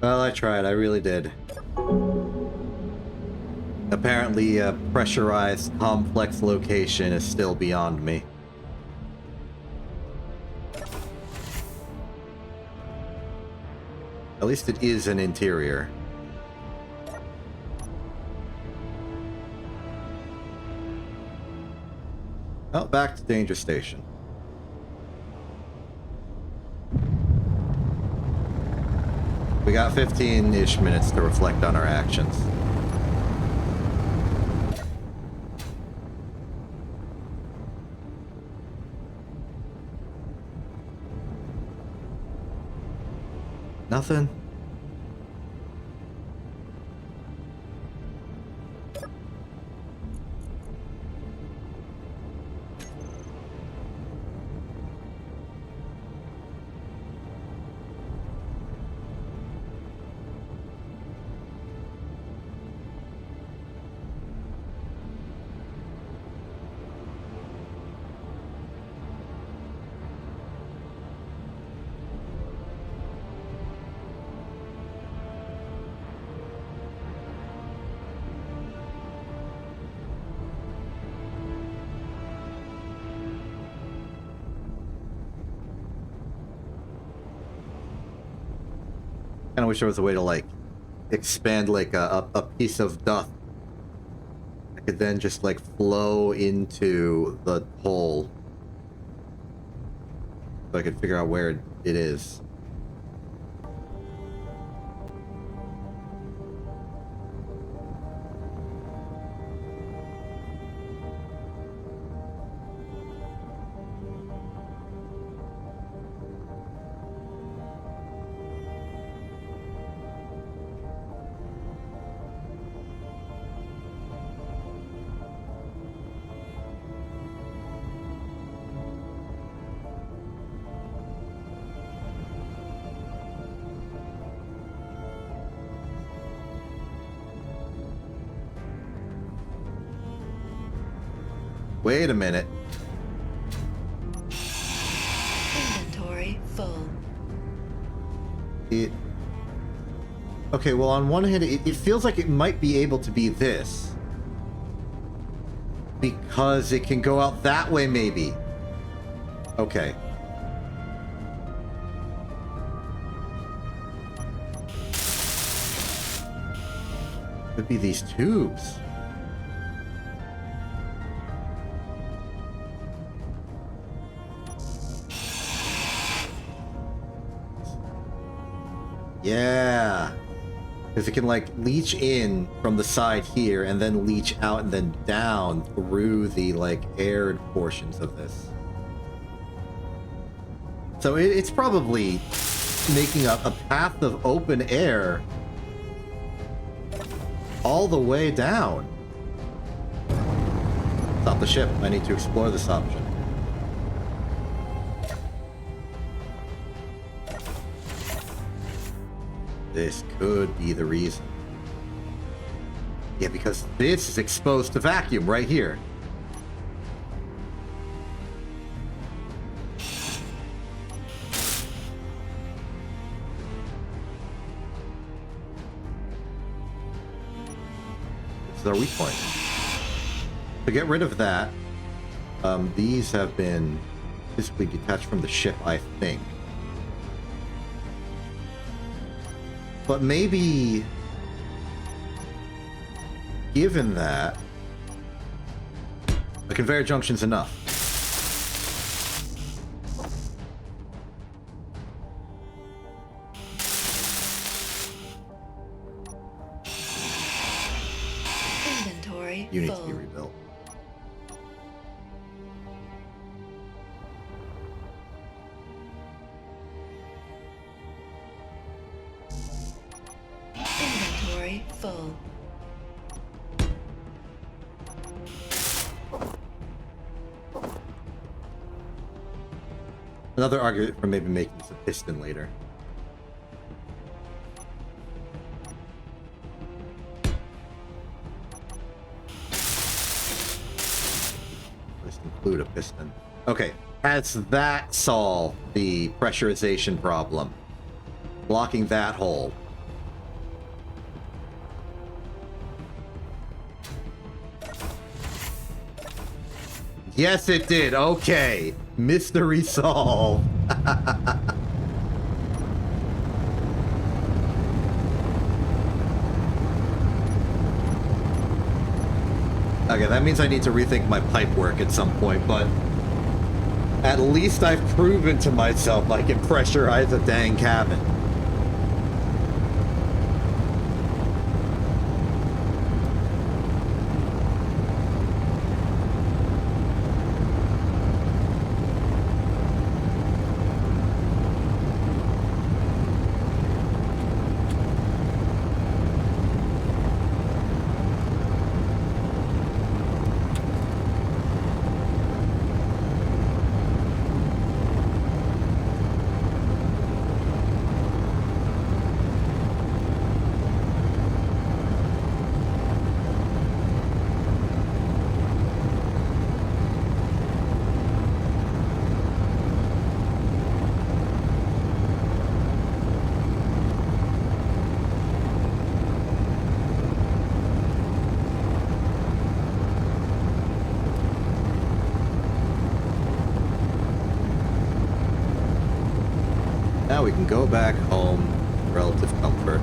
Well, I tried. I really did. Apparently, a pressurized, complex location is still beyond me. At least it is an interior. Oh, back to Danger Station. We got 15-ish minutes to reflect on our actions. Nothing. I wish there was a way to like expand like a piece of dust that could then just like flow into the hole, so I could figure out where it is. Wait a minute. Inventory full. Okay, well, on one hand, it feels like it might be able to be this. Because it can go out that way, maybe. Okay. Could be these tubes. Yeah. Because it can, like, leach in from the side here and then leach out and then down through the, like, aired portions of this. So it's probably making a path of open air all the way down. Stop the ship. I need to explore this option. This could be the reason. Yeah, because this is exposed to vacuum right here. This is our weak point. To get rid of that, these have been physically detached from the ship, I think. But maybe, given that, a conveyor junction's enough. Inventory You need full. to be rebuilt. Inventory full. Another argument for maybe making this a piston later. Just include a piston. Okay, has that solved the pressurization problem? Blocking that hole. Yes, it did. Okay. Mystery solved. Okay, that means I need to rethink my pipe work at some point, but at least I've proven to myself I can pressurize a dang cabin. now we can go back home, relative comfort.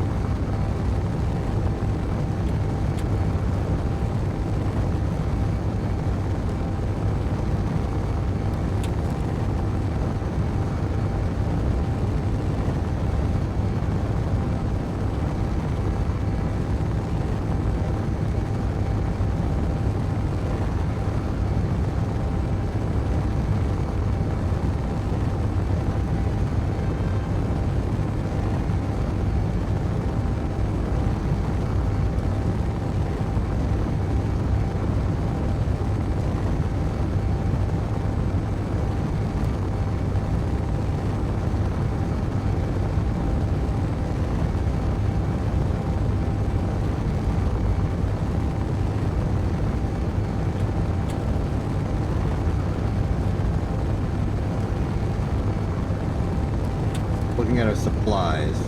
Looking at our supplies.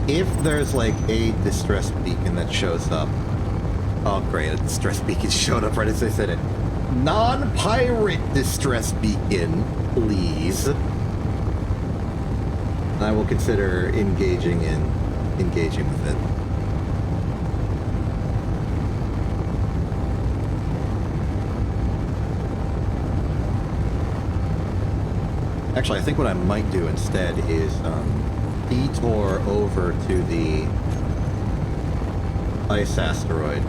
If there's like a distress beacon that shows up. Oh great, a distress beacon showed up right as I said it. Non-pirate distress beacon, please. I will consider engaging with it. Actually, I think what I might do instead is detour over to the ice asteroid.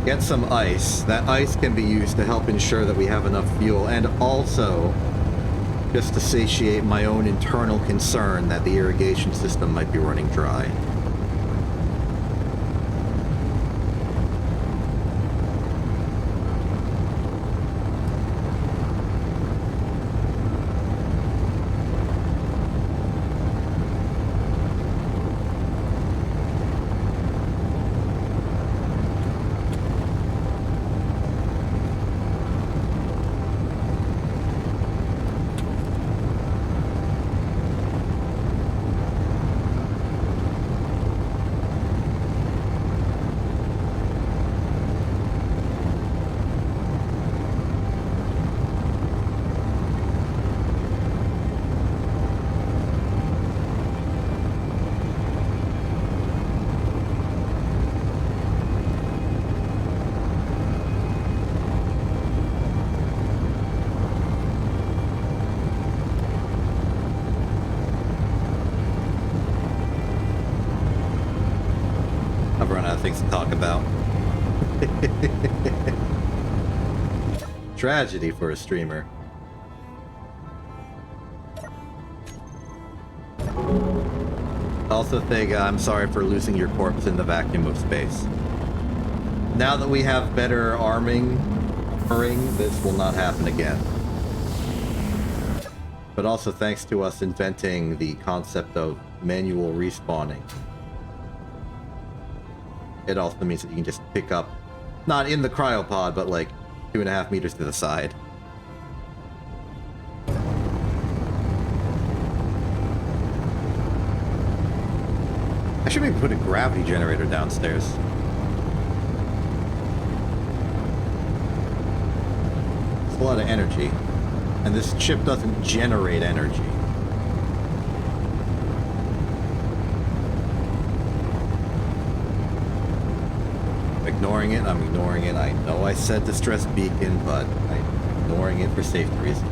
Get some ice. That ice can be used to help ensure that we have enough fuel, and also just to satiate my own internal concern that the irrigation system might be running dry. I've run out of things to talk about. Tragedy for a streamer. Also, Thega, I'm sorry for losing your corpse in the vacuum of space. Now that we have better armoring, this will not happen again. But also thanks to us inventing the concept of manual respawning. It also means that you can just pick up, not in the cryopod, but like 2.5 meters to the side. I should maybe put a gravity generator downstairs. It's a lot of energy. And this chip doesn't generate energy. Ignoring it, I'm ignoring it. I know I said distress beacon, but I'm ignoring it for safety reasons.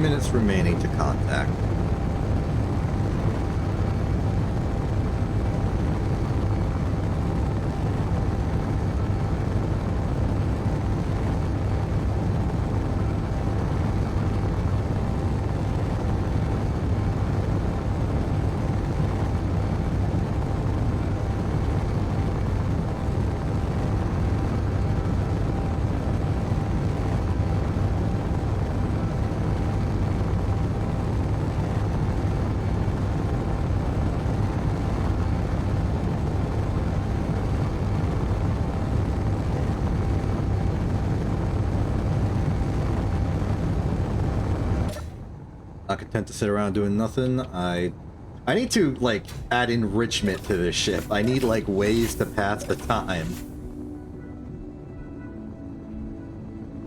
9 minutes remaining to contact. Not content to sit around doing nothing. I need to, like, add enrichment to this ship. I need, like, ways to pass the time.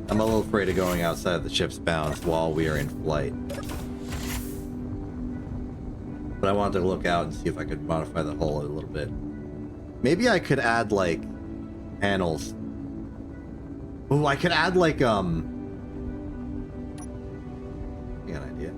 I'm a little afraid of going outside of the ship's bounds while we are in flight. But I wanted to look out and see if I could modify the hull a little bit. Maybe I could add, like, panels. Oh, I could add, like, I got an idea.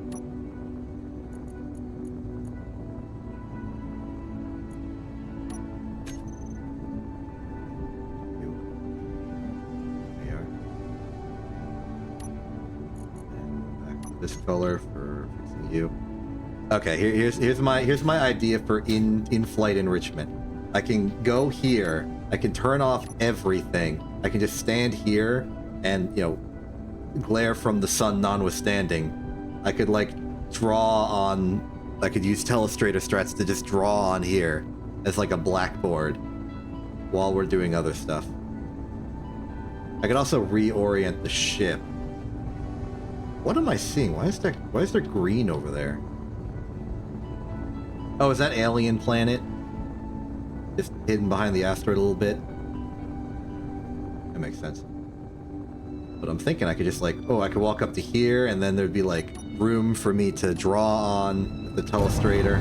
This color for fixing you. Okay, here's my idea for in-flight enrichment. I can go here. I can turn off everything. I can just stand here and, you know, glare from the sun notwithstanding. I could, like, draw on. I could use telestrator strats to just draw on here as like a blackboard while we're doing other stuff. I could also reorient the ship. What am I seeing? Why is there green over there? Oh, is that alien planet? Just hidden behind the asteroid a little bit? That makes sense. But I'm thinking I could just, like, oh, I could walk up to here and then there'd be, like, room for me to draw on with the telestrator.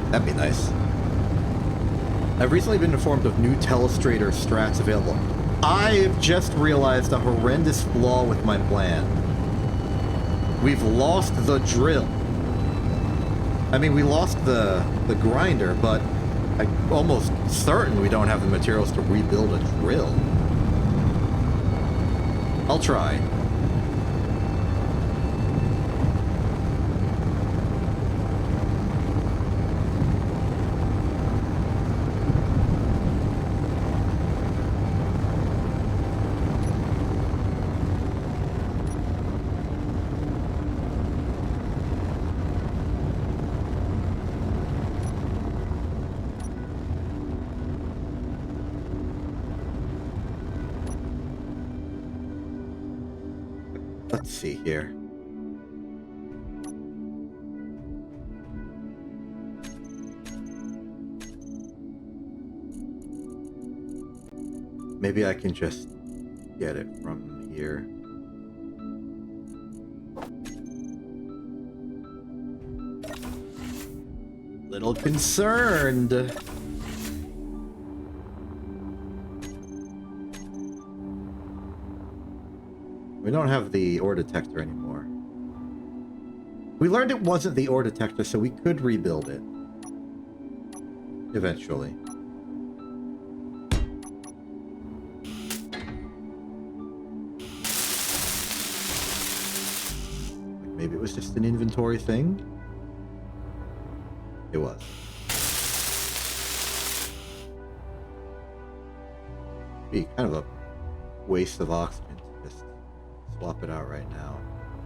That'd be nice. I've recently been informed of new telestrator strats available. I've just realized a horrendous flaw with my plan. We've lost the drill. I mean, we lost the grinder, but I'm almost certain we don't have the materials to rebuild a drill. I'll try. Let's see here. Maybe I can just get it from here. Little concerned. We don't have the ore detector anymore. We learned it wasn't the ore detector, so we could rebuild it. Eventually. Maybe it was just an inventory thing? It was. Be kind of a waste of oxygen to just swap it out right now.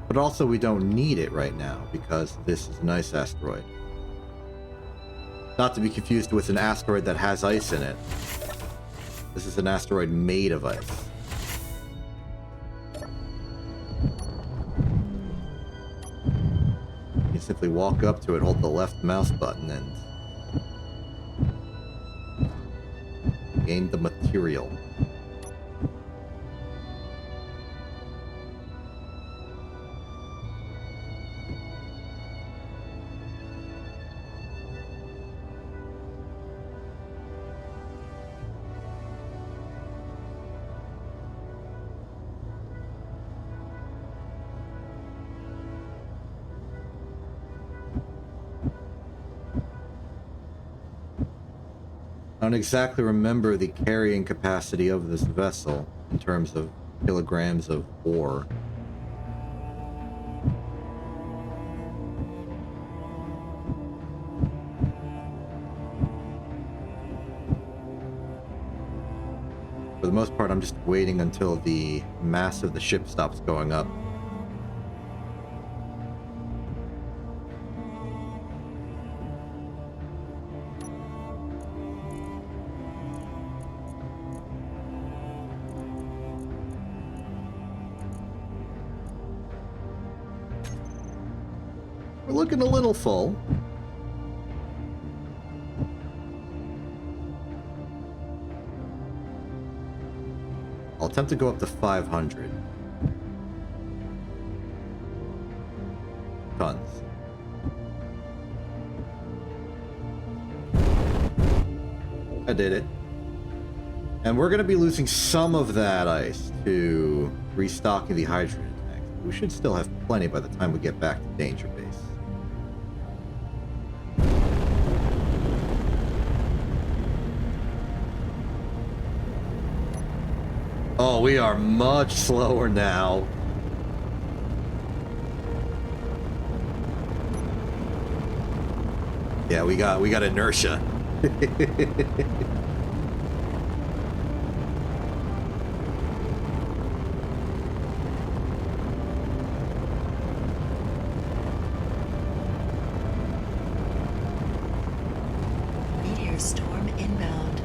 But also we don't need it right now because this is an ice asteroid. Not to be confused with an asteroid that has ice in it. This is an asteroid made of ice. You simply walk up to it, hold the left mouse button, and gain the material. I don't exactly remember the carrying capacity of this vessel in terms of kilograms of ore. For the most part, I'm just waiting until the mass of the ship stops going up. We're looking a little full. I'll attempt to go up to 500 tons. I did it. And we're going to be losing some of that ice to restocking the hydrogen tanks. We should still have plenty by the time we get back to Danger Base. Oh, we are much slower now. Yeah, we got inertia. Meteor storm inbound.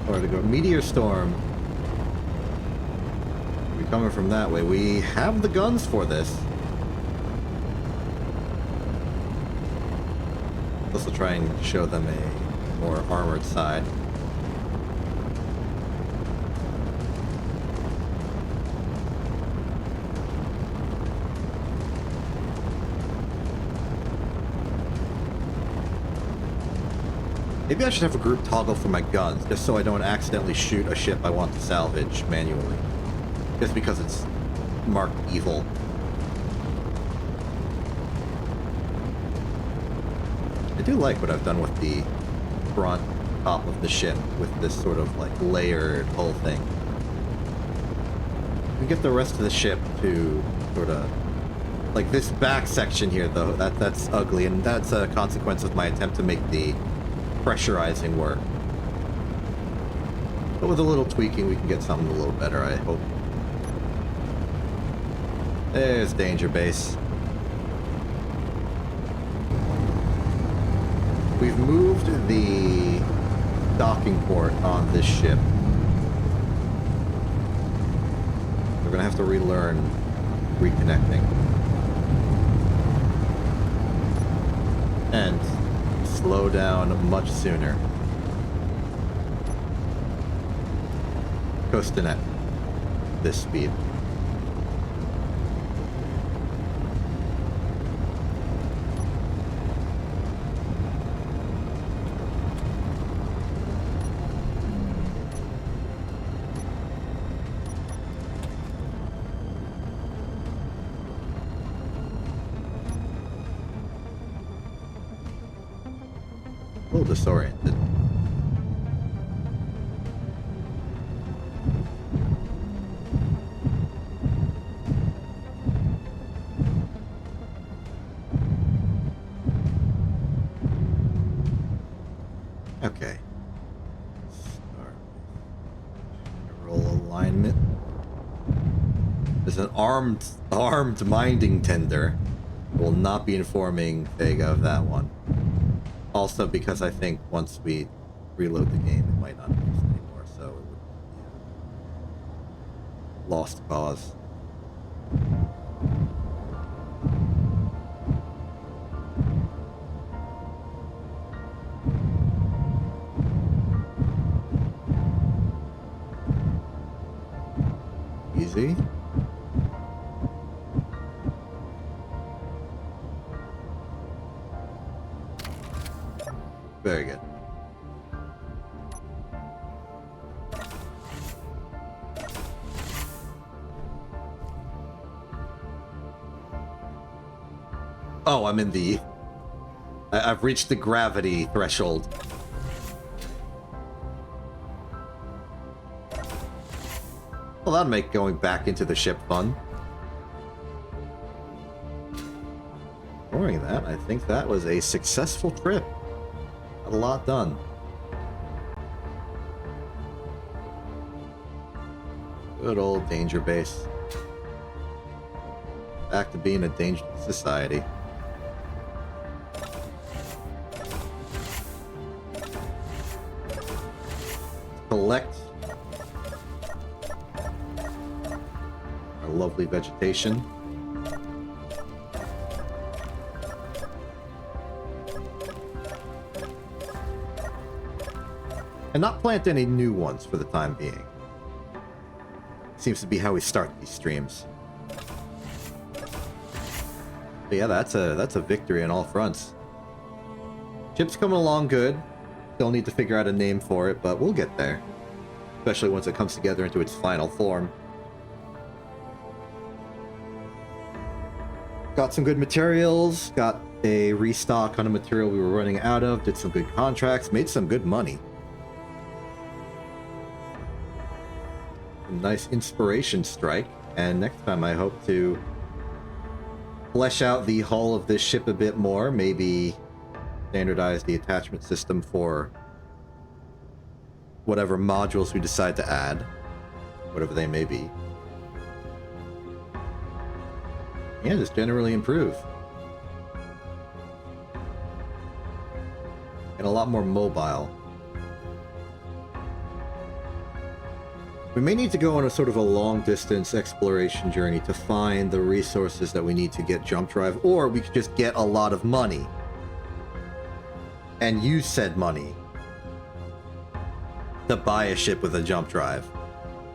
Or to go meteor storm. We're coming from that way. We have the guns for this. This will try and show them a more armored side. Maybe I should have a group toggle for my guns, just so I don't accidentally shoot a ship I want to salvage manually. Just because it's marked evil. I do like what I've done with the front top of the ship, with this sort of like layered whole thing. We get the rest of the ship to sort of... Like this back section here, though, that's ugly, and that's a consequence of my attempt to make the pressurizing work. But with a little tweaking, we can get something a little better, I hope. There's Danger Base. We've moved the docking port on this ship. We're gonna have to relearn reconnecting. And slow down much sooner. Coasting at this speed. A little disoriented. Okay. Start. Roll alignment. There's an armed minding tender. Will not be informing Vega of that one. Also, because I think once we reload the game, it might not exist anymore, so it would be a lost cause. Easy. Very good. Oh, I'm in the... I've reached the gravity threshold. Well, that'd make going back into the ship fun. Ignoring that, I think that was a successful trip. Got a lot done. Good old danger base. Back to being a dangerous society. Collect our lovely vegetation. And not plant any new ones for the time being. Seems to be how we start these streams. But yeah, that's a victory on all fronts. Ship's coming along good. Still need to figure out a name for it, but we'll get there. Especially once it comes together into its final form. Got some good materials, got a restock on a material we were running out of, did some good contracts, made some good money. A nice inspiration strike, and next time I hope to flesh out the hull of this ship a bit more, maybe standardize the attachment system for whatever modules we decide to add, whatever they may be. And just generally improve. And a lot more mobile. We may need to go on a sort of a long-distance exploration journey to find the resources that we need to get jump drive, or we could just get a lot of money and use said money to buy a ship with a jump drive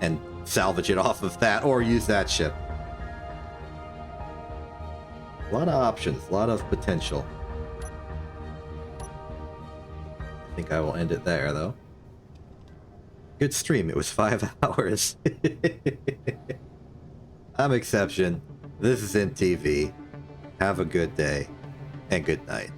and salvage it off of that, or use that ship. A lot of options, a lot of potential. I think I will end it there, though. Good stream. It was 5 hours. I'm Exception. This is NTV. Have a good day and good night.